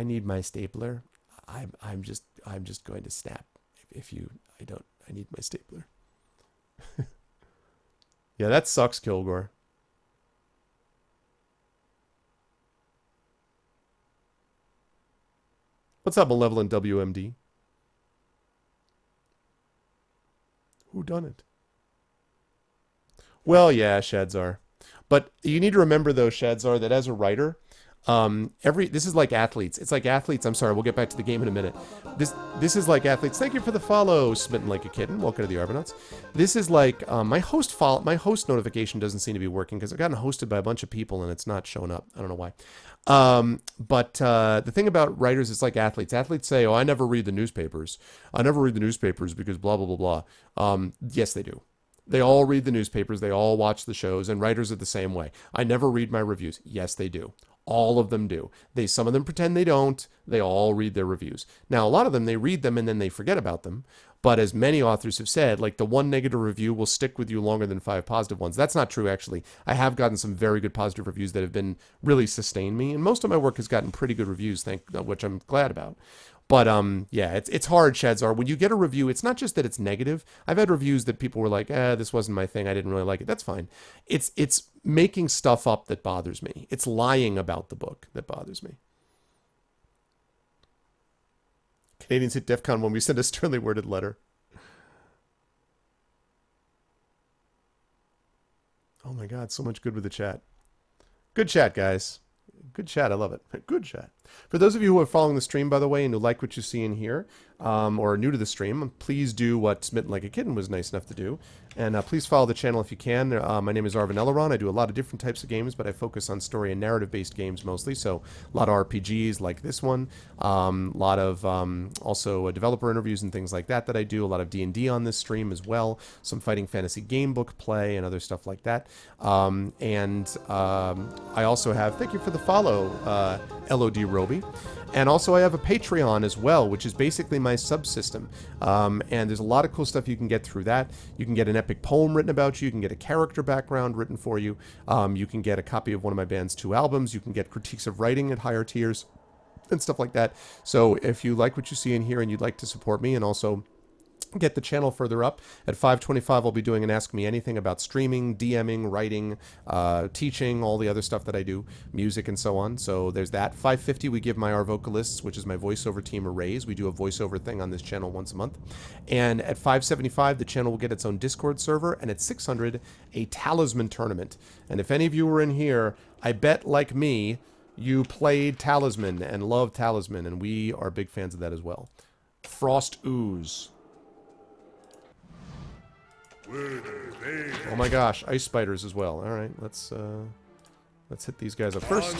need my stapler. I'm just going to snap. I need my stapler. Yeah, that sucks, Kilgore. What's up, Malevolent WMD? Who done it? Well, yeah, Shadzar. But you need to remember, though, Shadzar, that as a writer, this is like athletes. It's like athletes. I'm sorry, we'll get back to the game in a minute. This is like athletes. Thank you for the follow, Smitten Like a Kitten. Welcome to the Arbonauts. This is like my host notification doesn't seem to be working because I've gotten hosted by a bunch of people and it's not showing up. I don't know why. But the thing about writers is like athletes. Athletes say, "Oh, I never read the newspapers. I never read the newspapers because blah blah blah blah." Yes, they do. They all read the newspapers. They all watch the shows, and writers are the same way. I never read my reviews. Yes, they do. All of them do. Some of them pretend they don't. They all read their reviews. Now, a lot of them, they read them and then they forget about them. But as many authors have said, like the one negative review will stick with you longer than 5 positive ones. That's not true, actually. I have gotten some very good positive reviews that have been really sustained me. And most of my work has gotten pretty good reviews, which I'm glad about. But yeah, it's hard, Shadzar. When you get a review, it's not just that it's negative. I've had reviews that people were like, this wasn't my thing. I didn't really like it. That's fine. It's making stuff up that bothers me. It's lying about the book that bothers me. Canadians hit DEF CON when we send a sternly worded letter. Oh my god, so much good with the chat. Good chat, guys. Good chat, I love it. Good chat. For those of you who are following the stream, by the way, and who like what you see in here, or are new to the stream, please do what Smitten Like a Kitten was nice enough to do. And please follow the channel if you can. My name is Arvin Eleron. I do a lot of different types of games, but I focus on story and narrative-based games mostly. So a lot of RPGs like this one. A lot of also developer interviews and things like that I do. A lot of D&D on this stream as well. Some Fighting Fantasy game book play and other stuff like that. I also have, thank you for the follow, LOD Roby. And also I have a Patreon as well, which is basically my subsystem. And there's a lot of cool stuff you can get through that. You can get an epic poem written about you. You can get a character background written for you. You can get a copy of one of my band's 2 albums. You can get critiques of writing at higher tiers and stuff like that. So if you like what you see in here and you'd like to support me and also get the channel further up, at $5.25 I'll be doing an Ask Me Anything about streaming, DMing, writing, teaching, all the other stuff that I do, music and so on. So there's that. $5.50 we give our vocalists, which is my voiceover team, a raise. We do a voiceover thing on this channel once a month. And at $5.75 the channel will get its own Discord server, and at $600 a Talisman tournament. And if any of you were in here, I bet like me you played Talisman and love Talisman, and we are big fans of that as well. Frost Ooze. Oh my gosh, ice spiders as well. All right, let's hit these guys up first.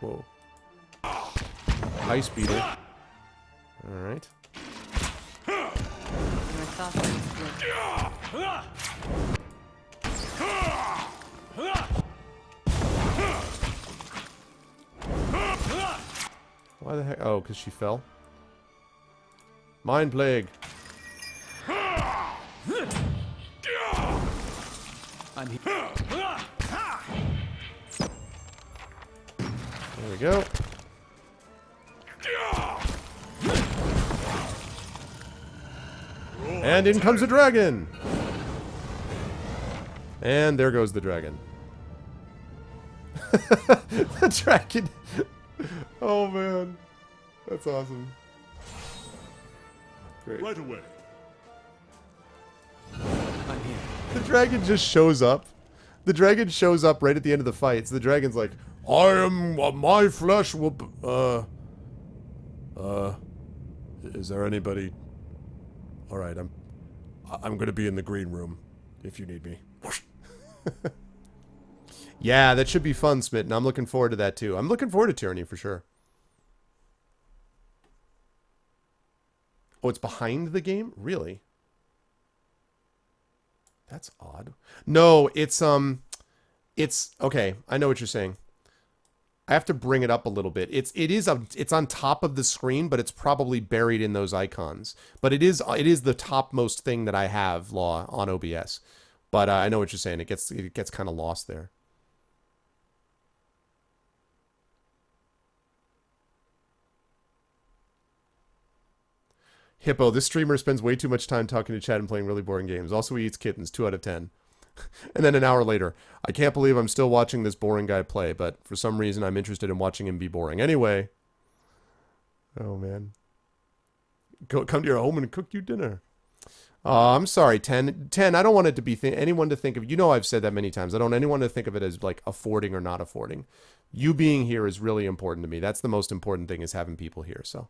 Whoa. Ice beater. All right. Why the heck? Oh, because she fell. Mind Plague. I'm here. There we go. And in comes the dragon. And there goes the dragon. The dragon. Oh man, that's awesome. Great. Right away. I'm here. The dragon just shows up. The dragon shows up right at the end of the fight. So the dragon's like, I am, my flesh will, is there anybody? All right, I'm gonna be in the green room if you need me. Yeah, that should be fun, Smitten. I'm looking forward to that too. I'm looking forward to Tyranny for sure. Oh, it's behind the game? Really? That's odd. No, it's okay. I know what you're saying. I have to bring it up a little bit. It's on top of the screen, but it's probably buried in those icons. But it is the topmost thing that I have, Law, on OBS. But I know what you're saying. It gets kind of lost there. Hippo, this streamer spends way too much time talking to chat and playing really boring games. Also, he eats kittens, 2 out of 10. And then an hour later, I can't believe I'm still watching this boring guy play, but for some reason I'm interested in watching him be boring. Anyway. Oh, man. Come to your home and cook you dinner. I'm sorry, 10. I don't want it to be anyone to think of... You know I've said that many times. I don't want anyone to think of it as, like, affording or not affording. You being here is really important to me. That's the most important thing, is having people here, so...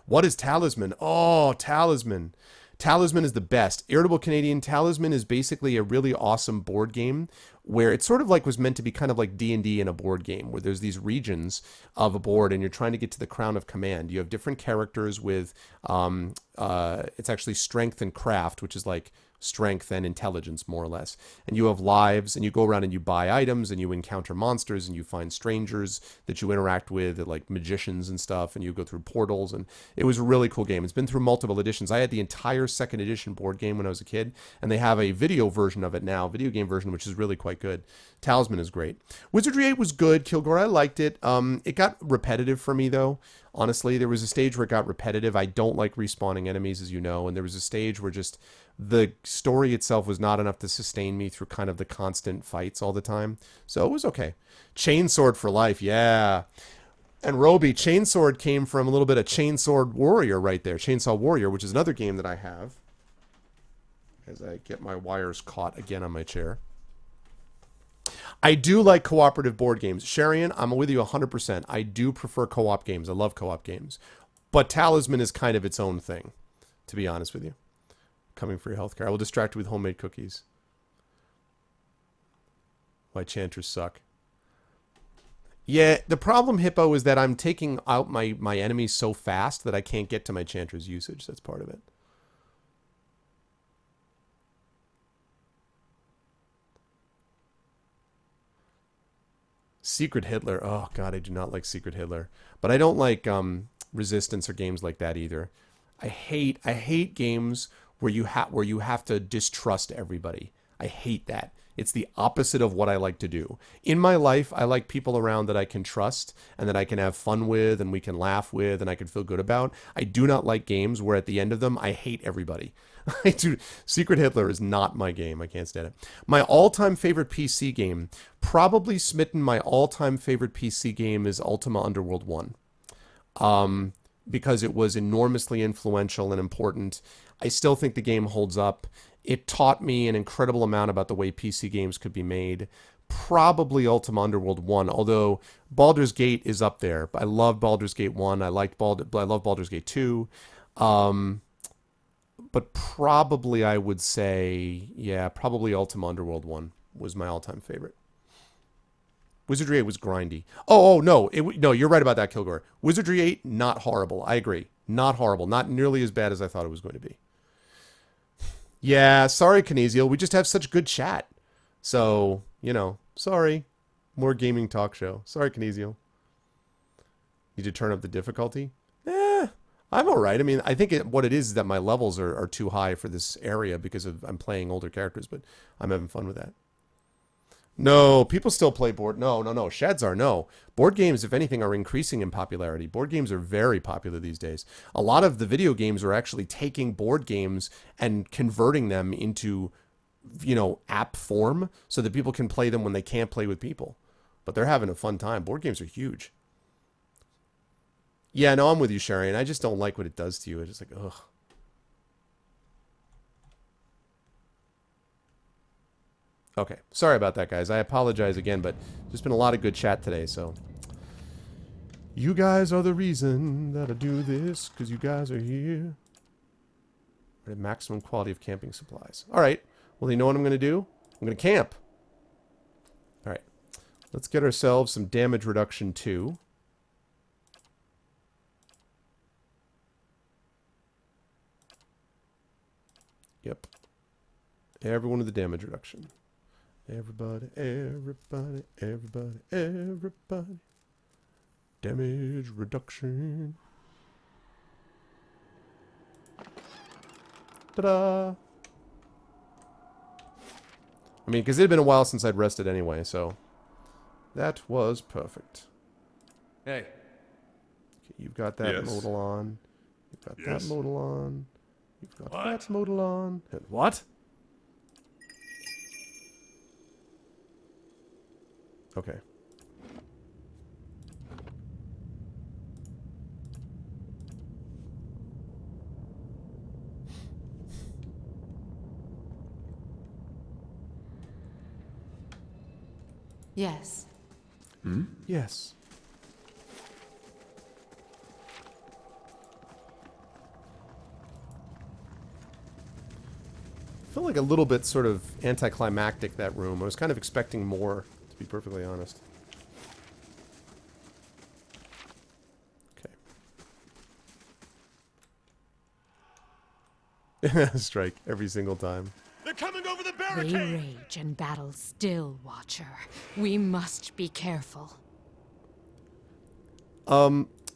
What is Talisman? Oh, Talisman. Talisman is the best. Irritable Canadian, Talisman is basically a really awesome board game where it sort of like was meant to be kind of like D&D in a board game, where there's these regions of a board and you're trying to get to the Crown of Command. You have different characters with, it's actually strength and craft, which is like strength and intelligence, more or less. And you have lives, and you go around and you buy items, and you encounter monsters, and you find strangers that you interact with, like magicians and stuff, and you go through portals, and it was a really cool game. It's been through multiple editions. I had the entire 2nd edition board game when I was a kid, and they have a video version of it now, video game version, which is really quite good. Talisman is great. Wizardry 8 was good. Kilgore, I liked it. It got repetitive for me, though. Honestly, there was a stage where it got repetitive. I don't like respawning enemies, as you know, and there was a stage where just the story itself was not enough to sustain me through kind of the constant fights all the time. So it was okay. Chainsword for life, yeah. And Roby, Chainsword came from a little bit of Chainsword Warrior right there. Chainsaw Warrior, which is another game that I have. As I get my wires caught again on my chair. I do like cooperative board games. Sharian, I'm with you 100%. I do prefer co-op games. I love co-op games. But Talisman is kind of its own thing, to be honest with you. Coming for your healthcare. I will distract you with homemade cookies. Why Chanters suck. Yeah, the problem, Hippo, is that I'm taking out my enemies so fast that I can't get to my Chanters usage. That's part of it. Secret Hitler. Oh, God, I do not like Secret Hitler. But I don't like Resistance or games like that either. I hate games where you have to distrust everybody. I hate that. It's the opposite of what I like to do. In my life, I like people around that I can trust and that I can have fun with and we can laugh with and I can feel good about. I do not like games where at the end of them, I hate everybody. Secret Hitler is not my game. I can't stand it. My all-time favorite PC game, probably smitten my all-time favorite PC game is Ultima Underworld 1. Because it was enormously influential and important. I still think the game holds up. It taught me an incredible amount about the way PC games could be made. Probably Ultima Underworld 1, although Baldur's Gate is up there. I love Baldur's Gate 1. I love Baldur's Gate 2. But probably I would say, yeah, probably Ultima Underworld 1 was my all-time favorite. Wizardry 8 was grindy. Oh no, no, you're right about that, Kilgore. Wizardry 8, not horrible. I agree. Not horrible. Not nearly as bad as I thought it was going to be. Yeah, sorry, Kinesio. We just have such good chat. So, you know, sorry. More gaming talk show. Sorry, Kinesio. Need to turn up the difficulty? I'm all right. I mean, I think what it is that my levels are too high for this area because I'm playing older characters, but I'm having fun with that. No, people still play board. No. Sheds are no. Board games, if anything, are increasing in popularity. Board games are very popular these days. A lot of the video games are actually taking board games and converting them into, you know, app form so that people can play them when they can't play with people. But they're having a fun time. Board games are huge. Yeah, no, I'm with you, Sherry, and I just don't like what it does to you. It's just like, ugh. Okay, sorry about that, guys. I apologize again, but there's been a lot of good chat today, so. You guys are the reason that I do this, because you guys are here. We're at maximum quality of camping supplies. All right, well, you know what I'm going to do? I'm going to camp. All right, let's get ourselves some damage reduction, too. Yep. Everyone with the damage reduction. Everybody. Damage reduction. Ta-da! I mean, because it had been a while since I'd rested anyway, so that was perfect. Hey. Okay, you've got that modal on. You've got that modal on. You've got that modal on. And what? Okay. Yes. Yes. I felt like a little bit sort of anticlimactic, that room. I was kind of expecting more, to be perfectly honest. Okay. Strike every single time. They're coming over the They barricade! rage and battle still, Watcher. We must be careful.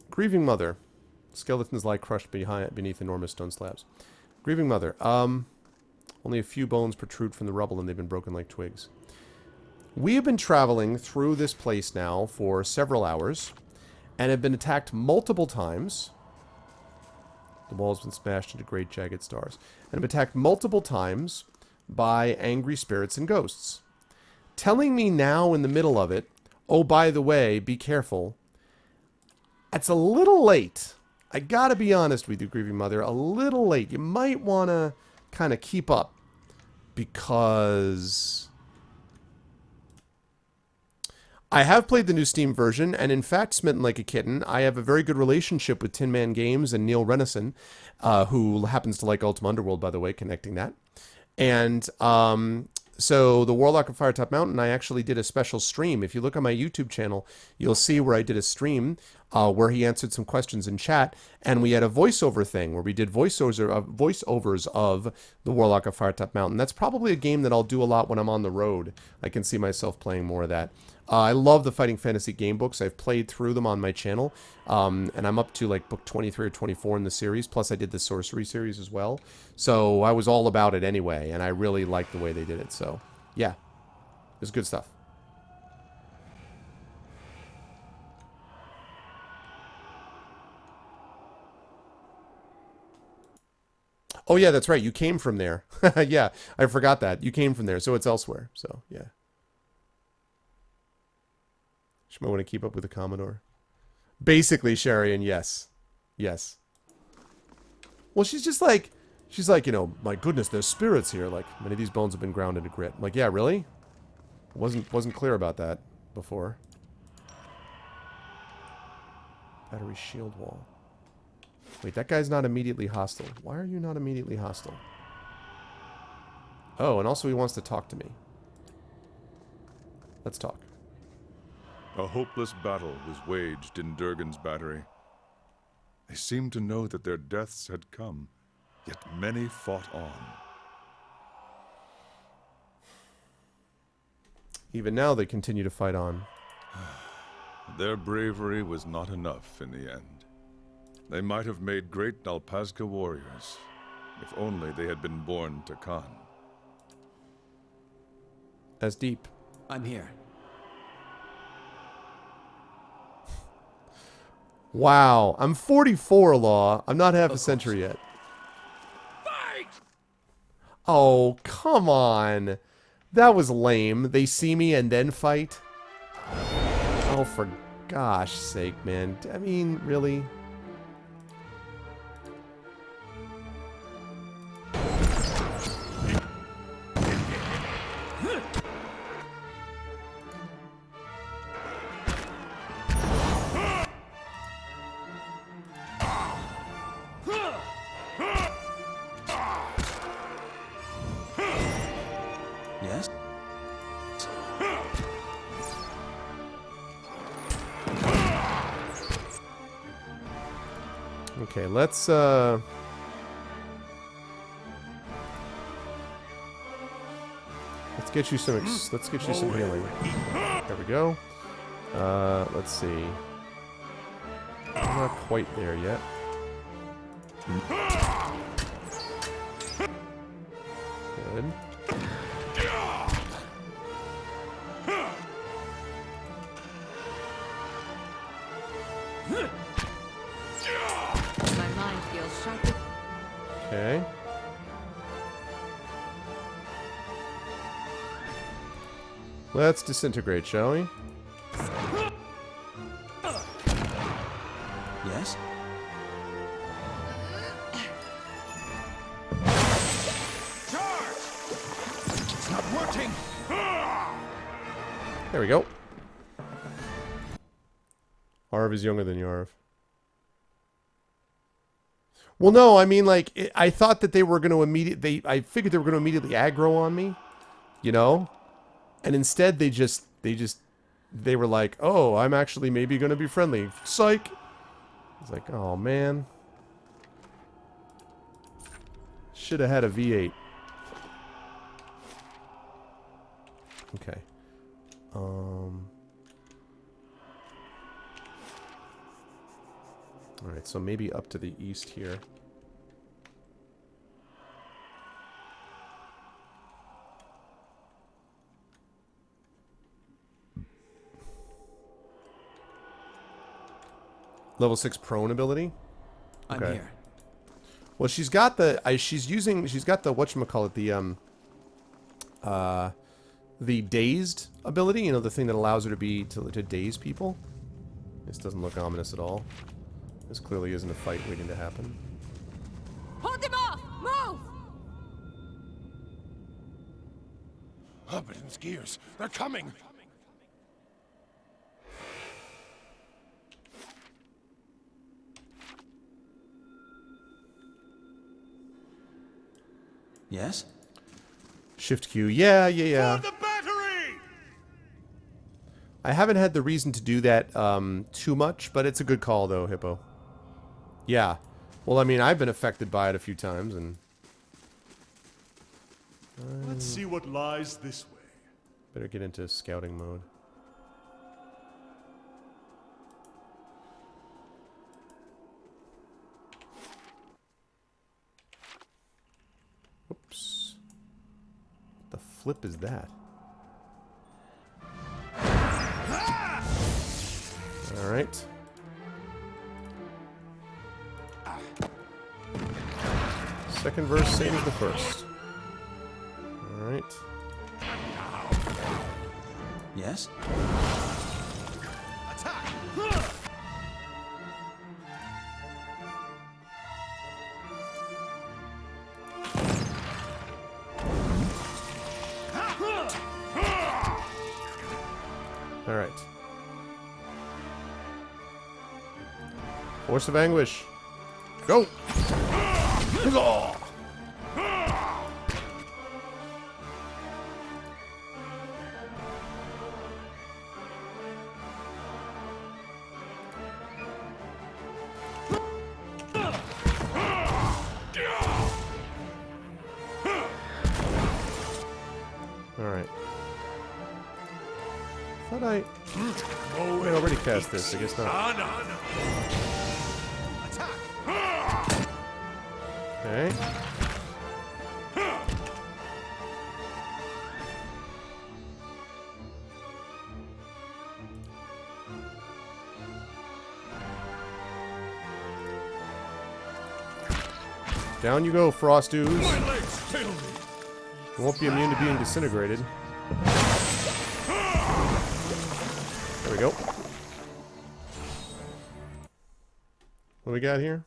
Grieving Mother. Skeletons lie crushed beneath enormous stone slabs. Grieving Mother. Only a few bones protrude from the rubble and they've been broken like twigs. We have been traveling through this place now for several hours. and have been attacked multiple times. The wall has been smashed into great jagged stars. And have attacked multiple times by angry spirits and ghosts. Telling me now in the middle of it, oh, by the way, be careful. It's a little late. I gotta be honest with you, Grieving Mother. A little late. You might want to kind of keep up. Because I have played the new Steam version, and in fact, Smitten Like a Kitten, I have a very good relationship with Tin Man Games and Neil Renison, who happens to like Ultima Underworld, by the way, connecting that. And so the Warlock of Firetop Mountain, I actually did a special stream. If you look on my YouTube channel, you'll see where I did a stream where he answered some questions in chat, and we had a voiceover thing where we did voiceovers of the Warlock of Firetop Mountain. That's probably a game that I'll do a lot when I'm on the road. I can see myself playing more of that. I love the Fighting Fantasy game books. I've played through them on my channel, and I'm up to like book 23 or 24 in the series. Plus, I did the Sorcery series as well. So I was all about it anyway, and I really liked the way they did it. So, yeah, it's good stuff. Oh, yeah, that's right. You came from there. Yeah, I forgot that. You came from there, so it's elsewhere. So, yeah. She might want to keep up with the Commodore. Basically, Sharian, yes. Yes. Well, she's like, you know, my goodness, there's spirits here. Like, many of these bones have been ground into grit. I'm like, yeah, really? Wasn't clear about that before. Battery shield wall. Wait, that guy's not immediately hostile. Why are you not immediately hostile? Oh, and also he wants to talk to me. Let's talk. A hopeless battle was waged in Durgan's battery. They seemed to know that their deaths had come, yet many fought on. Even now they continue to fight on. Their bravery was not enough in the end. They might have made great Nalpazga warriors, if only they had been born to Khan. As deep. I'm here. Wow, I'm 44, Law. I'm not half a century yet. Fight! Oh, come on. That was lame. They see me and then fight? Oh, for gosh sake, man. I mean, really? Yes? Okay, let's get you some healing. There we go. Let's see. I'm not quite there yet. Good. My mind feels sharp. Okay. Let's disintegrate, shall we? Yes? Charge! It's not working! There we go. Arv is younger than Yarv. Well, no, I mean, like, I thought that they were going to I figured they were going to immediately aggro on me, you know? And instead, they were like, oh, I'm actually maybe going to be friendly. Psych! It's like, oh, man. Should have had a V8. Okay. Alright, so maybe up to the east here. Level 6 prone ability? I'm Okay. here. Well, she's got the she's got the whatchamacallit, the dazed ability, you know, the thing that allows her to daze people. This doesn't look ominous at all. This clearly isn't a fight waiting to happen. Hold them off! Move! Abaddon's gears. They're coming. Yes? Shift Q. Yeah. For the battery! I haven't had the reason to do that too much, but it's a good call though, Hippo. Yeah. Well, I mean, I've been affected by it a few times, and Let's see what lies this way. better get into scouting mode. Oops. What the flip is that? Alright. Second verse, same as the first. Alright. Yes? Attack! Alright. Force of Anguish. Go! Huzzah! Alright. Thought I already cast this, I guess not. Attack! Okay. Down you go, Frost Ooze. My legs fail me. You won't be immune to being disintegrated. There we go. What do we got here?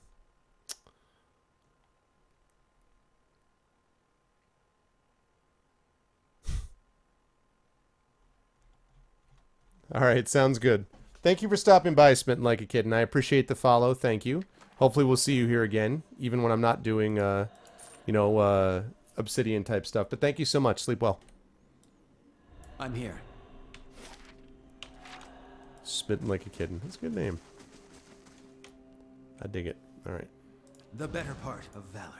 Alright, sounds good. Thank you for stopping by, Smitten Like a Kid, and I appreciate the follow. Thank you. Hopefully we'll see you here again, even when I'm not doing, Obsidian type stuff. But thank you so much. Sleep well. I'm here. Smitten Like a Kid. That's a good name. I dig it. Alright. The better part of valor.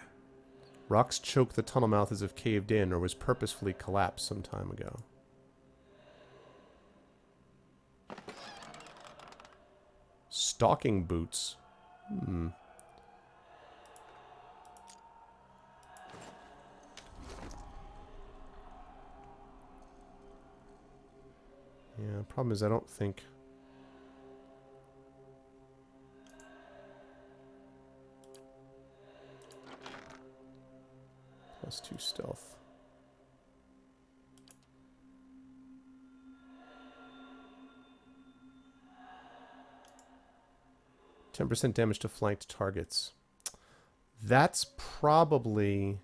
Rocks choke the tunnel mouth as if caved in or was purposefully collapsed some time ago. Stalking boots. Hmm. Yeah, problem is I don't think... +2 stealth. %10 damage to flanked targets. That's probably...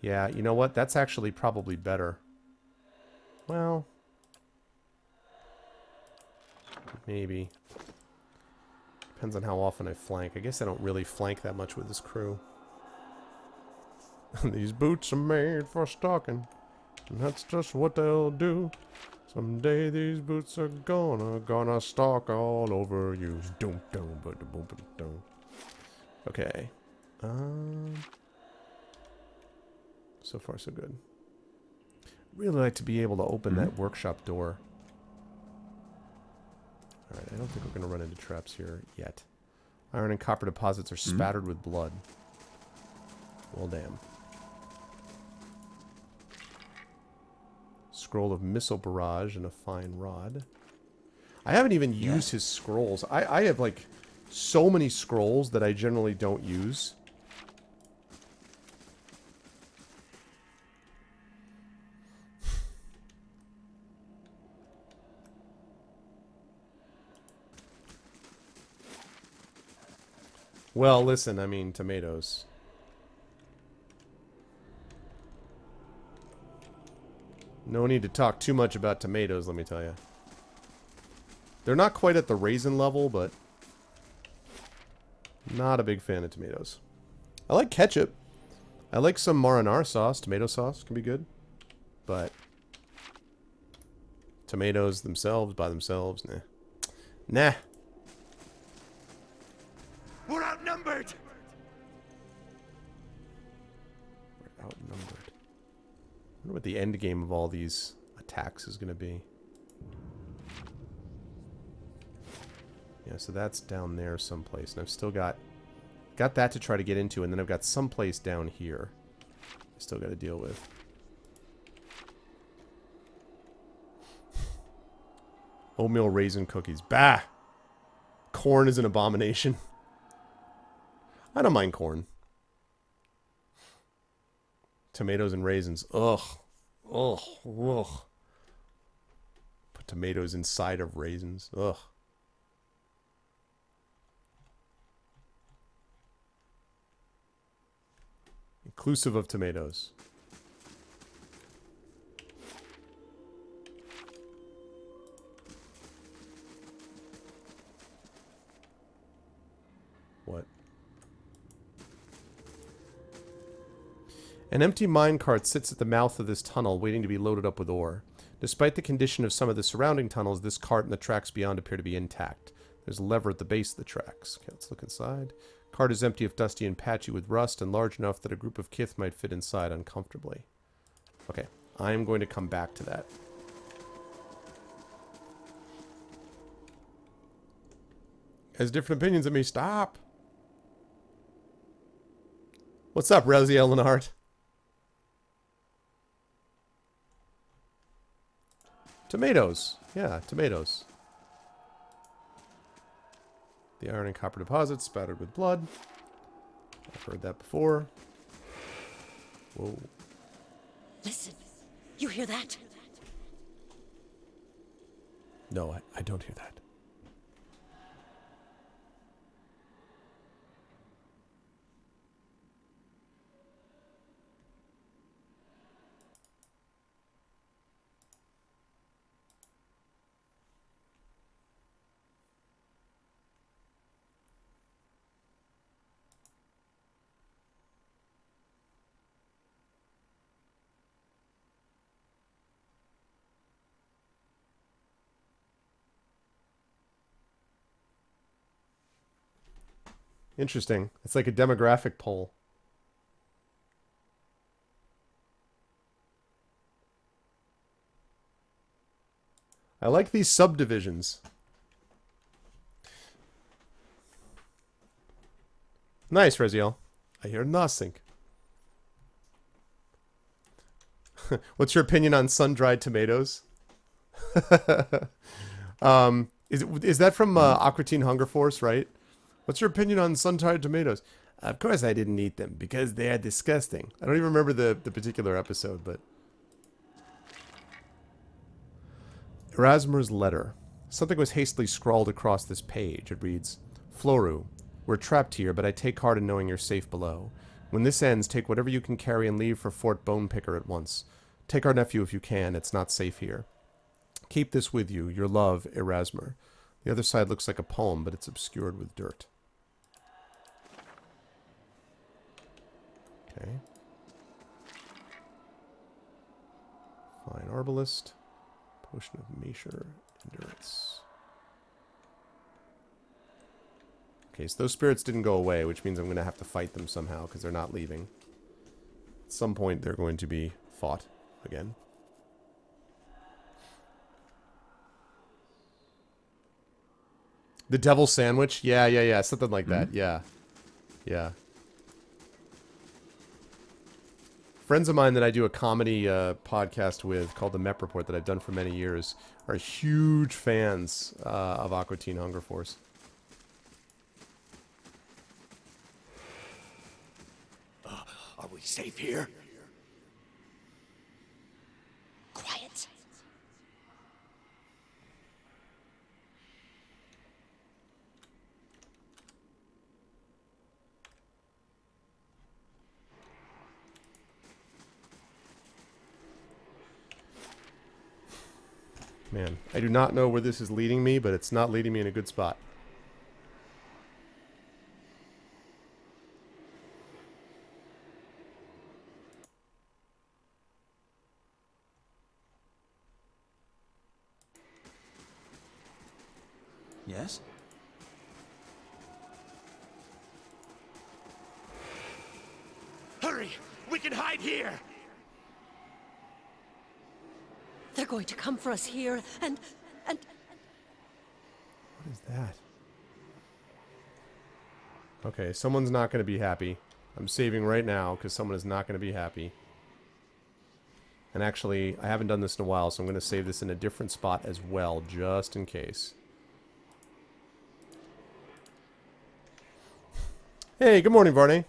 Yeah, you know what? That's actually probably better. Well... maybe. Depends on how often I flank. I guess I don't really flank that much with this crew. These boots are made for stalking. And that's just what they'll do. Someday these boots are gonna stalk all over you. Doom, doom, boom, boom, boom. Okay. So far, so good. Really like to be able to open that workshop door. Alright, I don't think we're gonna run into traps here yet. Iron and copper deposits are spattered with blood. Well, damn. Scroll of missile barrage and a fine rod. I haven't even used his scrolls. I have, like, so many scrolls that I generally don't use. Well, listen, I mean, tomatoes. No need to talk too much about tomatoes, let me tell you. They're not quite at the raisin level, but not a big fan of tomatoes. I like ketchup. I like some marinara sauce. Tomato sauce can be good. But tomatoes themselves, by themselves, nah. Nah. We're outnumbered! We're outnumbered. I wonder what the end game of all these attacks is going to be. Yeah, so that's down there someplace. And I've still got that to try to get into, and then I've got someplace down here I still got to deal with. Oatmeal raisin cookies. Bah! Corn is an abomination. I don't mind corn. Tomatoes and raisins. Ugh. Ugh. Ugh. Put tomatoes inside of raisins. Ugh. Inclusive of tomatoes. What? An empty minecart sits at the mouth of this tunnel, waiting to be loaded up with ore. Despite the condition of some of the surrounding tunnels, this cart and the tracks beyond appear to be intact. There's a lever at the base of the tracks. Okay, let's look inside. Cart is empty of dusty and patchy with rust, and large enough that a group of kith might fit inside uncomfortably. Okay, I'm going to come back to that. Has different opinions of me. Stop! What's up, Raziel Lenhart? Tomatoes. Yeah, tomatoes. The iron and copper deposits spattered with blood. I've heard that before. Whoa. Listen, you hear that? No, I don't hear that. Interesting. It's like a demographic poll. I like these subdivisions. Nice, Raziel. I hear nothing. What's your opinion on sun-dried tomatoes? Is that from Aqua Teen Hunger Force, right? What's your opinion on sun-dried tomatoes? Of course I didn't eat them, because they are disgusting. I don't even remember the particular episode, but... Erasmer's letter. Something was hastily scrawled across this page. It reads, Floru, we're trapped here, but I take heart in knowing you're safe below. When this ends, take whatever you can carry and leave for Fort Bonepicker at once. Take our nephew if you can. It's not safe here. Keep this with you. Your love, Erasmer. The other side looks like a poem, but it's obscured with dirt. Okay. Fine Arbalist. Potion of Mashur. Endurance. Okay, so those spirits didn't go away, which means I'm going to have to fight them somehow, because they're not leaving. At some point, they're going to be fought again. The Devil's Sandwich? Yeah. Something like that. Yeah. Friends of mine that I do a comedy podcast with called The Mep Report that I've done for many years are huge fans of Aqua Teen Hunger Force. Are we safe here? Quiet. Man, I do not know where this is leading me, but it's not leading me in a good spot. Yes? Hurry! We can hide here! They're going to come for us here, and... What is that? Okay, someone's not going to be happy. I'm saving right now because someone is not going to be happy. And actually, I haven't done this in a while, so I'm going to save this in a different spot as well, just in case. Hey, good morning, Varney.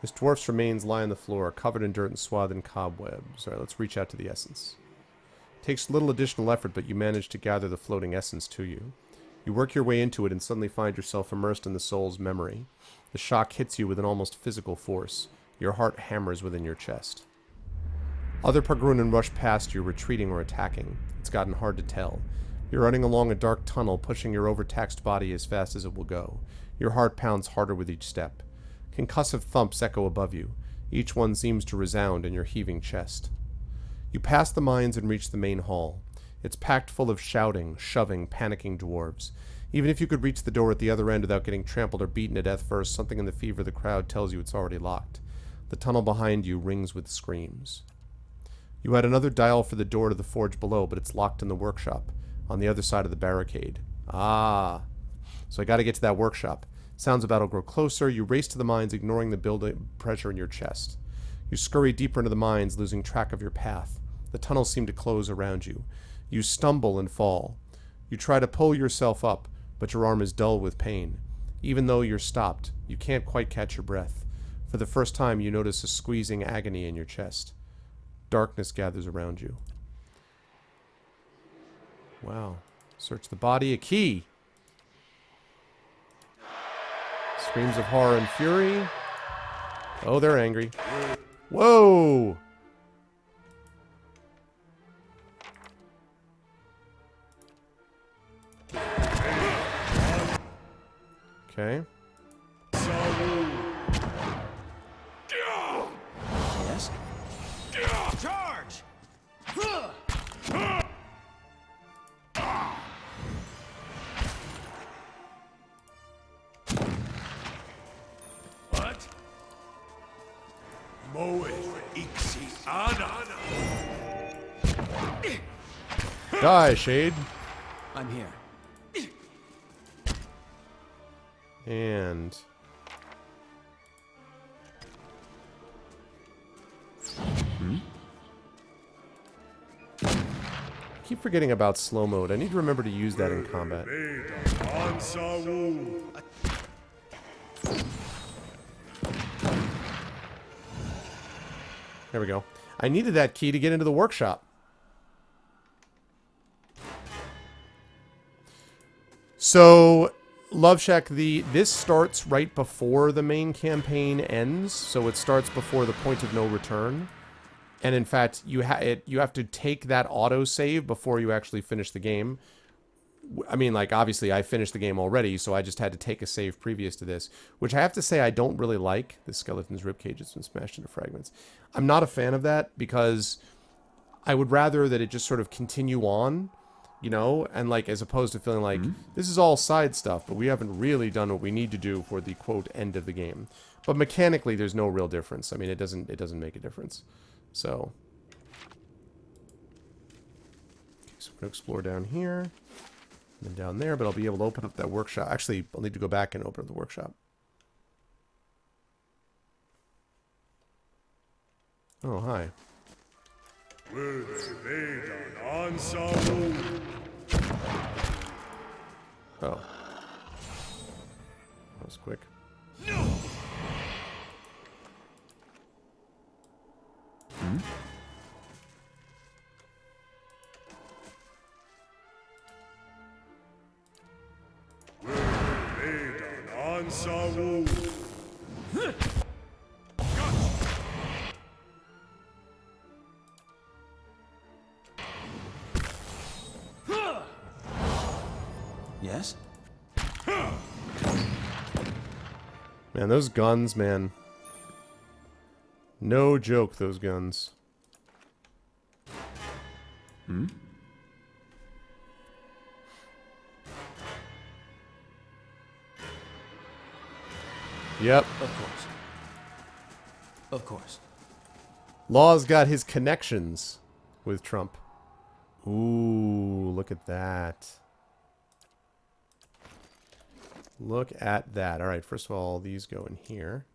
This dwarf's remains lie on the floor, covered in dirt and swathed in cobwebs. Alright, let's reach out to the essence. It takes little additional effort, but you manage to gather the floating essence to you. You work your way into it and suddenly find yourself immersed in the soul's memory. The shock hits you with an almost physical force. Your heart hammers within your chest. Other Pargrunan rush past you, retreating or attacking. It's gotten hard to tell. You're running along a dark tunnel, pushing your overtaxed body as fast as it will go. Your heart pounds harder with each step. Concussive thumps echo above you. Each one seems to resound in your heaving chest. You pass the mines and reach the main hall. It's packed full of shouting, shoving, panicking dwarves. Even if you could reach the door at the other end without getting trampled or beaten to death first, something in the fever of the crowd tells you it's already locked. The tunnel behind you rings with screams. You had another dial for the door to the forge below, but it's locked in the workshop, on the other side of the barricade. Ah. So I gotta get to that workshop. Sounds of battle grow closer. You race to the mines, ignoring the building pressure in your chest. You scurry deeper into the mines, losing track of your path. The tunnels seem to close around you. You stumble and fall. You try to pull yourself up, but your arm is dull with pain. Even though you're stopped, you can't quite catch your breath. For the first time, you notice a squeezing agony in your chest. Darkness gathers around you. Wow. Search the body. A key! Screams of horror and fury. Oh, they're angry. Whoa! Okay. Yes? Charge! What? Moeth Ixi Ana. Die, Shade. I'm here. And... I keep forgetting about slow mode. I need to remember to use that in combat. There we go. I needed that key to get into the workshop. So, Love Shack, this starts right before the main campaign ends, so it starts before the point of no return. And in fact, you have to take that autosave before you actually finish the game. I mean, like, obviously I finished the game already, so I just had to take a save previous to this, which I have to say I don't really like. The skeleton's ribcage has been smashed into fragments. I'm not a fan of that because I would rather that it just sort of continue on, you know, and like, as opposed to feeling like this is all side stuff, but we haven't really done what we need to do for the quote end of the game. But mechanically, there's no real difference. I mean, it doesn't make a difference. So I'm gonna explore down here. And then down there, but I'll be able to open up that workshop. Actually, I'll need to go back and open up the workshop. Oh, hi. Oh. That was quick. Hmm? Yes? Man, those guns, man. No joke, those guns. Hmm? Yep. Of course. Of course. Law's got his connections with Trump. Ooh, look at that. Look at that. All right, first of all, these go in here.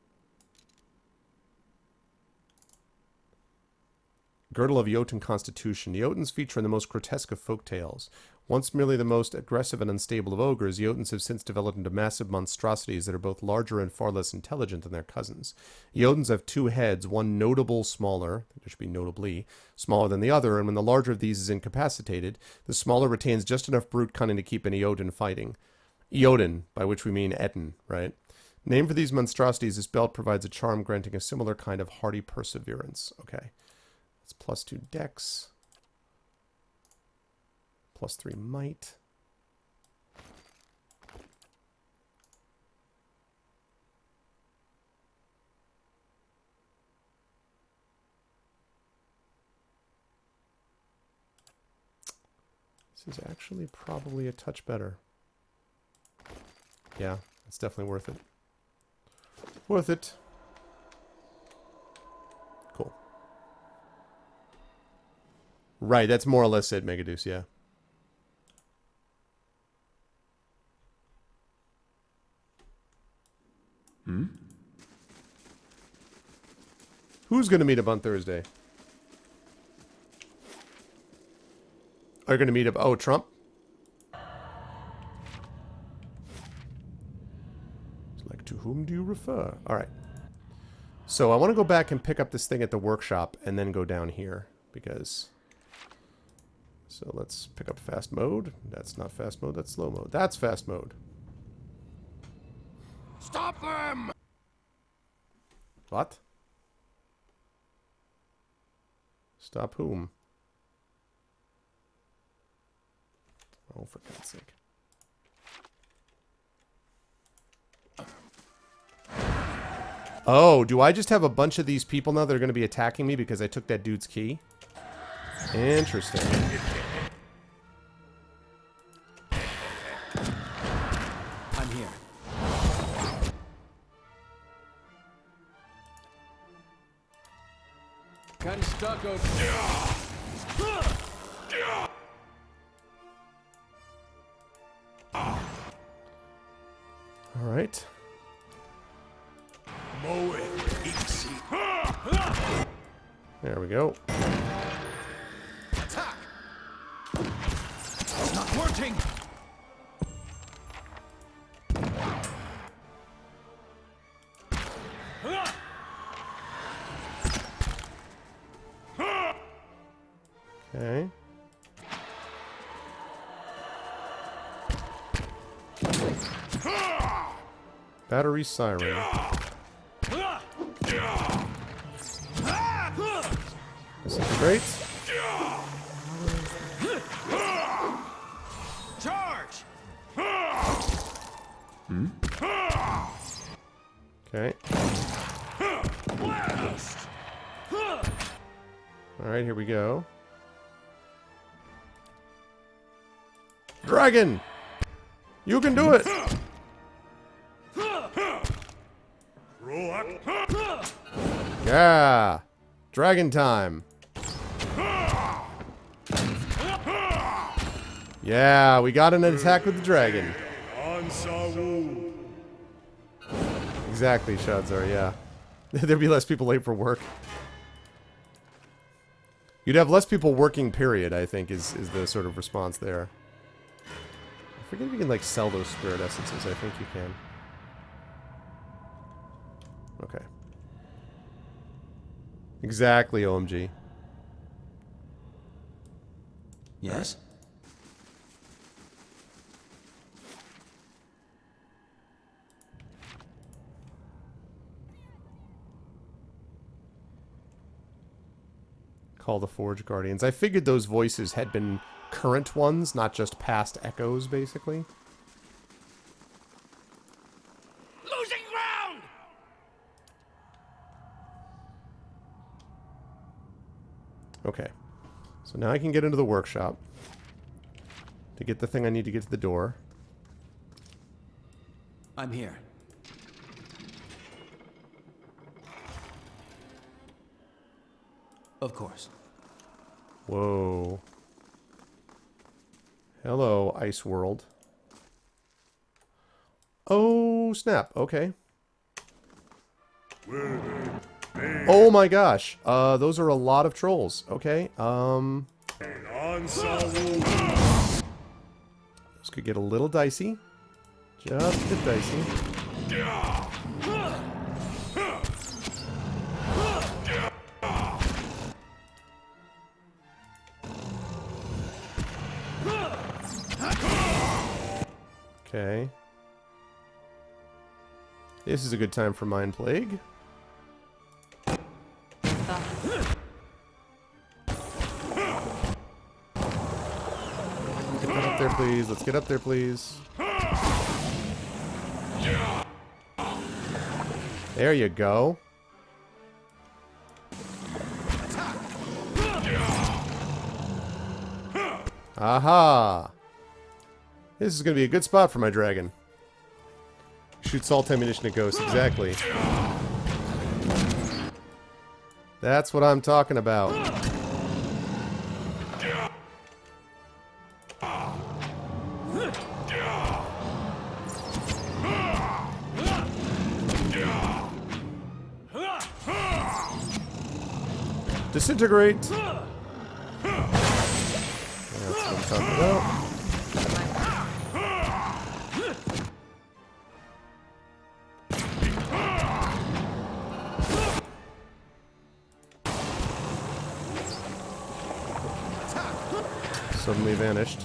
Girdle of Jotun Constitution. The Jotuns feature in the most grotesque of folk tales. Once merely the most aggressive and unstable of ogres, Jotuns have since developed into massive monstrosities that are both larger and far less intelligent than their cousins. Jotuns have two heads, one notable smaller, there should be notably, smaller than the other, and when the larger of these is incapacitated, the smaller retains just enough brute cunning to keep any Jotun fighting. Jotun, by which we mean Etten, right? Name for these monstrosities, this belt provides a charm granting a similar kind of hardy perseverance. Okay. It's +2 dex. +3 might. This is actually probably a touch better. Yeah, it's definitely worth it. Worth it. Cool. Right, that's more or less it, Megaduce, yeah. Hmm? Who's going to meet up on Thursday? Are you going to meet up? Oh, Trump? Like, to whom do you refer? All right. So I want to go back and pick up this thing at the workshop and then go down here because... So let's pick up fast mode. That's not fast mode, that's slow mode. That's fast mode. Stop them! What? Stop whom? Oh, for God's sake. Oh, do I just have a bunch of these people now that are going to be attacking me because I took that dude's key? Interesting. I'm here. Gun stucco. All right. There we go. Attack! It's not working! Okay. Battery siren. This is great. Charge! Hmm? Okay. All right, here we go. Dragon! You can do it! Yeah! Dragon time! Yeah, we got an attack with the dragon. Exactly, Shadzar, yeah. There'd be less people late for work. You'd have less people working, period, I think, is the sort of response there. I forget if you can, like, sell those spirit essences. I think you can. Okay. Exactly, OMG. Yes? Call the Forge Guardians. I figured those voices had been current ones, not just past echoes, basically. Losing ground! Okay. So now I can get into the workshop to get the thing I need to get to the door. I'm here. Of course. Whoa. Hello, Ice World. Oh, snap. Okay. Oh my gosh. Those are a lot of trolls. Okay. This could get a little dicey. Just a bit dicey. Okay. This is a good time for Mind Plague. Get that up there, please. Let's get up there, please. There you go. Aha! This is going to be a good spot for my dragon. Shoot salt ammunition at ghosts, exactly. That's what I'm talking about. Disintegrate! That's what I'm talking about. Suddenly vanished.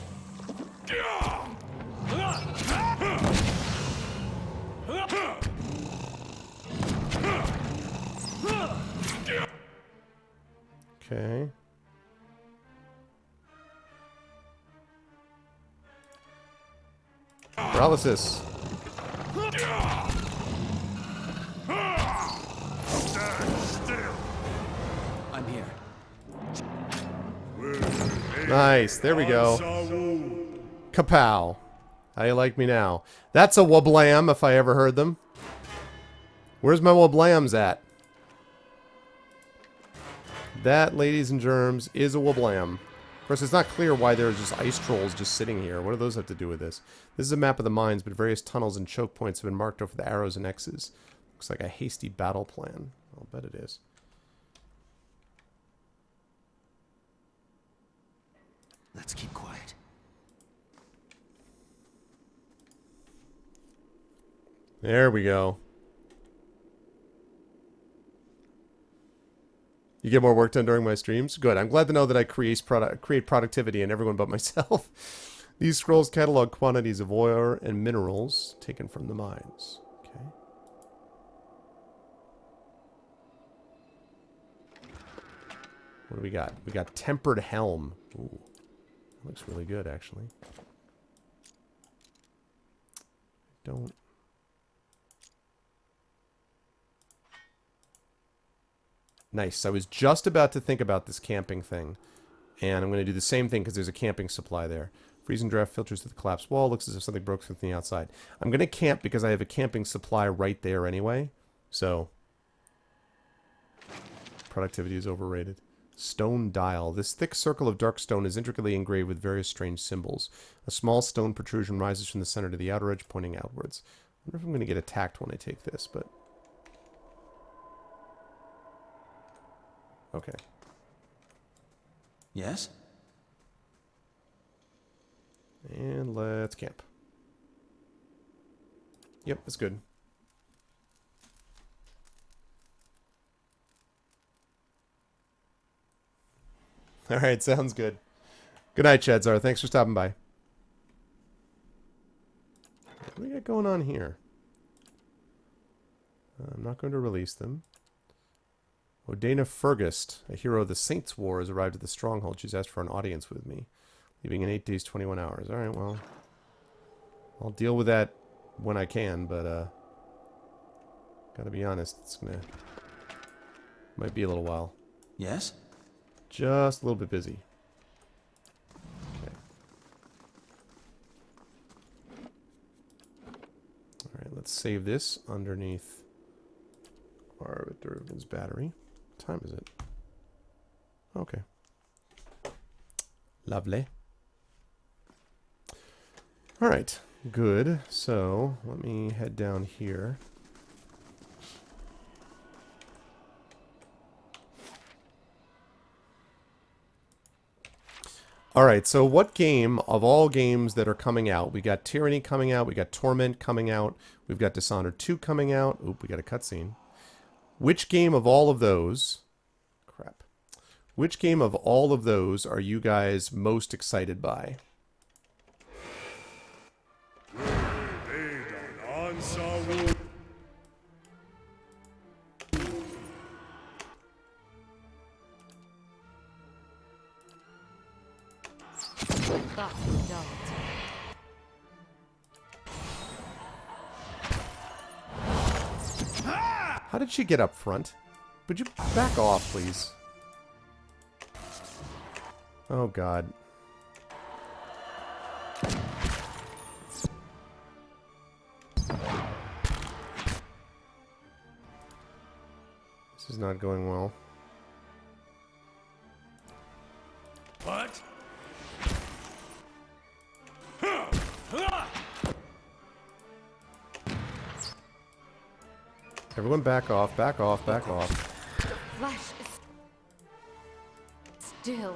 Okay. Paralysis. I'm here. Nice. There we go. Kapow. How you like me now? That's a wablam if I ever heard them. Where's my wablams at? That, ladies and germs, is a wablam. Of course, it's not clear why there are just ice trolls just sitting here. What do those have to do with this? This is a map of the mines, but various tunnels and choke points have been marked off with arrows and X's. Looks like a hasty battle plan. I'll bet it is. Let's keep quiet. There we go. You get more work done during my streams? Good. I'm glad to know that I create productivity in everyone but myself. These scrolls catalog quantities of ore and minerals taken from the mines. Okay. What do we got? We got Tempered Helm. Ooh. Looks really good, actually. Don't... Nice. I was just about to think about this camping thing. And I'm going to do the same thing because there's a camping supply there. Freezing draft filters to the collapsed wall. Looks as if something broke from the outside. I'm going to camp because I have a camping supply right there anyway. So, productivity is overrated. Stone dial. This thick circle of dark stone is intricately engraved with various strange symbols. A small stone protrusion rises from the center to the outer edge, pointing outwards. I wonder if I'm going to get attacked when I take this, but... Okay. Yes? And let's camp. Yep, that's good. Alright, sounds good. Good night, Chedzar. Thanks for stopping by. What do we got going on here? I'm not going to release them. Odana Fergus, a hero of the Saints' War, has arrived at the Stronghold. She's asked for an audience with me. Leaving in 8 days, 21 hours. Alright, well. I'll deal with that when I can, but, gotta be honest, it's gonna... Might be a little while. Yes? Just a little bit busy. Okay. Alright, let's save this underneath Arbiter's battery. What time is it? Okay. Lovely. Alright, good. So, let me head down here. Alright, so what game of all games that are coming out? We got Tyranny coming out, we got Torment coming out, we've got Dishonored 2 coming out. Oop, we got a cutscene. Which game of all of those... Crap. Which game of all of those are you guys most excited by? How did she get up front? Would you back off, please? Oh, God. This is not going well. What? Everyone back off, back off, back off. Flesh is still.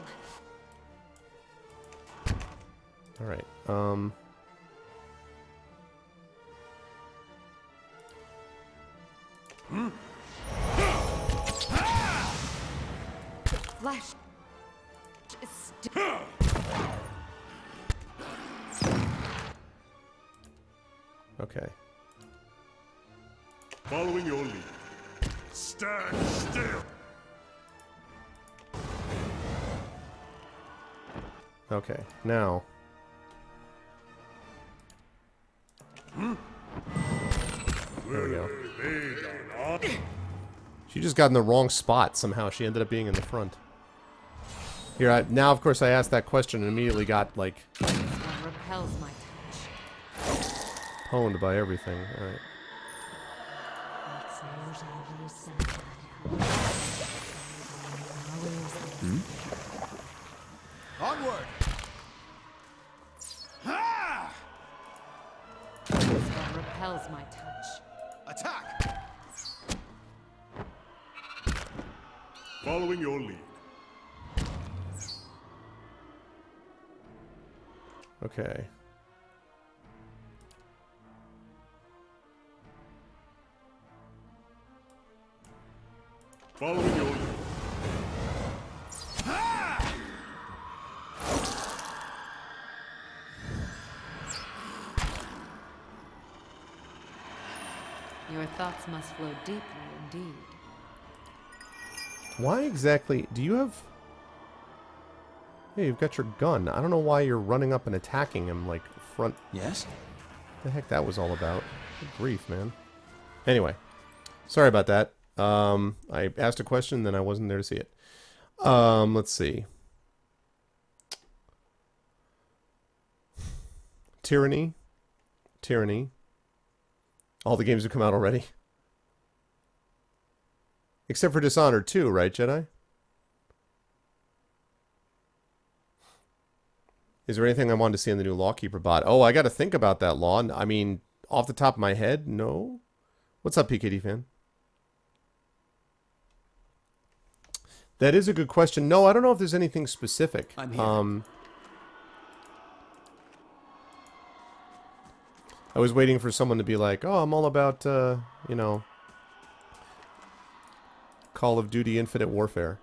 Alright, Flesh is still. Okay. Following your lead. Stand still. Okay, now. There we go. She just got in the wrong spot somehow. She ended up being in the front. Here, now of course I asked that question and immediately got, like, What repels my touch? pwned by everything. Alright. Onward! What repels my touch? Attack! Following your lead. Okay. Following your lead. Your thoughts must flow deeply indeed. Why exactly... Do you have... Hey, you've got your gun. I don't know why you're running up and attacking him, like, front... Yes? What the heck that was all about? Good grief, man. Anyway. Sorry about that. I asked a question, then I wasn't there to see it. Let's see. Tyranny. Tyranny. All the games have come out already. Except for Dishonored 2, right, Jedi? Is there anything I wanted to see in the new Lawkeeper bot? Oh, I got to think about that, Law. I mean, off the top of my head, no. What's up, PKD fan? That is a good question. No, I don't know if there's anything specific. I'm here. I was waiting for someone to be like, oh, I'm all about, you know, Call of Duty Infinite Warfare.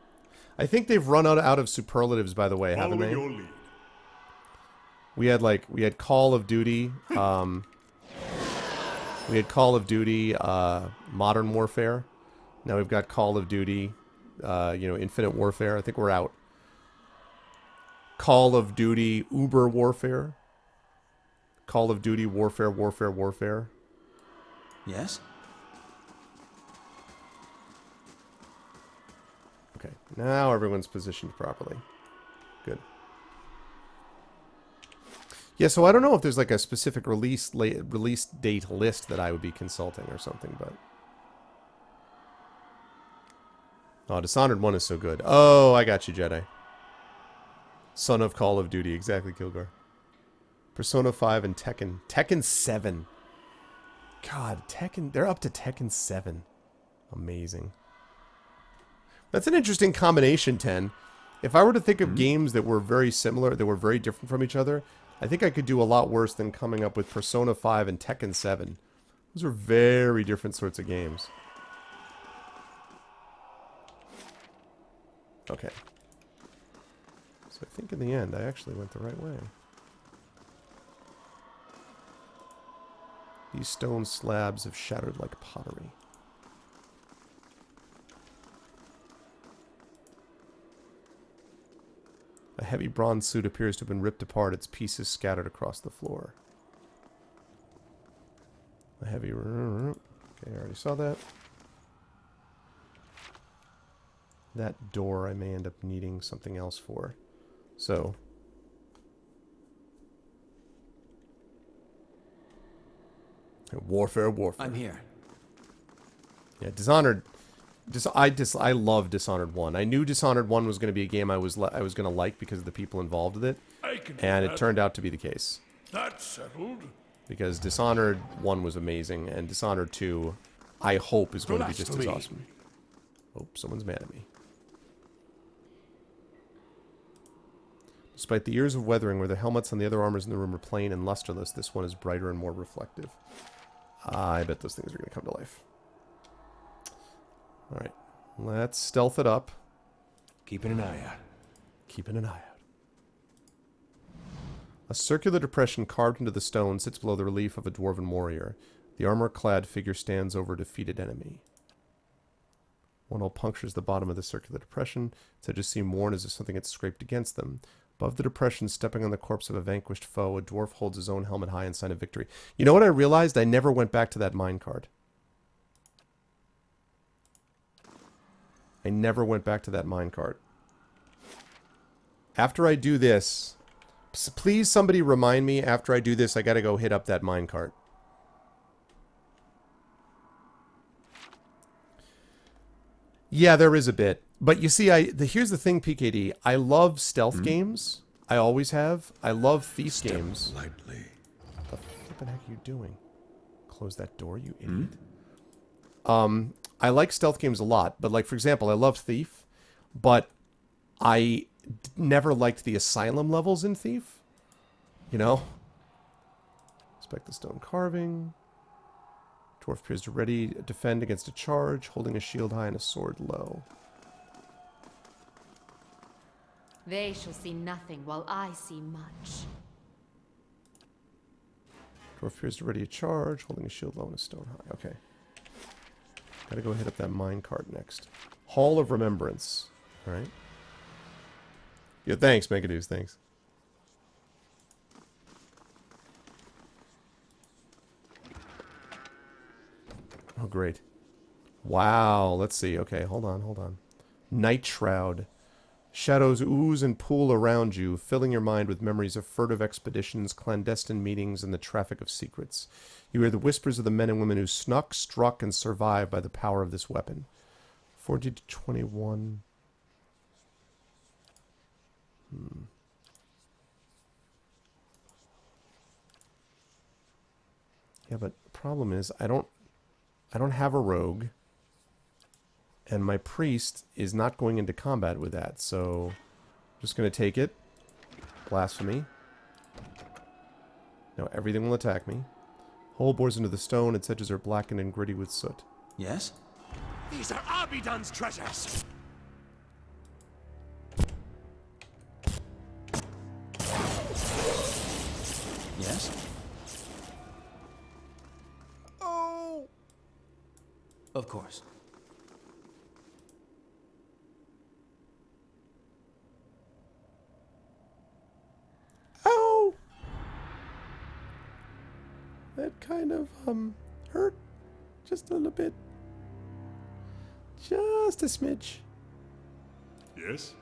I think they've run out of superlatives, by the way, haven't they? We had Call of Duty, we had Call of Duty, Modern Warfare. Now we've got Call of Duty, you know, Infinite Warfare. I think we're out. Call of Duty Uber Warfare. Call of Duty Warfare, Warfare, Warfare. Yes? Okay, now everyone's positioned properly. Good. Yeah, so I don't know if there's like a specific release date list that I would be consulting or something, but... Oh, Dishonored 1 is so good. Oh, I got you, Jedi. Son of Call of Duty. Exactly, Kilgore. Persona 5 and Tekken. Tekken 7. God, Tekken... They're up to Tekken 7. Amazing. That's an interesting combination, 10. If I were to think of games that were very similar, that were very different from each other, I think I could do a lot worse than coming up with Persona 5 and Tekken 7. Those are very different sorts of games. Okay. So I think in the end, I actually went the right way. These stone slabs have shattered like pottery. A heavy bronze suit appears to have been ripped apart, its pieces scattered across the floor. A heavy... Okay, I already saw that. That door I may end up needing something else for. So... Warfare, Warfare. I'm here. Yeah, Dishonored... I love Dishonored 1. I knew Dishonored 1 was going to be a game I was going to like because of the people involved with it. And it turned out to be the case. That's settled. Because Dishonored 1 was amazing, and Dishonored 2, I hope, is going to be just as awesome. Oh, someone's mad at me. Despite the years of weathering, where the helmets and the other armors in the room are plain and lusterless, this one is brighter and more reflective. I bet those things are going to come to life. Alright, let's stealth it up. Keeping an eye out. Keeping an eye out. A circular depression carved into the stone sits below the relief of a dwarven warrior. The armor-clad figure stands over a defeated enemy. One hole punctures the bottom of the circular depression. Its edges seem worn as if something had scraped against them. Above the depression, stepping on the corpse of a vanquished foe, a dwarf holds his own helmet high in sign of victory. You know what I realized? I never went back to that minecart. I never went back to that minecart. After I do this, please somebody remind me, after I do this, I gotta go hit up that minecart. Yeah, there is a bit. But you see, here's the thing, PKD. I love stealth games. I always have. I love thief games. Lightly. What the flippin' heck are you doing? Close that door, you idiot. I like stealth games a lot, but like, for example, I love Thief, but I never liked the Asylum levels in Thief. You know? Inspect the stone carving. Dwarf appears to ready to defend against a charge, holding a shield high and a sword low. They shall see nothing while I see much. Dwarf appears to ready a charge, holding a shield low and a stone high. Okay. Gotta go hit up that minecart next. Hall of Remembrance. Alright. Yeah, thanks, Megadudes, thanks. Oh, great. Wow, let's see. Okay, hold on. Night Shroud. Shadows ooze and pool around you, filling your mind with memories of furtive expeditions, clandestine meetings, and the traffic of secrets. You hear the whispers of the men and women who snuck, struck, and survived by the power of this weapon. 40 to 21. Yeah, but the problem is I don't have a rogue, and my priest is not going into combat with that, so I'm just going to take it. Blasphemy. Now everything will attack me. Hole bores into the stone, its edges are blackened and gritty with soot. Yes? These are Abidon's treasures! Yes? Oh! Of course. Ow! That kind of, hurt just a little bit. Just a smidge. Yes?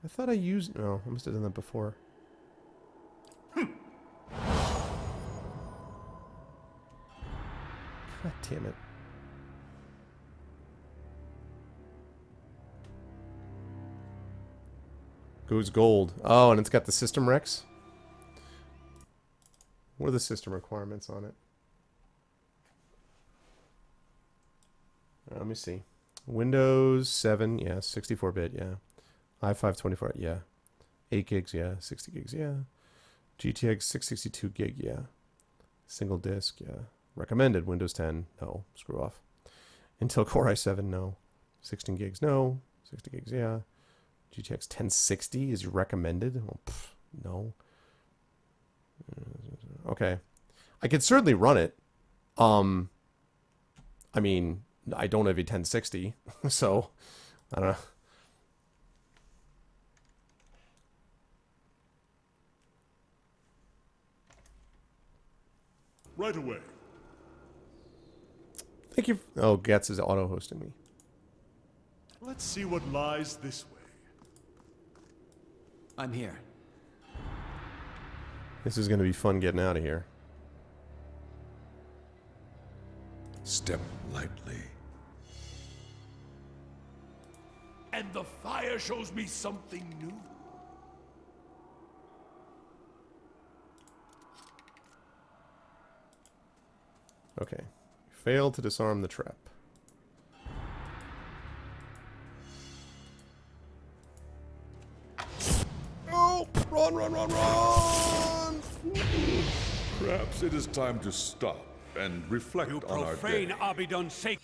I thought I used... No, I must have done that before. God damn it. Goes gold. Oh, and it's got the system recs? What are the system requirements on it? Let me see. Windows 7, yeah. 64-bit, yeah. i5-24, yeah. 8 gigs, yeah. 60 gigs, yeah. GTX 662 gig, yeah. Single disk, yeah. Recommended Windows 10, no. Screw off. Intel Core i7, no. 16 gigs, no. 60 gigs, yeah. GTX 1060 is recommended? Well, no. Okay. I could certainly run it. I mean, I don't have a 1060, so I don't know. Right away. Thank you. Oh, Getz is auto-hosting me. Let's see what lies this way. I'm here. This is going to be fun getting out of here. Step lightly. And the fire shows me something new. Okay. Failed to disarm the trap. Oh! Run, run, run, run! Perhaps it is time to stop and reflect You on our profane day. Abidon's sacred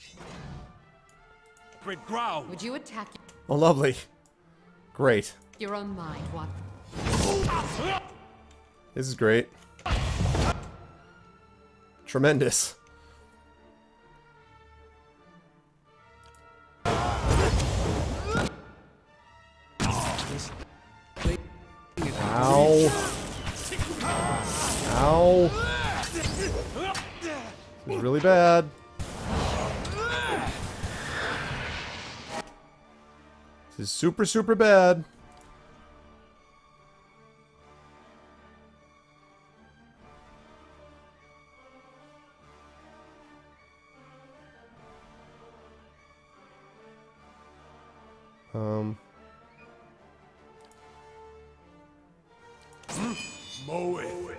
ground. Would you attack? Oh, lovely. Great. Your own mind, what? This is great. Tremendous. Ow. Ow. This is really bad. This is super, super bad. Mow it.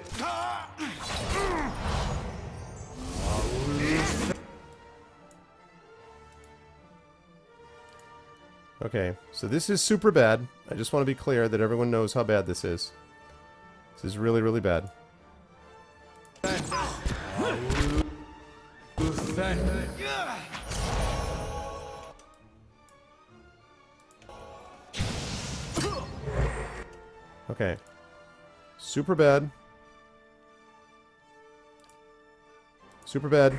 Okay, so this is super bad. I just want to be clear that everyone knows how bad this is. This is really, really bad. Okay. Super bad. Super bad.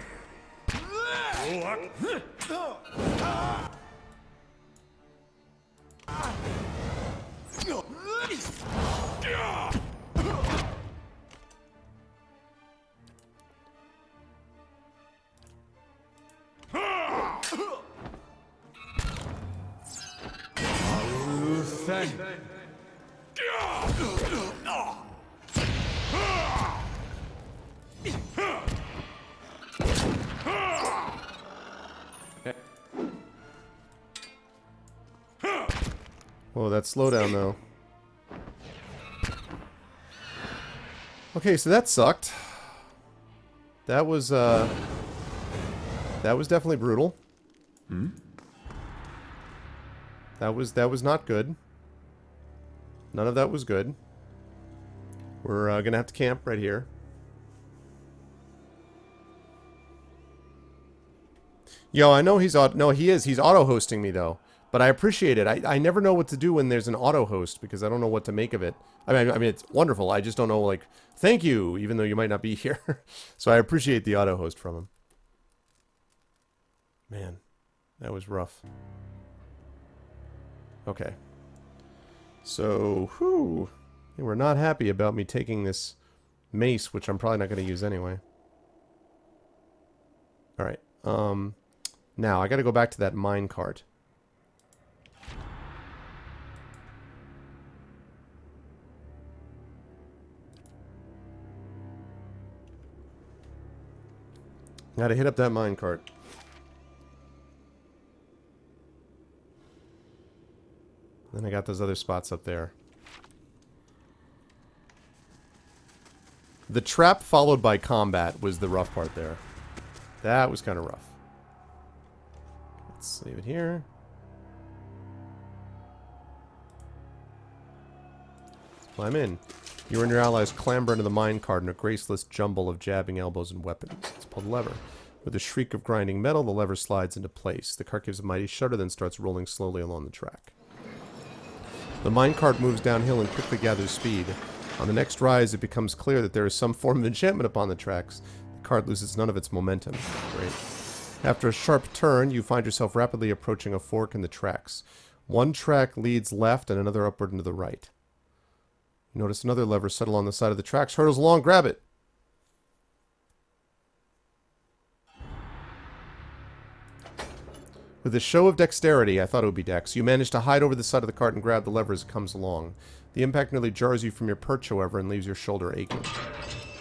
Whoa, that slowdown though. Okay, so that sucked. That was definitely brutal. That was not good. None of that was good. We're gonna have to camp right here. Yo, I know he's no, he is. He's auto-hosting me though, but I appreciate it. I never know what to do when there's an auto-host because I don't know what to make of it. I mean, it's wonderful. I just don't know, like, thank you, even though you might not be here. So I appreciate the auto-host from him. Man, that was rough. Okay. So, whew. They were not happy about me taking this mace, which I'm probably not going to use anyway. Alright. Now, I got to go back to that minecart. Got to hit up that minecart. Then I got those other spots up there. The trap followed by combat was the rough part there. That was kind of rough. Let's leave it here. Climb in. You and your allies clamber into the minecart in a graceless jumble of jabbing elbows and weapons. Let's pull the lever. With a shriek of grinding metal, the lever slides into place. The cart gives a mighty shudder, then starts rolling slowly along the track. The minecart moves downhill and quickly gathers speed. On the next rise, it becomes clear that there is some form of enchantment upon the tracks. The cart loses none of its momentum. Great. After a sharp turn, you find yourself rapidly approaching a fork in the tracks. One track leads left and another upward and to the right. You notice another lever settle on the side of the tracks. Hurdles along, grab it! With a show of dexterity, I thought it would be dex, you manage to hide over the side of the cart and grab the lever as it comes along. The impact nearly jars you from your perch, however, and leaves your shoulder aching.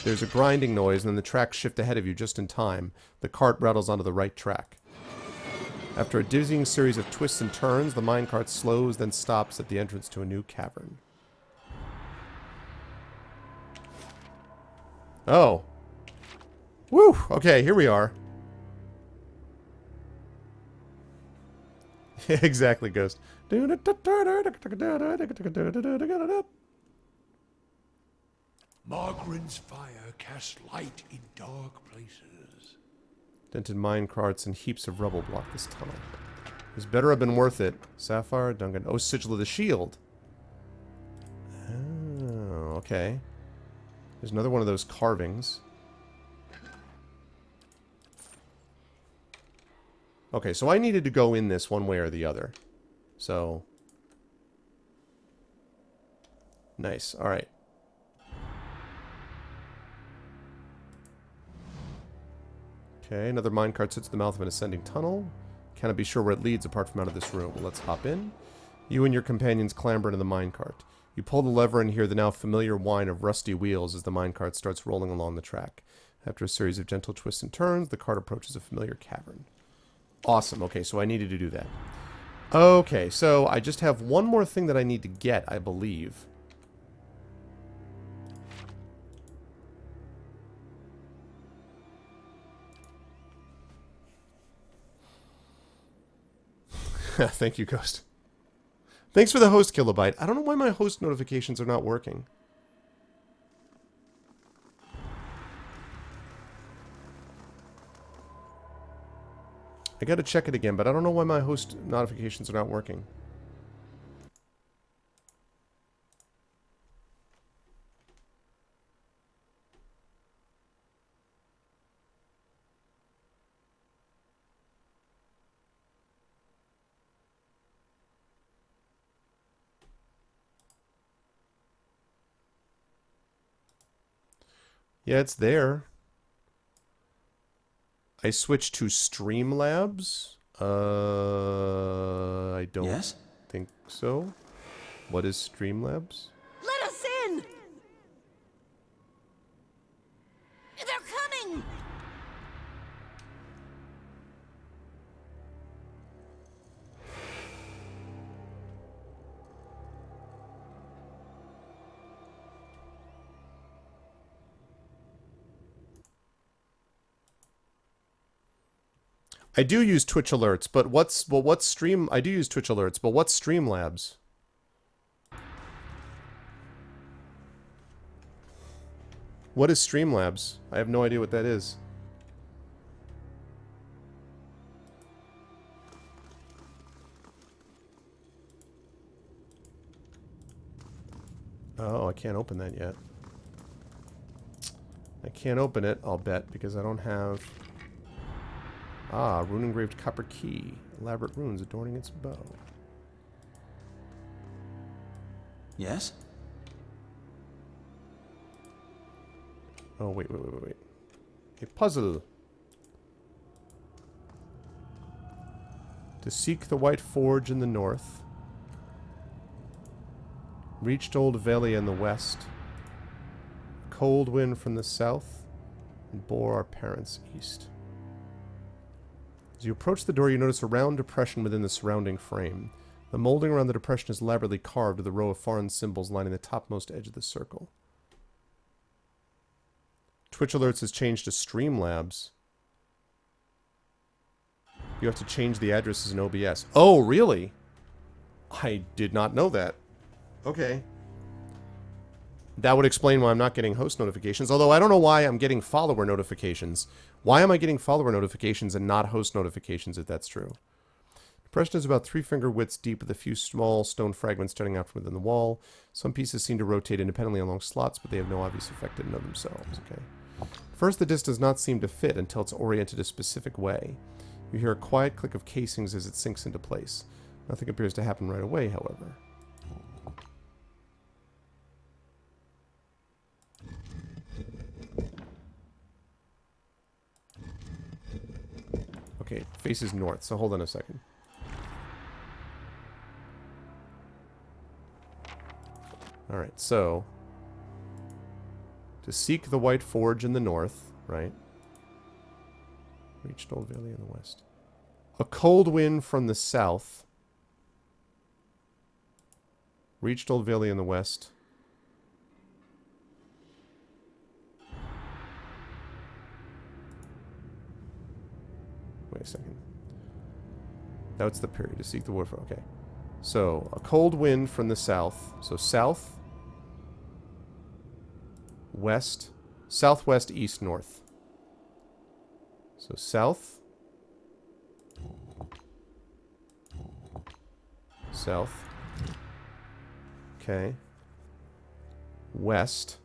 There's a grinding noise, and then the tracks shift ahead of you just in time. The cart rattles onto the right track. After a dizzying series of twists and turns, the minecart slows, then stops at the entrance to a new cavern. Oh. Woo! Okay, here we are. Exactly, Ghost. Margren's fire casts light in dark places. Dented minecarts and heaps of rubble block this tunnel. This better have been worth it. Sapphire, Duncan. Oh, Sigil of the Shield. Oh, okay. There's another one of those carvings. Okay, so I needed to go in this one way or the other. So. Nice. Alright. Okay, another minecart sits at the mouth of an ascending tunnel. Cannot be sure where it leads apart from out of this room. Well, let's hop in. You and your companions clamber into the minecart. You pull the lever and hear the now familiar whine of rusty wheels as the minecart starts rolling along the track. After a series of gentle twists and turns, the cart approaches a familiar cavern. Awesome. Okay, so I needed to do that. Okay, so I just have one more thing that I need to get, I believe. Thank you, Ghost. Thanks for the host, Kilobyte. I don't know why my host notifications are not working. I gotta check it again, but I don't know why my host notifications are not working. Yeah, it's there. I switched to Streamlabs. I don't think so. What is Streamlabs? Let us in! They're coming! I do use Twitch alerts, but what's Stream? I do use Twitch alerts, but what's Streamlabs? What is Streamlabs? I have no idea what that is. Oh, I can't open that yet. I can't open it, I'll bet, because I don't have... Ah, rune-engraved copper key. Elaborate runes adorning its bow. Yes? Oh, wait. A puzzle. To seek the White Forge in the north. Reached Old Velia in the west. Cold wind from the south. And bore our parents east. As you approach the door, you notice a round depression within the surrounding frame. The molding around the depression is elaborately carved with a row of foreign symbols lining the topmost edge of the circle. Twitch alerts has changed to Streamlabs. You have to change the addresses in OBS. Oh, really? I did not know that. Okay. That would explain why I'm not getting host notifications, although I don't know why I'm getting follower notifications. Why am I getting follower notifications and not host notifications, if that's true? Depression is about 3 finger widths deep with a few small stone fragments jutting out from within the wall. Some pieces seem to rotate independently along slots, but they have no obvious effect in and of themselves. Okay. First, the disc does not seem to fit until it's oriented a specific way. You hear a quiet click of casings as it sinks into place. Nothing appears to happen right away, however. Okay, faces north, so hold on a second. Alright, so... to seek the White Forge in the north, right? Reached Old Velia in the west. A cold wind from the south. Reached Old Velia in the west. Wait a second. That's the period to seek the warfare. Okay. So, a cold wind from the south. So, south, west, southwest, east, north. So, south, south. Okay. West.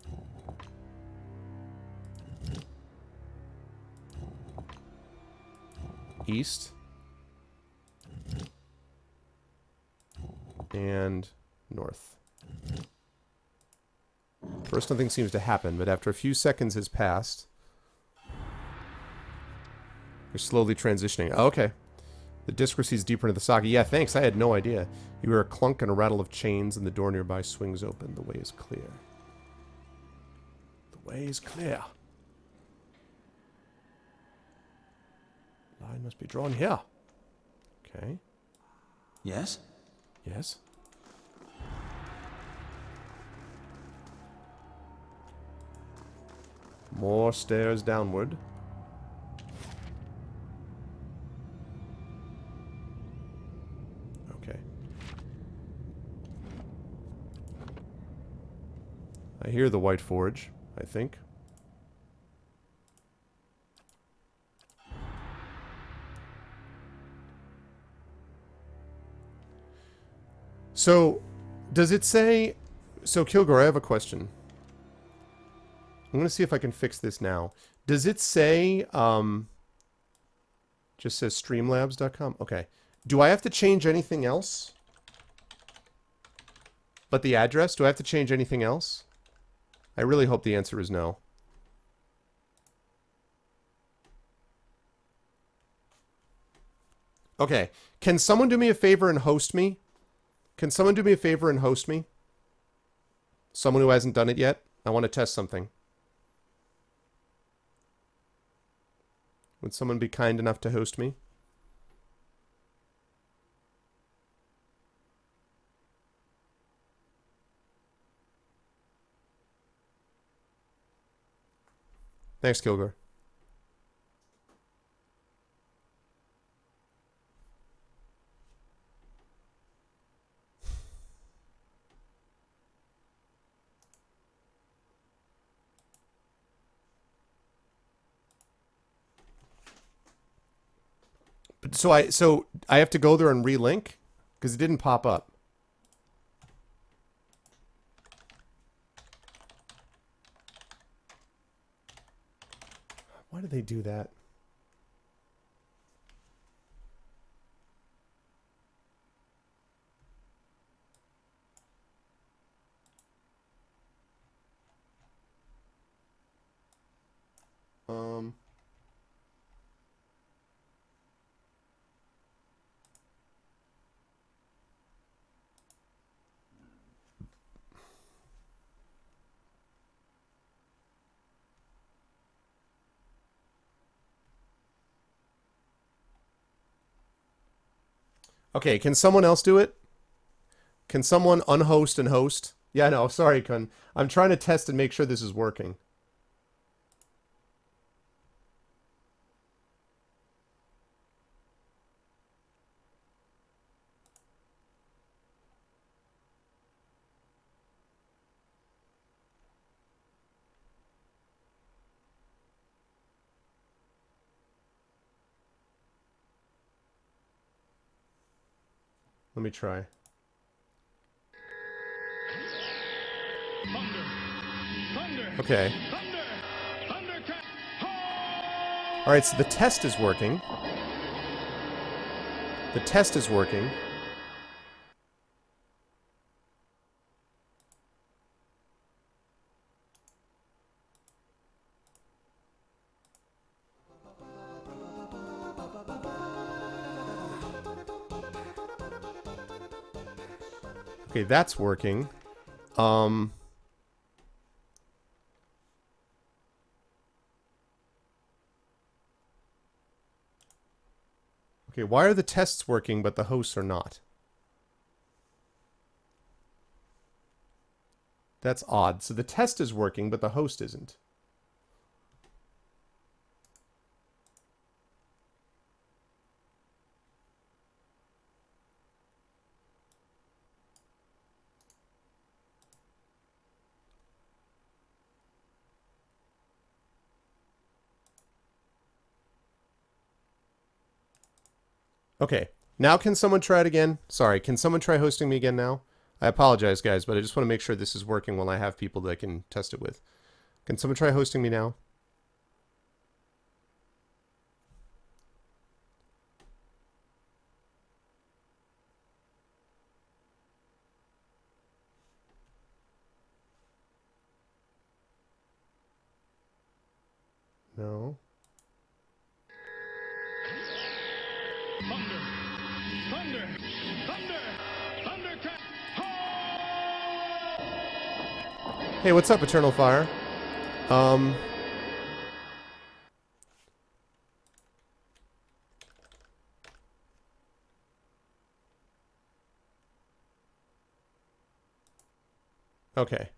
East. And north. First, nothing seems to happen, but after a few seconds has passed, you're slowly transitioning. Oh, okay. The disc recedes deeper into the socket. Yeah, thanks. I had no idea. You hear a clunk and a rattle of chains, and the door nearby swings open. The way is clear. The way is clear. Line must be drawn here. Okay. Yes? Yes. More stairs downward. Okay. I hear the White Forge, I think. So, does it say... So, Kilgore, I have a question. I'm going to see if I can fix this now. Does it say... just says streamlabs.com? Okay. Do I have to change anything else? But the address? Do I have to change anything else? I really hope the answer is no. Okay. Can someone do me a favor and host me? Can someone do me a favor and host me? Someone who hasn't done it yet? I want to test something. Would someone be kind enough to host me? Thanks, Kilgore. So I have to go there and relink because it didn't pop up. Why did they do that? Okay, can someone else do it? Can someone unhost and host? Yeah, no, sorry, Kun. I'm trying to test and make sure this is working. Let me try. Okay. Alright, so the test is working. The test is working. Okay, that's working. Okay, why are the tests working but the hosts are not? That's odd. So the test is working but the host isn't. Okay, now can someone try it again? Sorry, can someone try hosting me again now? I apologize, guys, but I just want to make sure this is working while I have people that I can test it with. Can someone try hosting me now? No. Hey, what's up, Eternal Fire? Okay.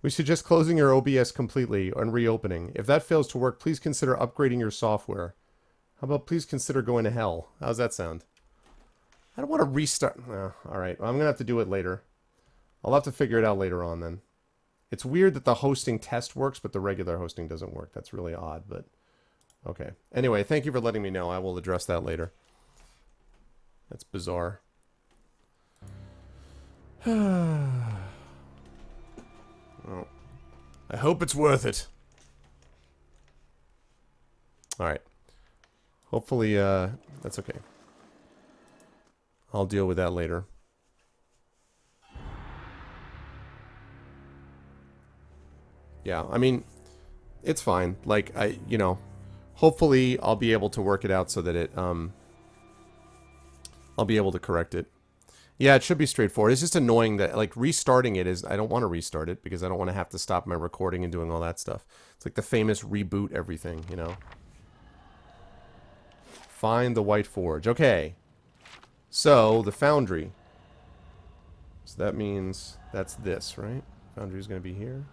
We suggest closing your OBS completely and reopening. If that fails to work, please consider upgrading your software. How about please consider going to hell? How's that sound? I don't want to restart. Alright, well, I'm going to have to do it later. I'll have to figure it out later on then. It's weird that the hosting test works, but the regular hosting doesn't work. That's really odd, but okay. Anyway, thank you for letting me know. I will address that later. That's bizarre. Oh, I hope it's worth it. Alright. Hopefully, that's okay. I'll deal with that later. Yeah, I mean, it's fine. Like, you know, hopefully I'll be able to work it out so that it, I'll be able to correct it. Yeah, it should be straightforward. It's just annoying that, like, restarting it is... I don't want to restart it because I don't want to have to stop my recording and doing all that stuff. It's like the famous reboot everything, you know? Find the White Forge. Okay. So, the foundry. So that means that's this, right? Foundry's going to be here.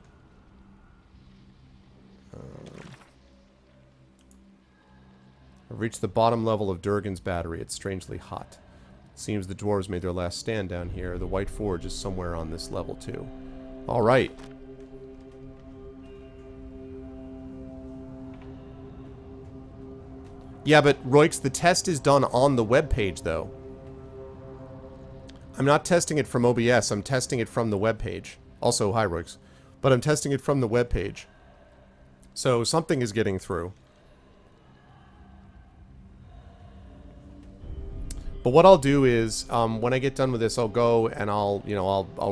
I've reached the bottom level of Durgan's battery. It's strangely hot. Seems the dwarves made their last stand down here. The White Forge is somewhere on this level, too. Alright. Yeah, but Roix, the test is done on the web page, though. I'm not testing it from OBS. I'm testing it from the web page. Also, hi, Roix. But I'm testing it from the web page. So something is getting through. But what I'll do is, when I get done with this, I'll go and I'll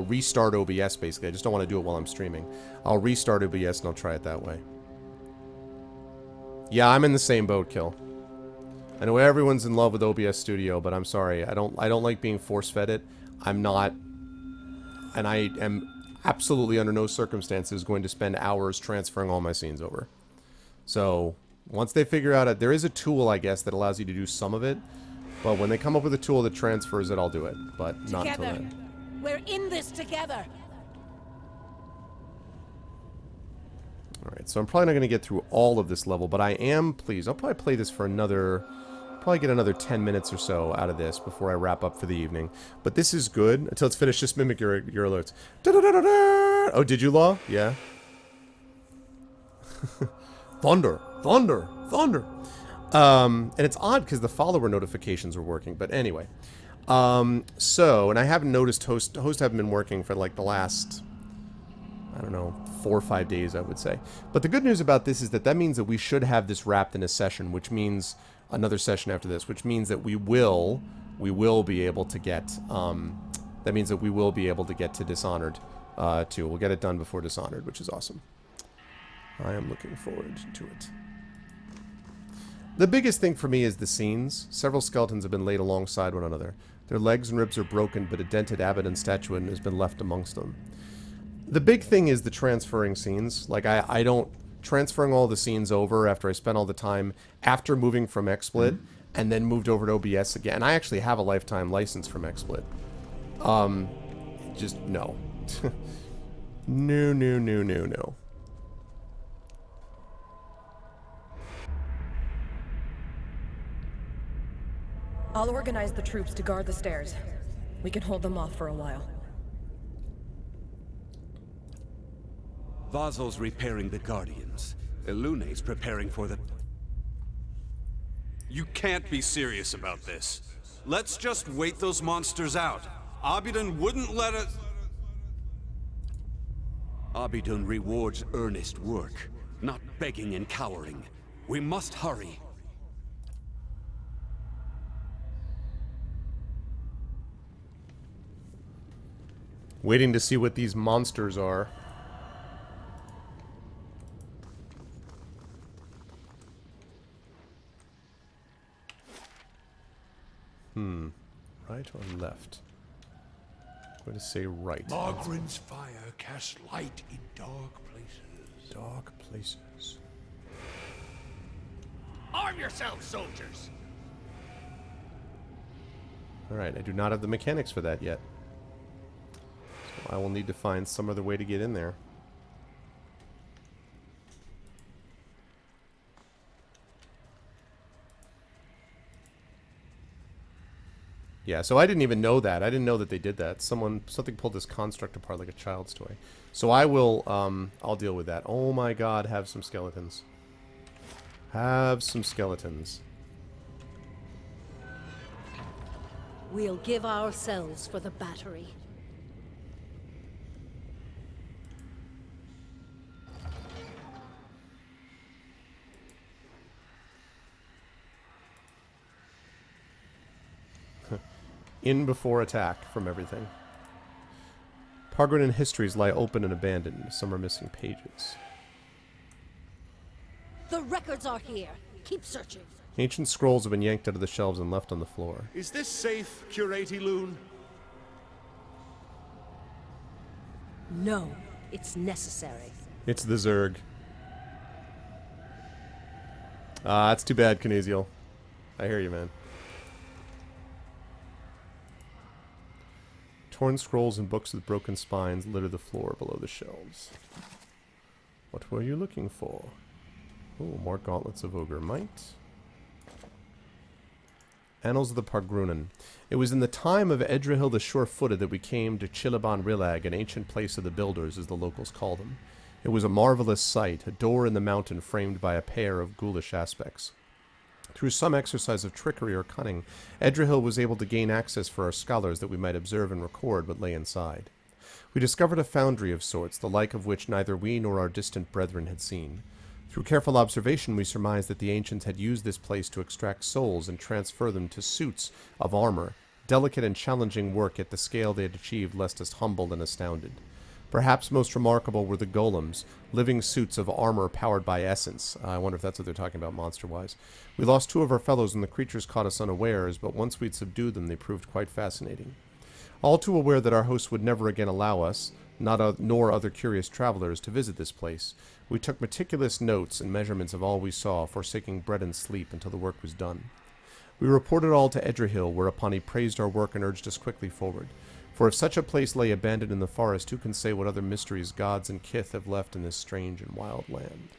restart OBS, basically. I just don't want to do it while I'm streaming. I'll restart OBS and I'll try it that way. Yeah, I'm in the same boat, Kill. I know everyone's in love with OBS Studio, but I'm sorry. I don't like being force-fed it. I'm not, and I am absolutely under no circumstances going to spend hours transferring all my scenes over. So, once they figure out it, there is a tool, I guess, that allows you to do some of it. But when they come up with a tool that transfers it, I'll do it. But not until then. We're in this together. Alright, so I'm probably not going to get through all of this level, but I am pleased. I'll probably play this for another... Probably get another 10 minutes or so out of this before I wrap up for the evening. But this is good. Until it's finished, just mimic your alerts. Da-da-da-da-da! Oh, did you, Law? Yeah. Thunder! Thunder! Thunder! And it's odd because the follower notifications were working, but anyway. So, and I haven't noticed host haven't been working for like the last, I don't know, 4 or 5 days, I would say. But the good news about this is that means that we should have this wrapped in a session, which means another session after this, which means that we will be able to get, that means that we will be able to get to Dishonored, too. We'll get it done before Dishonored, which is awesome. I am looking forward to it. The biggest thing for me is the scenes. Several skeletons have been laid alongside one another. Their legs and ribs are broken, but a dented Abaddon statuette has been left amongst them. The big thing is the transferring scenes. Like, I don't... Transferring all the scenes over after I spent all the time after moving from XSplit and then moved over to OBS again. And I actually have a lifetime license from XSplit. Just, no. No. I'll organize the troops to guard the stairs. We can hold them off for a while. Vazo's repairing the Guardians. Elune's preparing for the... You can't be serious about this. Let's just wait those monsters out. Abydon wouldn't let us... Abydon rewards earnest work, not begging and cowering. We must hurry. Waiting to see what these monsters are. Right or left? I'm going to say right. Margren's fire casts light in dark places. Dark places. Arm yourselves, soldiers! Alright, I do not have the mechanics for that yet. So I will need to find some other way to get in there. Yeah, so I didn't even know that. I didn't know that they did that. Something pulled this construct apart like a child's toy. So I will, I'll deal with that. Oh my god, have some skeletons. Have some skeletons. We'll give ourselves for the battery. In before attack from everything. Pargrinan histories lie open and abandoned. Some are missing pages. The records are here. Keep searching. Ancient scrolls have been yanked out of the shelves and left on the floor. Is this safe, Curate Elune? No, it's necessary. It's the Zerg. Ah, that's too bad, Kineziel. I hear you, man. Torn scrolls and books with broken spines litter the floor below the shelves. What were you looking for? Oh, more gauntlets of ogre might. Annals of the Pargrunan. It was in the time of Edrihil the Sure-Footed that we came to Chiliban Rilag, an ancient place of the builders, as the locals call them. It was a marvelous sight, a door in the mountain framed by a pair of ghoulish aspects. Through some exercise of trickery or cunning, Edrihil was able to gain access for our scholars that we might observe and record what lay inside. We discovered a foundry of sorts, the like of which neither we nor our distant brethren had seen. Through careful observation, we surmised that the ancients had used this place to extract souls and transfer them to suits of armor, delicate and challenging work at the scale they had achieved left us humbled and astounded. Perhaps most remarkable were the golems, living suits of armor powered by essence. I wonder if that's what they're talking about monster-wise. We lost 2 of our fellows and the creatures caught us unawares, but once we'd subdued them, they proved quite fascinating. All too aware that our hosts would never again allow us, nor other curious travelers, to visit this place, we took meticulous notes and measurements of all we saw, forsaking bread and sleep until the work was done. We reported all to Edrihil, whereupon he praised our work and urged us quickly forward. For if such a place lay abandoned in the forest, who can say what other mysteries gods and kith have left in this strange and wild land?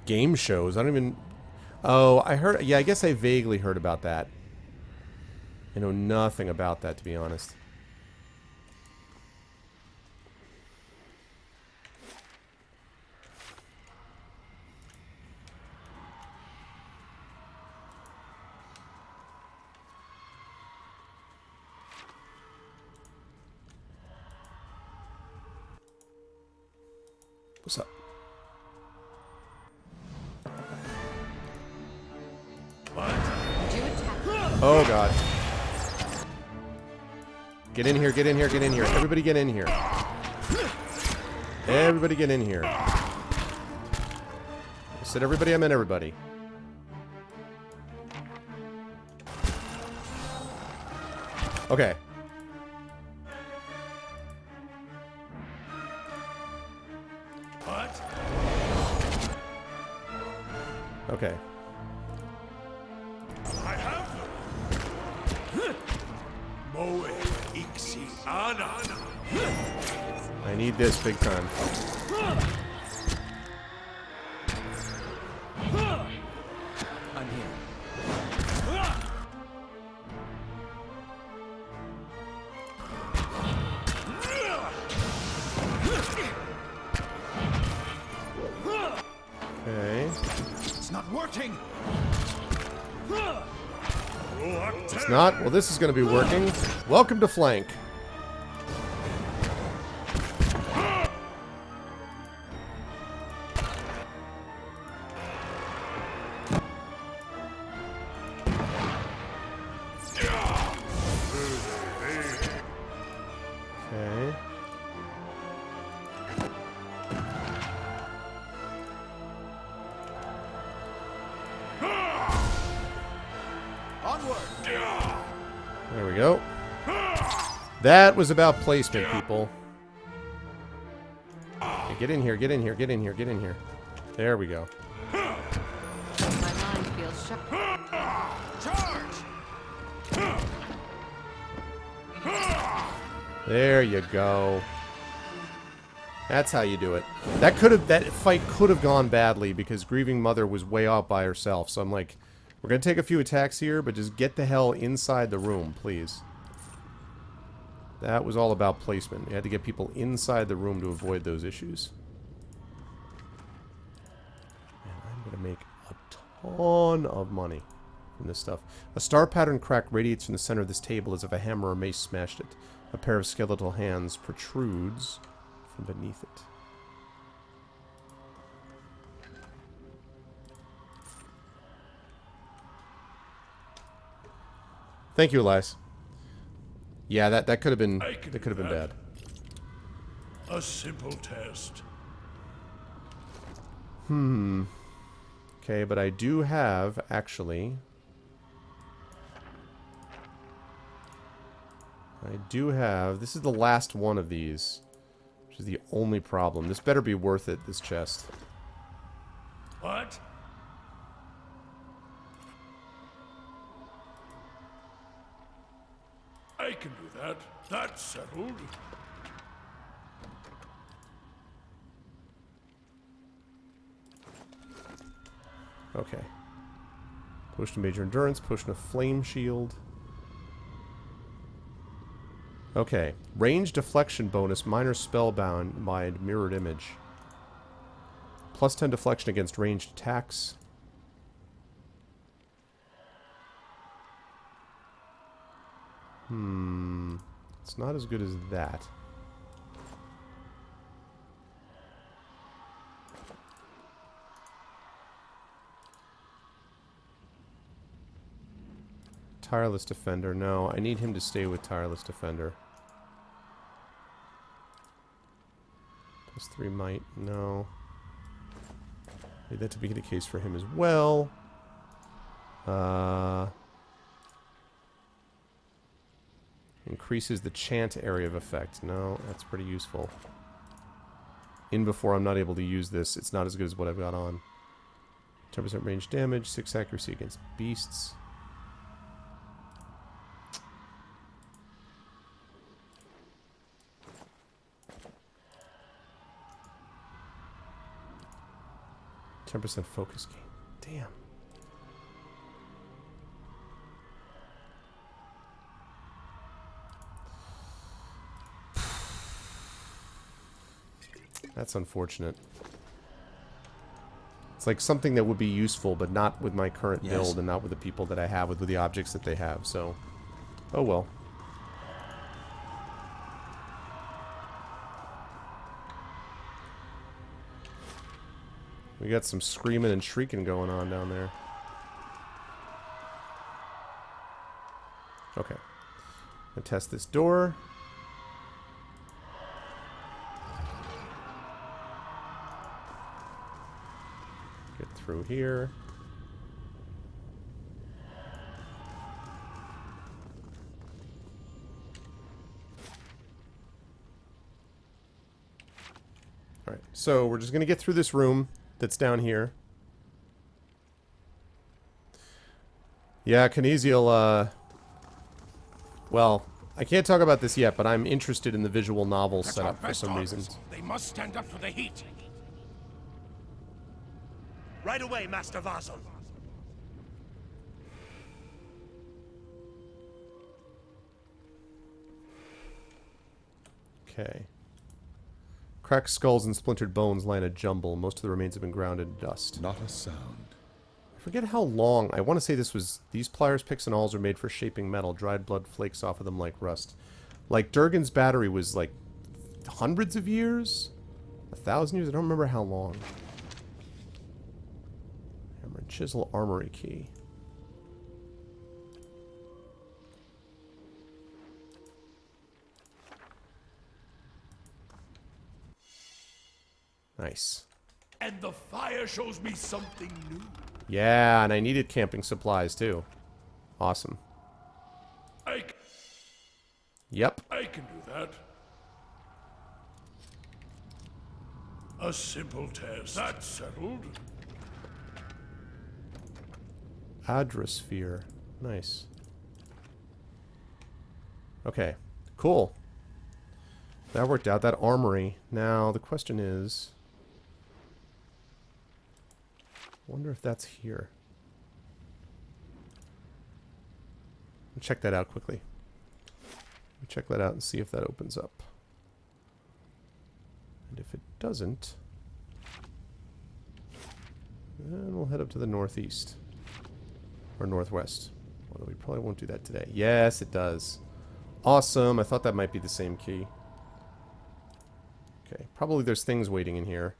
Game shows? I don't even... Oh, I heard... Yeah, I guess I vaguely heard about that. I know nothing about that, to be honest. What's up? Oh god. Get in here, get in here, get in here. Everybody get in here. Everybody get in here. I said everybody, I meant everybody. Okay. What? Okay. I have them. Moe Ixi Ana. I need this big time. I'm here. Okay. It's not working. It's not? Well, this is going to be working. Welcome to Flank. Okay. There we go. That was about placement, people. Okay, get in here, get in here, get in here, get in here. There we go. My mind feels sharp. There you go. That's how you do it. That fight could have gone badly because Grieving Mother was way out by herself. So I'm like, we're gonna take a few attacks here, but just get the hell inside the room, please. That was all about placement. You had to get people inside the room to avoid those issues. And I'm gonna make a ton of money from this stuff. A star pattern crack radiates from the center of this table as if a hammer or mace smashed it. A pair of skeletal hands protrudes from beneath it. Thank you, Elias. Yeah, that could have been bad. A simple test. Okay, but I do have actually. This is the last one of these, which is the only problem. This better be worth it, this chest. What? I can do that. That's settled. Okay. Potion of Major Endurance, Potion of Flame Shield. Okay. Range deflection bonus, minor spellbound, mind, mirrored image. Plus 10 deflection against ranged attacks. It's not as good as that. Tireless Defender. No, I need him to stay with Tireless Defender. Plus 3 might. No. Need that to be the case for him as well. Increases the chant area of effect. No, that's pretty useful. In before I'm not able to use this. It's not as good as what I've got on. 10% range damage, 6 accuracy against beasts. %10 focus gain. Damn. That's unfortunate. It's like something that would be useful, but not with my current build and not with the people that I have, with the objects that they have, so... Oh well. We got some screaming and shrieking going on down there. Okay. I'll test this door. Get through here. Alright, so we're just going to get through this room that's down here. Yeah, Kinesial, well, I can't talk about this yet, but I'm interested in the visual novel setup for some reason. They must stand up to the heat. Right away, Master Vassal. Okay. Cracked skulls and splintered bones lie in a jumble. Most of the remains have been ground into dust. Not a sound. I forget how long. I want to say this was... These pliers, picks, and awls are made for shaping metal. Dried blood flakes off of them like rust. Like, Durgan's battery was, like, hundreds of years? 1,000 years? I don't remember how long. Hammer and chisel armory key. Nice. And the fire shows me something new. Yeah, and I needed camping supplies too. Awesome. Yep. I can do that. A simple test. That's settled. Adrasphere. Nice. Okay. Cool. That worked out. That armory. Now, the question is... I wonder if that's here. I'll check that out quickly. Check that out and see if that opens up. And if it doesn't, then we'll head up to the northeast. Or northwest. Although we probably won't do that today. Yes, it does. Awesome. I thought that might be the same key. Okay. Probably there's things waiting in here.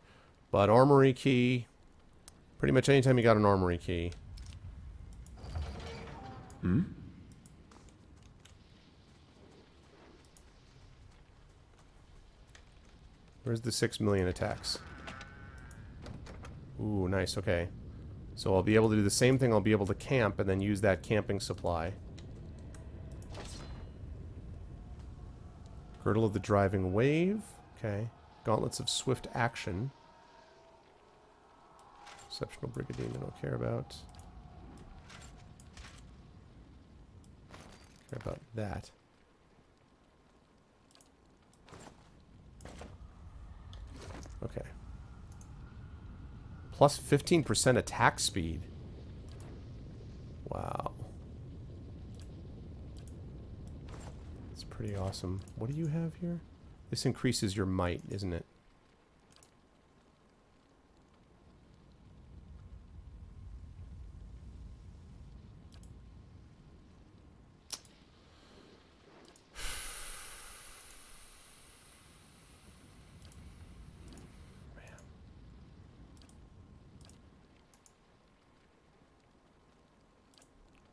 But armory key. Pretty much anytime you got an armory key. Hmm? Where's the 6 million attacks? Ooh, nice, okay. So I'll be able to do the same thing. I'll be able to camp and then use that camping supply. Girdle of the Driving Wave. Okay. Gauntlets of Swift Action. Exceptional Brigandine I don't care about. Care about that. Okay. Plus 15% attack speed. Wow. That's pretty awesome. What do you have here? This increases your might, isn't it?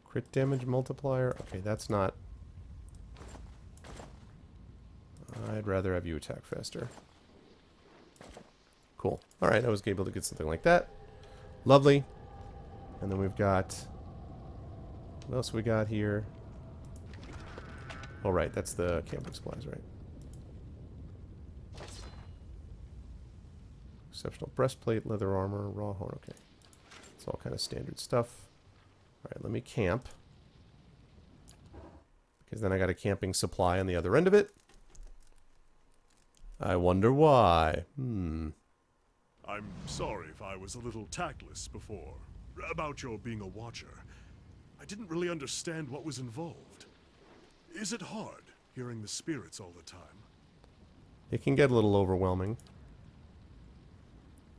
Crit damage multiplier? Okay, that's not... I'd rather have you attack faster. Cool. Alright, I was able to get something like that. Lovely. And then we've got... What else we got here? Oh, right, that's the camping supplies, right? Exceptional breastplate, leather armor, raw horn, okay. It's all kind of standard stuff. Alright, let me camp. Because then I got a camping supply on the other end of it. I wonder why. I'm sorry if I was a little tactless before. About your being a watcher. I didn't really understand what was involved. Is it hard, hearing the spirits all the time? It can get a little overwhelming.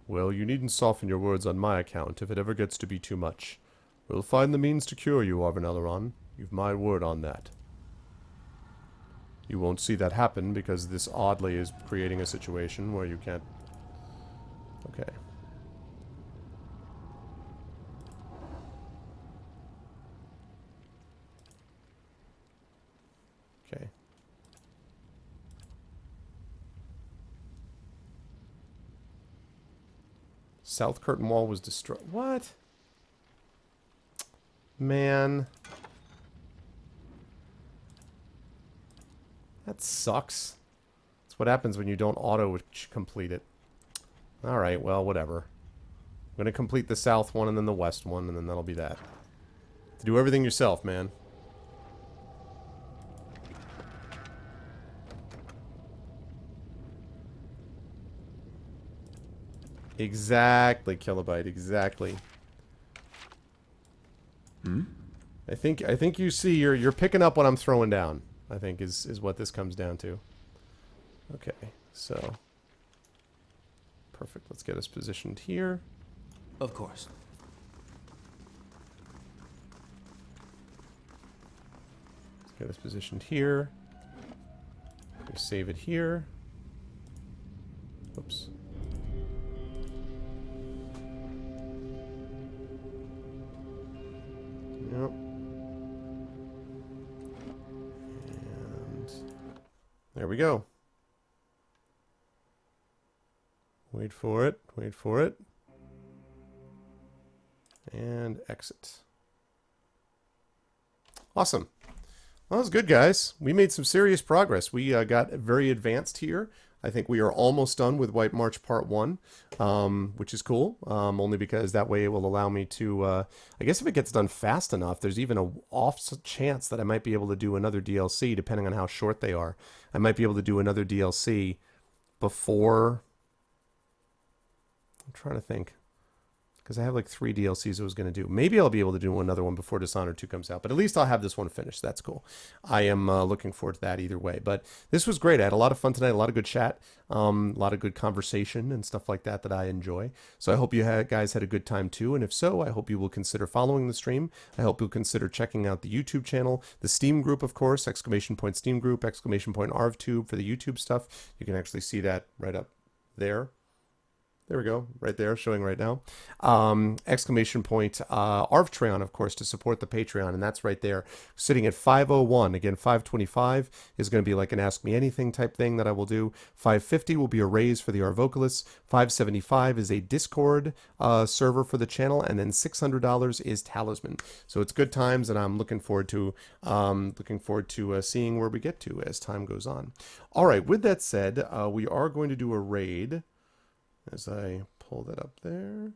Well, you needn't soften your words on my account if it ever gets to be too much. We'll find the means to cure you, Arvin Elleron. You've my word on that. You won't see that happen because this oddly is creating a situation where you can't... Okay. Okay. South Curtain Wall was destroyed. What? Man. That sucks. That's what happens when you don't auto-complete it. Alright, well, whatever. I'm going to complete the south one and then the west one, and then that'll be that. To do everything yourself, man. Exactly, Kilobyte, exactly. I think you see you're picking up what I'm throwing down. I think is what this comes down to. Okay, so perfect. Let's get us positioned here. Of course. Let's get us positioned here. We save it here. Oops. Yep. And there we go. Wait for it. Wait for it. And exit. Awesome. Well, that was good, guys. We made some serious progress. We got very advanced here. I think we are almost done with White March Part 1, which is cool, only because that way it will allow me to, I guess if it gets done fast enough, there's even a off chance that I might be able to do another DLC, depending on how short they are. I might be able to do another DLC before, I'm trying to think, because I have like 3 DLCs I was going to do. Maybe I'll be able to do another one before Dishonored 2 comes out, but at least I'll have this one finished. That's cool. I am looking forward to that either way. But this was great. I had a lot of fun tonight, a lot of good chat, a lot of good conversation and stuff like that that I enjoy. So I hope you guys had a good time too. And if so, I hope you will consider following the stream. I hope you'll consider checking out the YouTube channel, the Steam group, of course, ! Steam group, ! ArvTube for the YouTube stuff. You can actually see that right up there. There we go, right there, showing right now. ! Arvtreon, of course, to support the Patreon, and that's right there, sitting at 501. Again, 525 is going to be like an Ask Me Anything type thing that I will do. 550 will be a raise for the Arvocalists. 575 is a Discord server for the channel, and then $600 is Talisman. So it's good times, and I'm looking forward to seeing where we get to as time goes on. All right, with that said, we are going to do a raid. As I pull that up there.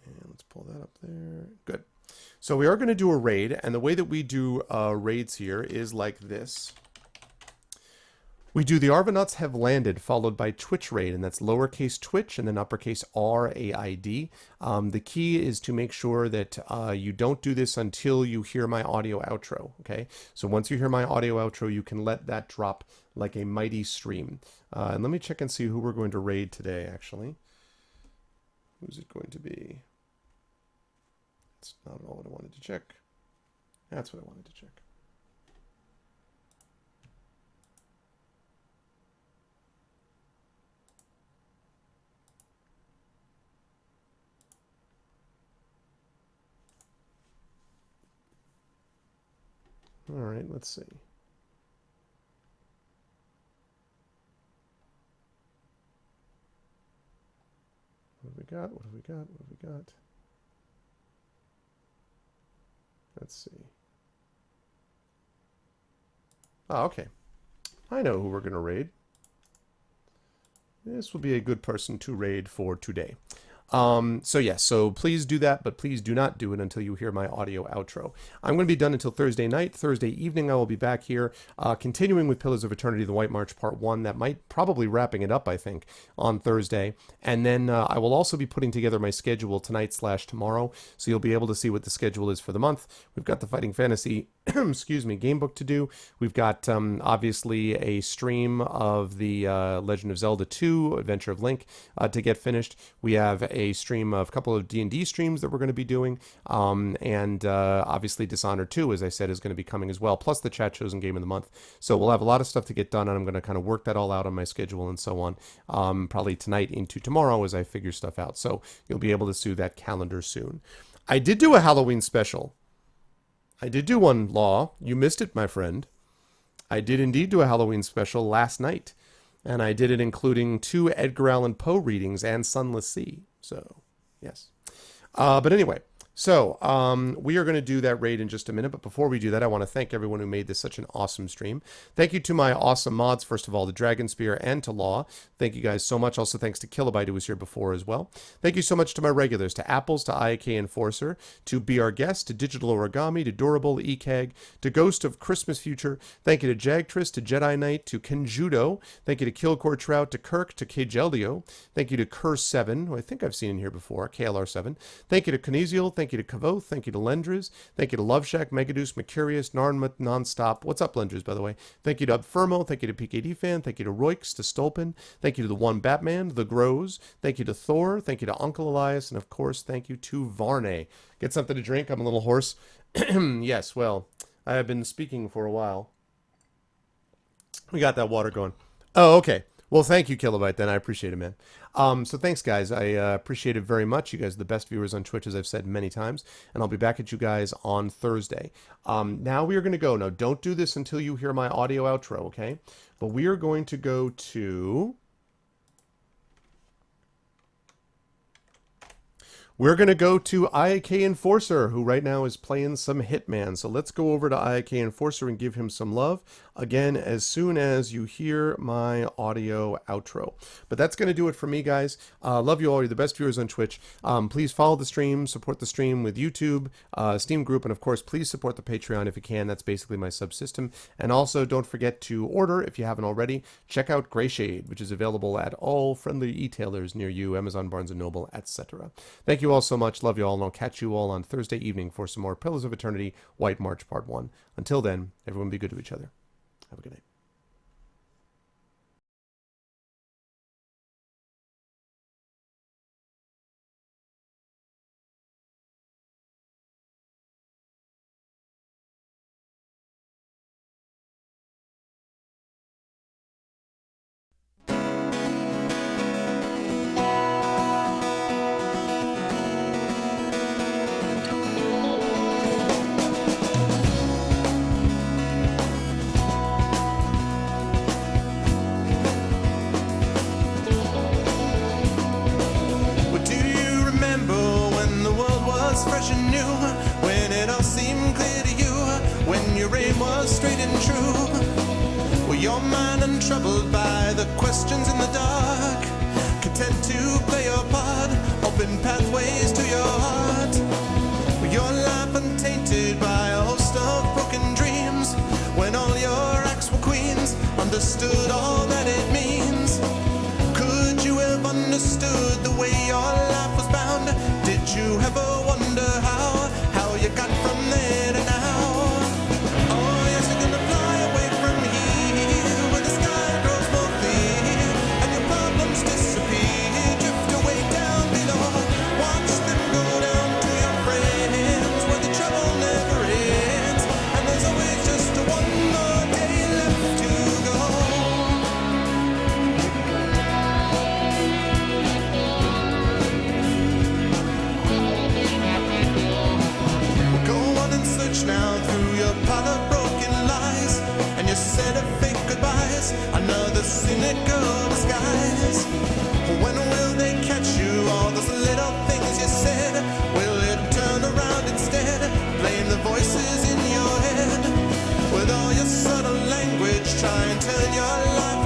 And let's pull that up there. Good. So we are going to do a raid, and the way that we do raids here is like this. We do the Arvanauts have landed, followed by Twitch raid, and that's lowercase Twitch and then uppercase RAID. The key is to make sure that you don't do this until you hear my audio outro, okay? So once you hear my audio outro, you can let that drop like a mighty stream. And let me check and see who we're going to raid today, actually. Who's it going to be? That's not at all what I wanted to check. That's what I wanted to check. All right, let's see. What have we got? What have we got? What have we got? Let's see. Oh, okay. I know who we're going to raid. This will be a good person to raid for today. So yes, so please do that, but please do not do it until you hear my audio outro. I'm going to be done until Thursday night. Thursday evening, I will be back here, continuing with Pillars of Eternity, The White March Part 1. That might probably wrapping it up, I think, on Thursday. And then I will also be putting together my schedule tonight/tomorrow, so you'll be able to see what the schedule is for the month. We've got the Fighting Fantasy, excuse me, game book to do. We've got, obviously, a stream of the Legend of Zelda 2, Adventure of Link, to get finished. We have a stream of a couple of D&D streams that we're going to be doing, and obviously Dishonored 2, as I said, is going to be coming as well, plus the chat chosen game of the month. So we'll have a lot of stuff to get done, and I'm going to kind of work that all out on my schedule and so on, probably tonight into tomorrow as I figure stuff out. So you'll be able to see that calendar soon. I did do a Halloween special. I did do one, Law. You missed it, my friend. I did indeed do a Halloween special last night, and I did it including 2 Edgar Allan Poe readings and Sunless Sea. So, yes. But anyway, so we are going to do that raid in just a minute. But before we do that, I want to thank everyone who made this such an awesome stream. Thank you to my awesome mods, first of all, the Dragon Spear and to Law. Thank you guys so much. Also, thanks to Kilobyte, who was here before as well. Thank you so much to my regulars, to Apples, to IAK Enforcer, to Be Our Guest, to Digital Origami, to Durable, ECAG, to Ghost of Christmas Future. Thank you to Jagtris, to Jedi Knight, to Kenjudo. Thank you to Killcore Trout, to Kirk, to Kjeldio. Thank you to Curse7, who I think I've seen in here before, KLR7. Thank you to Kinesial. Thank you to Kavoth. Thank you to Lendriz. Thank you to Love Shack, Megaduce, Mercurius, Narnmut, Nonstop. What's up, Lendriz, by the way? Thank you to Upfermo. Thank you to PKD Fan. Thank you to Roix, to Stolpen. Thank you to the One Batman, the Grows. Thank you to Thor. Thank you to Uncle Elias. And of course, thank you to Varney. Get something to drink. I'm a little hoarse. Yes, well, I have been speaking for a while. We got that water going. Oh, okay. Well, thank you, Kilobyte, then. I appreciate it, man. So thanks, guys. I appreciate it very much. You guys are the best viewers on Twitch, as I've said many times. And I'll be back at you guys on Thursday. Now we are going to go. Now, don't do this until you hear my audio outro, okay? But we are going to go to... We're going to go to IAK Enforcer, who right now is playing some Hitman. So let's go over to IAK Enforcer and give him some love. Again, as soon as you hear my audio outro. But that's going to do it for me, guys. Love you all. You're the best viewers on Twitch. Please follow the stream, support the stream with YouTube, Steam Group, and of course, please support the Patreon if you can. That's basically my subsystem. And also, don't forget to order, if you haven't already, check out Greyshade, which is available at all friendly e-tailers near you, Amazon, Barnes & Noble, etc. Thank you all so much. Love you all, and I'll catch you all on Thursday evening for some more Pillars of Eternity, White March Part 1. Until then, everyone be good to each other. Have a good night. Fresh and new, when it all seemed clear to you, when your aim was straight and true. Were your mind untroubled by the questions in the dark, content to play your part, or open pathways to your heart. Your life untainted by a host of broken dreams. When all your acts were queens, understood all that it means. Could you have understood the way your life was bound? Did you ever wonder how you got from there to now? Oh yes, you're gonna fly away from here, where the sky grows more clear, and your problems disappear, drift away down below. Watch them go down to your friends, where the trouble never ends, and there's always just one more day left to go. Go on and search now through your pile of broken lies, and your set of fake goodbyes, another cynical disguise. When will they catch you? All those little things you said, will it turn around instead? Blame the voices in your head. With all your subtle language, try and turn your life